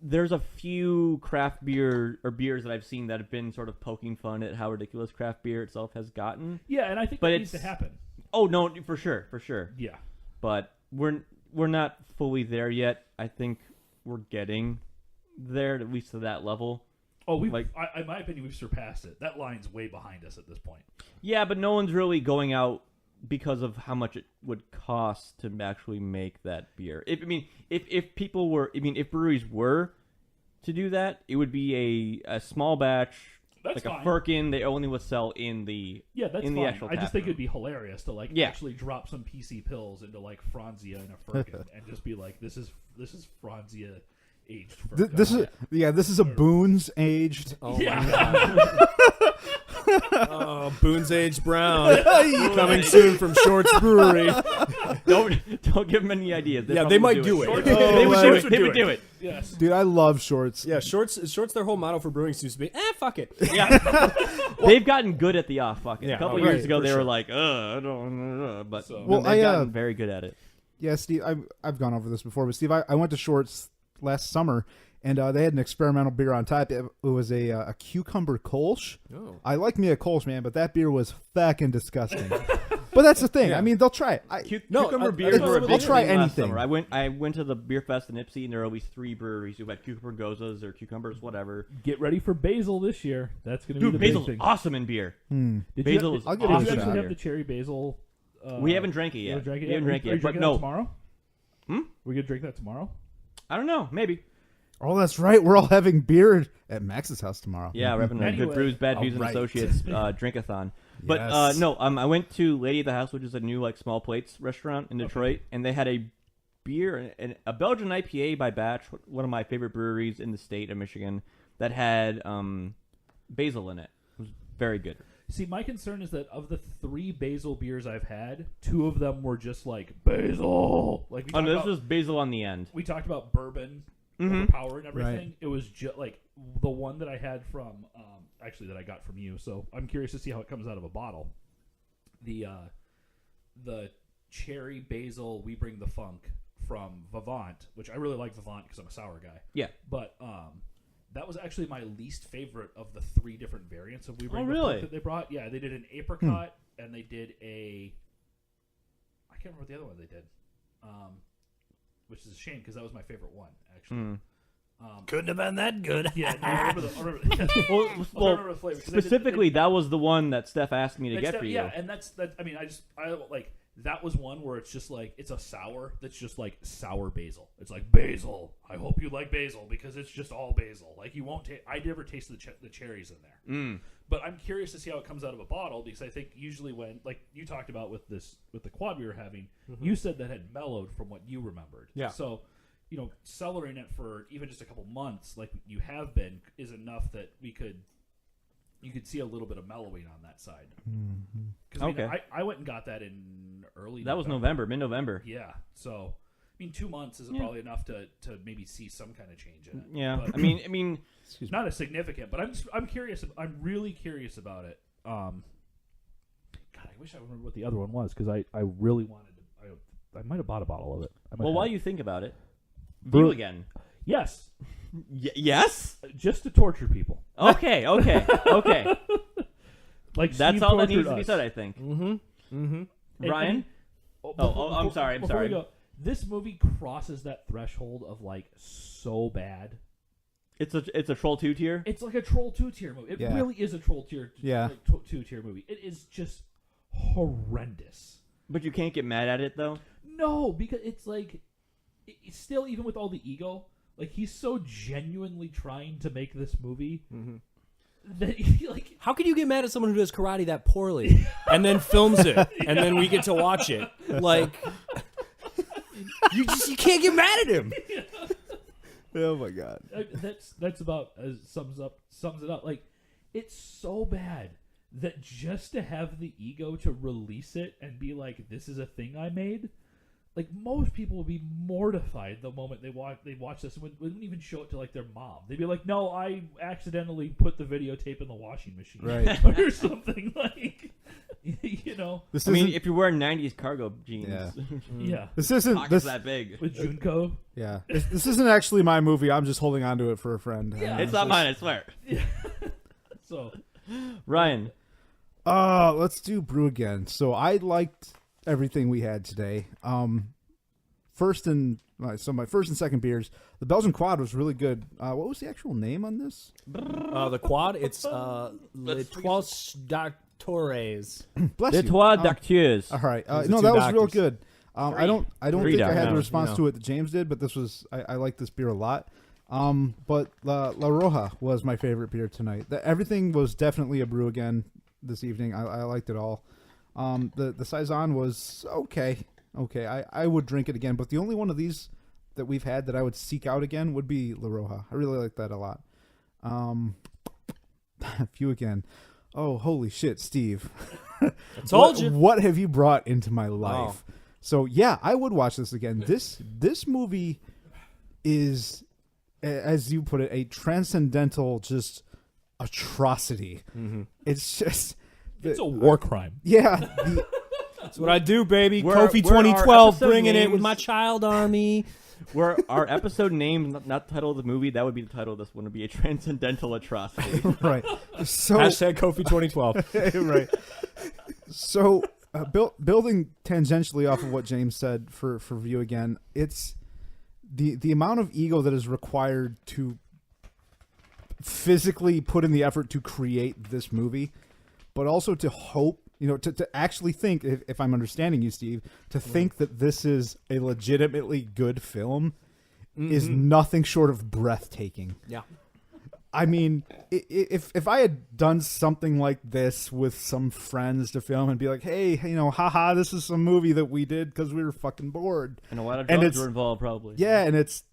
there's a few craft beer or beers that I've seen that have been sort of poking fun at how ridiculous craft beer itself has gotten. Yeah, and I think But that needs to it's- happen. Oh no, for sure. Yeah. But we're not fully there yet. I think we're getting there, at least to that level. Oh, Like- in my opinion, we've surpassed it. That line's way behind us at this point. Yeah, but no one's really going out because of how much it would cost to actually make that beer. If if breweries were to do that, it would be a small batch, That's like fine. a Firkin. They only would sell in the Yeah, that's in fine. the actual. I just tap think room. it'd be hilarious to like Yeah. actually drop some PC pills into like Franzia and a Firkin and just be like, this is Franzia aged Firkin. This is a Boone's aged. Oh Yeah. my god. Oh, Boone's Aged Brown. Coming soon from Shorts Brewery. Don't give them any ideas. Yeah, probably they might would do it. Shorts- Oh, they would do Shorts it. They would do it. Yes. Dude, I love shorts. Yeah, Shorts, their whole motto for brewing seems to be, fuck it. Yeah, they've gotten good at the fuck it. Yeah, a couple oh, years right, ago, for they sure. were like, I don't, but So- Well, they've I, gotten very good at it. Yeah, Steve, I've gone over this before, but Steve, I went to Shorts last summer, and they had an experimental beer on tap. It was a cucumber Kolsch. Oh. I like me a Kolsch, man, but that beer was fucking disgusting. But that's the thing. Yeah. I mean, they'll try it. Cucumber beers I'll were a big try thing last anything. summer. I went to the beer fest in Ipsy, and there were always 3 breweries who had cucumber gozas or cucumbers, whatever. Get ready for basil this year. That's going to be Dude, the big basil's thing. awesome in beer. Did basil you, is I'll give did it a you shot actually have here. the cherry basil? We haven't drank it You yet. haven't drank it We haven't drank it Are you yet, but drinking no. that tomorrow? Hmm? We're going to drink that tomorrow? I don't know. Maybe. Oh, that's right. We're all having beer at Max's house tomorrow. Yeah, we're having a Anyway. Good Brews, Bad Views, and Alright. Associates drink-a-thon. But Yes. no, I went to Lady at the House, which is a new like small plates restaurant in Detroit, and they had a beer, a Belgian IPA by Batch, one of my favorite breweries in the state of Michigan, that had basil in it. It was very good. See, my concern is that of the 3 basil beers I've had, 2 of them were just like basil. Like we Oh, talked no, this about, was basil on the end. we talked about bourbon Mhm. overpower and everything. Right. It was just like the one that I had from actually that I got from you. So I'm curious to see how it comes out of a bottle. The cherry basil We Bring the Funk from Vivant, which I really like Vivant because I'm a sour guy. Yeah. But that was actually my least favorite of the 3 different variants of We Bring the really? Funk that they brought. Yeah, they did an apricot and they did I can't remember what the other one they did. Which is a shame because that was my favorite one actually. Mm. Couldn't have been that good. Yeah, no, I remember the Well, remember the flavor, 'cause they did- specifically, that was the one that Steph asked me to get for you. Yeah, and that's that. I mean, I like that was one where it's just like it's a sour that's just like sour basil. It's like basil. I hope you like basil because it's just all basil. Like you won't taste. I never tasted the cherries in there. Mm. But I'm curious to see how it comes out of a bottle because I think usually when like you talked about with the quad we were having, you said that had mellowed from what you remembered. Yeah. So cellaring it for even just a couple months, like you have been, is enough that you could see a little bit of mellowing on that side. Because I went and got that in early. That was November, mid-November. Yeah, so 2 months is probably enough to maybe see some kind of change in it. Yeah, but, I mean, not as significant, but I'm curious. I'm really curious about it. God, I wish I remember what the other one was because I really wanted to. I might have bought a bottle of it. Well, while you think about it, view again. Yes. Yes. Just to torture people. Okay. Like that's Steve all that tortured needs to be us. said, I think. Ryan. I'm sorry. Before we go, this movie crosses that threshold of like so bad. It's a Troll 2 tier. It's like a Troll 2 tier movie. It really is a Troll 2 tier movie. It is just horrendous. But you can't get mad at it though. No, because it's like it's still, even with all the ego, like he's so genuinely trying to make this movie that like. How can you get mad at someone who does karate that poorly and then films it and then we get to watch it? Like, you can't get mad at him. Oh my god. That's about sums it up. Like, it's so bad that just to have the ego to release it and be like, this is a thing I made. Like, most people would be mortified the moment they watch this and wouldn't even show it to like their mom. They'd be like, "No, I accidentally put the videotape in the washing machine," right, or something like. I mean, if you're wearing '90s cargo jeans, yeah. This isn't that big with Junko. Yeah, this isn't actually my movie. I'm just holding on to it for a friend. Yeah, it's not mine. I swear. Yeah. So, Ryan, let's do brew again. So I liked everything we had today. My first and second beers. The Belgian Quad was really good. What was the actual name on this? The Quad. It's Les Trois Doctores. Bless Les you. Trois Docteurs. All right. Those are No, two that was doctors. real good. I don't Three think I had the doctors. response to it that James did, but this was I like this beer a lot. But La Roja was my favorite beer tonight. Everything was definitely a brew again this evening. I liked it all. The Saison was okay. I would drink it again, but the only one of these that we've had that I would seek out again would be La Roja. I really like that a lot. Few again. Oh, holy shit, Steve. I told you. What have you brought into my life? Oh. So, yeah, I would watch this again. This movie is, as you put it, a transcendental just atrocity. Mm-hmm. It's just... It's a war crime. Yeah. That's what I do, baby. We're Kofi 2012, bringing names, it with my child army. Were our episode name not the title of the movie? That would be the title of this one. Would be a transcendental atrocity. Right. So Hashtag Kofi 2012. Right. So building tangentially off of what James said for View Again, it's the amount of ego that is required to physically put in the effort to create this movie, but also to hope, to actually think, if I'm understanding you, Steve, to think that this is a legitimately good film is nothing short of breathtaking. Yeah. I mean, if I had done something like this with some friends to film and be like, hey, haha, this is some movie that we did because we were fucking bored. And a lot of drugs were involved, probably. Yeah, and it's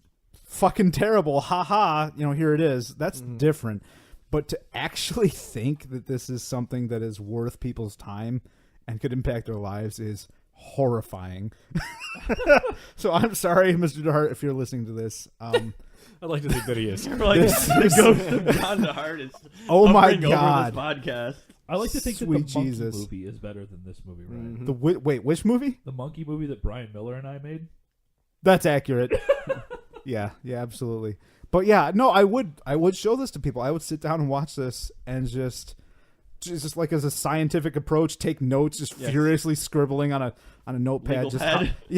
fucking terrible. Haha, here it is. That's different. But to actually think that this is something that is worth people's time and could impact their lives is horrifying. So I'm sorry, Mr. DeHart, if you're listening to this. I'd like to think that he is. The ghost of John DeHart is oh my hovering God. over this podcast. I like to think Sweet that the Jesus. Monkey movie is better than this movie, right? Mm-hmm. Wait, which movie? The Monkey movie that Brian Miller and I made. That's accurate. Yeah, absolutely. But yeah, no, I would show this to people. I would sit down and watch this and just like as a scientific approach, take notes, just furiously scribbling on a notepad. Legal just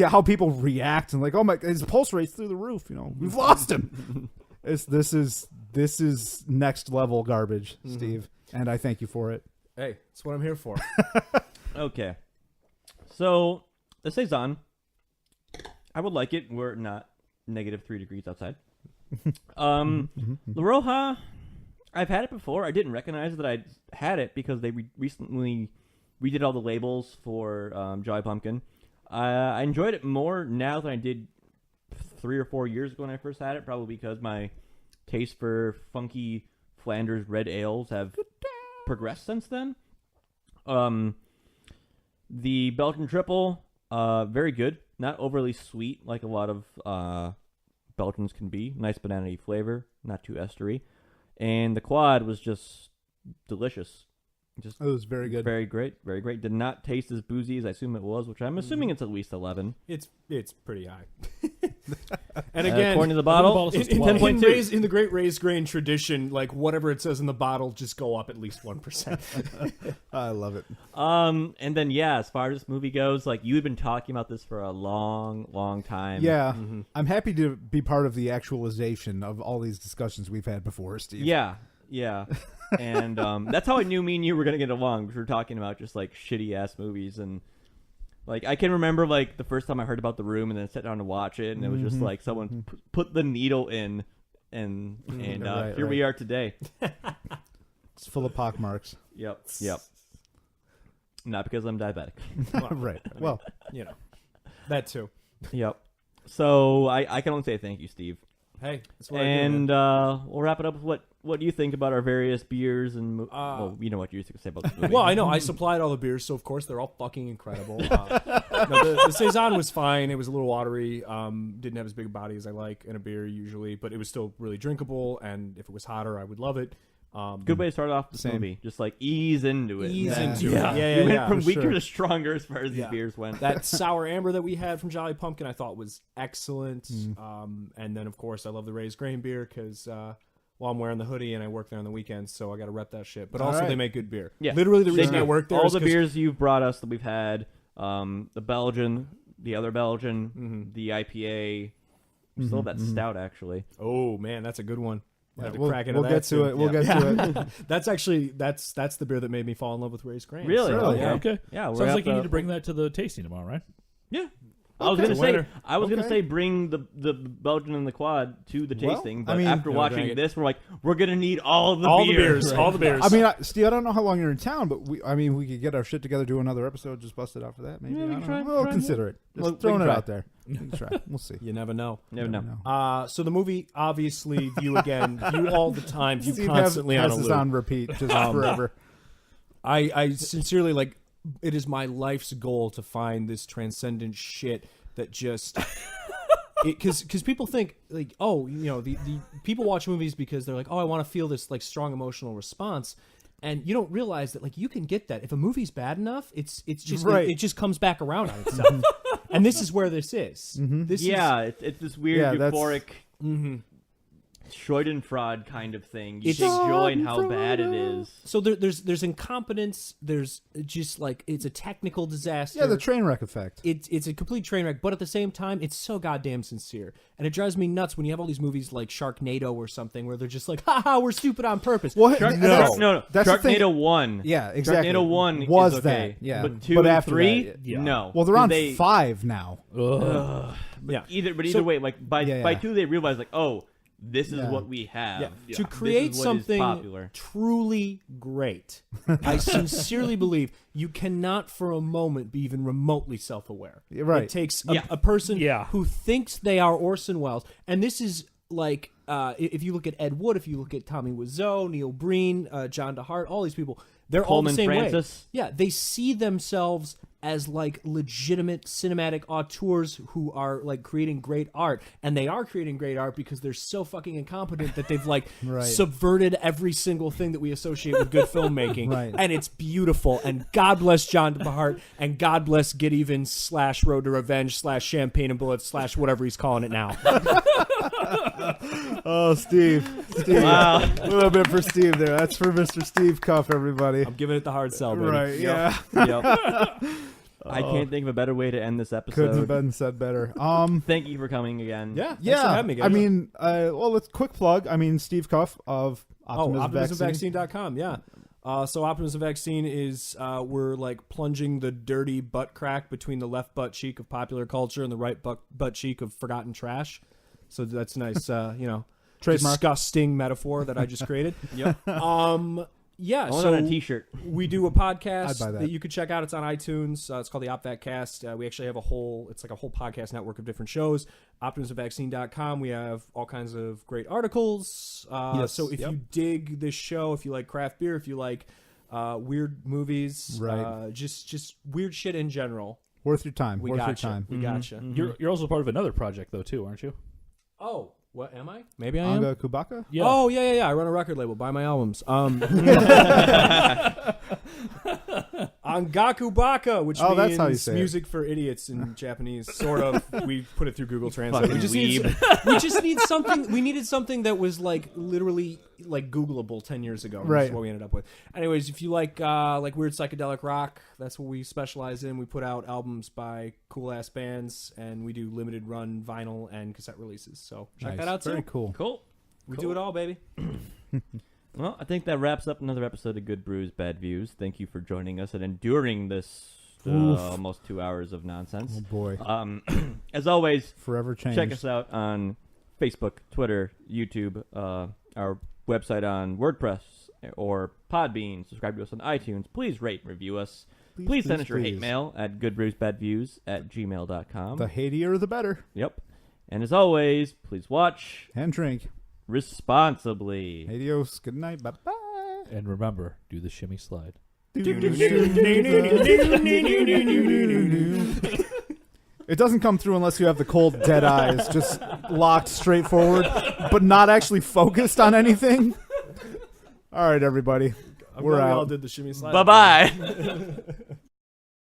how people react and like, oh my, his pulse rate's through the roof. We've lost him. This is next level garbage, Steve, and I thank you for it. Hey, that's what I'm here for. Okay, so the Saison, I would like it. We're not -3 degrees outside. La Roja, I've had it before. I didn't recognize that I had it because they recently redid all the labels for Jolly Pumpkin. I enjoyed it more now than I did 3 or 4 years ago when I first had it, probably because my taste for funky Flanders red ales have progressed since then. The Belgian triple, very good. Not overly sweet like a lot of Belgians can be. Nice banana-y flavor, not too estery. And the quad was just delicious. Just It was very good. Very great, very great. Did not taste as boozy as I assume it was, which I'm assuming it's at least 11. It's pretty high. And again, according to the bottle, bottle says it's 12. 10.2. in the great raised grain tradition, like whatever it says in the bottle, just go up at least 1%. I love it. And then as far as this movie goes, like you had been talking about this for a long, long time. Yeah, I'm happy to be part of the actualization of all these discussions we've had before, Steve. Yeah. And that's how I knew me and you were gonna get along, because we were talking about just like shitty ass movies. And like I can remember like the first time I heard about The Room and then sat down to watch it, and it was just like someone put the needle in, and here we are today. It's full of pockmarks. Yep. Not because I'm diabetic. Right. Well, You know, that too. Yep. So I can only say thank you, Steve. Hey, that's what I do, And man. we'll wrap it up with what do you think about our various beers and well, you know what you say about the movie. Well, I know I supplied all the beers, so of course they're all fucking incredible. The saison was fine. It was a little watery. Didn't have as big a body as I like in a beer usually, but it was still really drinkable. And if it was hotter, I would love it. Good way to start off the movie. Just like ease into it. Ease And into then- it. Yeah, we went from for weaker sure. to stronger as far as these Yeah. beers went. That sour amber that we had from Jolly Pumpkin, I thought was excellent. And then, of course, I love the raised grain beer because, I'm wearing the hoodie and I work there on the weekends, so I got to rep that shit. But All also, right. they make good beer. Yeah. Literally, the They reason do. I work there all is the 'cause- beers you've brought us that we've had, the Belgian, the other Belgian, the IPA, still have that stout actually. Oh man, that's a good one. We'll have to we'll crack into get that to soon. it. We'll get to it. That's actually that's the beer that made me fall in love with raised grain. Really? Really? Okay. Okay. Yeah, we're Sounds gonna like you have need to bring that to the tasting tomorrow, right? Yeah. I was gonna It's a say winner. gonna say bring the Belgian and the quad to the Well, tasting, I but mean- after Drag watching it. this, we're like, we're gonna need all the All the beers. beers, all the beers. I mean, Steve, I don't know how long you're in town, but we could get our shit together, do another episode, just bust it out for that. Maybe. Yeah, we I can don't try- know. We'll try- consider it. Just Well, we throwing can it try. out there. We can try. We'll see. you never know. Never know. So the movie, obviously, view again, view all the time, view Steve constantly has on a this loop. on repeat just forever. I sincerely it is my life's goal to find this transcendent shit that just because people think like, oh, the people watch movies because they're like, oh, I want to feel this like strong emotional response, and you don't realize that like you can get that if a movie's bad enough, it's just Right. it just comes back around on itself. And this is where this is. This is It's this weird Yeah, that's- euphoric Schadenfreude kind of thing. You It's- take joy in how bad it is. so there's incompetence. There's just like it's a technical disaster. Yeah, the train wreck effect. It's a complete train wreck, but at the same time, it's so goddamn sincere. And it drives me nuts when you have all these movies like Sharknado or something where they're just like, haha, we're stupid on purpose. Well, No. That's the thing. Sharknado 1. Yeah, exactly. Sharknado 1 was is okay. that. Yeah, But 2 but and after 3, that, yeah. no. Well, they're on They- 5 now. Yeah. But either So- way, like by Yeah. 2 they realize like, oh, this is Yeah. what we have. Yeah. This To is create what is something popular. truly great, I sincerely believe you cannot for a moment be even remotely self-aware. Yeah, right. It takes Yeah. a person Yeah. who thinks they are Orson Welles, and this is like if you look at Ed Wood, if you look at Tommy Wiseau, Neil Breen, John DeHart, all these people, they're all Coleman the same Francis. way. Yeah, they see themselves as like legitimate cinematic auteurs who are like creating great art, and they are creating great art because they're so fucking incompetent that they've like Right. subverted every single thing that we associate with good filmmaking. Right. And it's beautiful. And God bless John DeHart, and God bless Get Even / Road to Revenge / Champagne and Bullets / whatever he's calling it now. Oh, Steve. Wow. A little bit for Steve there. That's for Mr. Steve Cuff, everybody. I'm giving it the hard sell, baby. Right, yeah. Yep. I can't think of a better way to end this episode. Couldn't have been said better. Thank you for coming again. Yeah. Thanks Yeah, for having me, guys. I mean, well, let's quick plug. I mean, Steve Cuff of Optimism Vaccine. OptimismVaccine.com, yeah. So Optimism Vaccine is we're like plunging the dirty butt crack between the left butt cheek of popular culture and the right butt cheek of forgotten trash. So that's nice, Trademark. disgusting metaphor that I just created. Yep. Yeah, I want so on a T-shirt. we do a I'd podcast buy that. that you could check out. It's on iTunes. It's called the OpVacCast. We actually have it's like a whole podcast network of different shows. OptimismVaccine.com. We have all kinds of great articles. Yes. So if you dig this show, if you like craft beer, if you like weird movies, Right. just weird shit in general, Worth your time. we Worth your gotcha. time. We gotcha. You're also part of another project though too, aren't you? Oh, what am I? Maybe I am. Anga Kubaka? Yeah. Oh, yeah. I run a record label. Buy my albums. Angaku Baka, which Oh, means that's how you say it. music for idiots in Japanese. Sort of. We put it through Google Translate. Fucking We just need something. We needed something that was like literally like Googleable 10 years ago. Right. That's what we ended up with. Anyways, if you like weird psychedelic rock, that's what we specialize in. We put out albums by cool ass bands, and we do limited run vinyl and cassette releases. So check Nice. that out too. Very cool. Cool. We do it all, baby. Well, I think that wraps up another episode of Good Brews Bad Views. Thank you for joining us and enduring this almost 2 hours of nonsense. Oh, boy. As always, Forever changed. check us out on Facebook, Twitter, YouTube, our website on WordPress or Podbean. Subscribe to us on iTunes. Please rate and review us. Please send us your hate mail at goodbrewsbadviews@gmail.com. The hatier, the better. Yep. And as always, please watch And drink. responsibly. Adios. Good night. Bye-bye. And remember, do the shimmy slide. It doesn't come through unless you have the cold, dead eyes, just locked straight forward, but not actually focused on anything. All right, everybody. I'm We're glad we out. all did the shimmy slide. Bye-bye.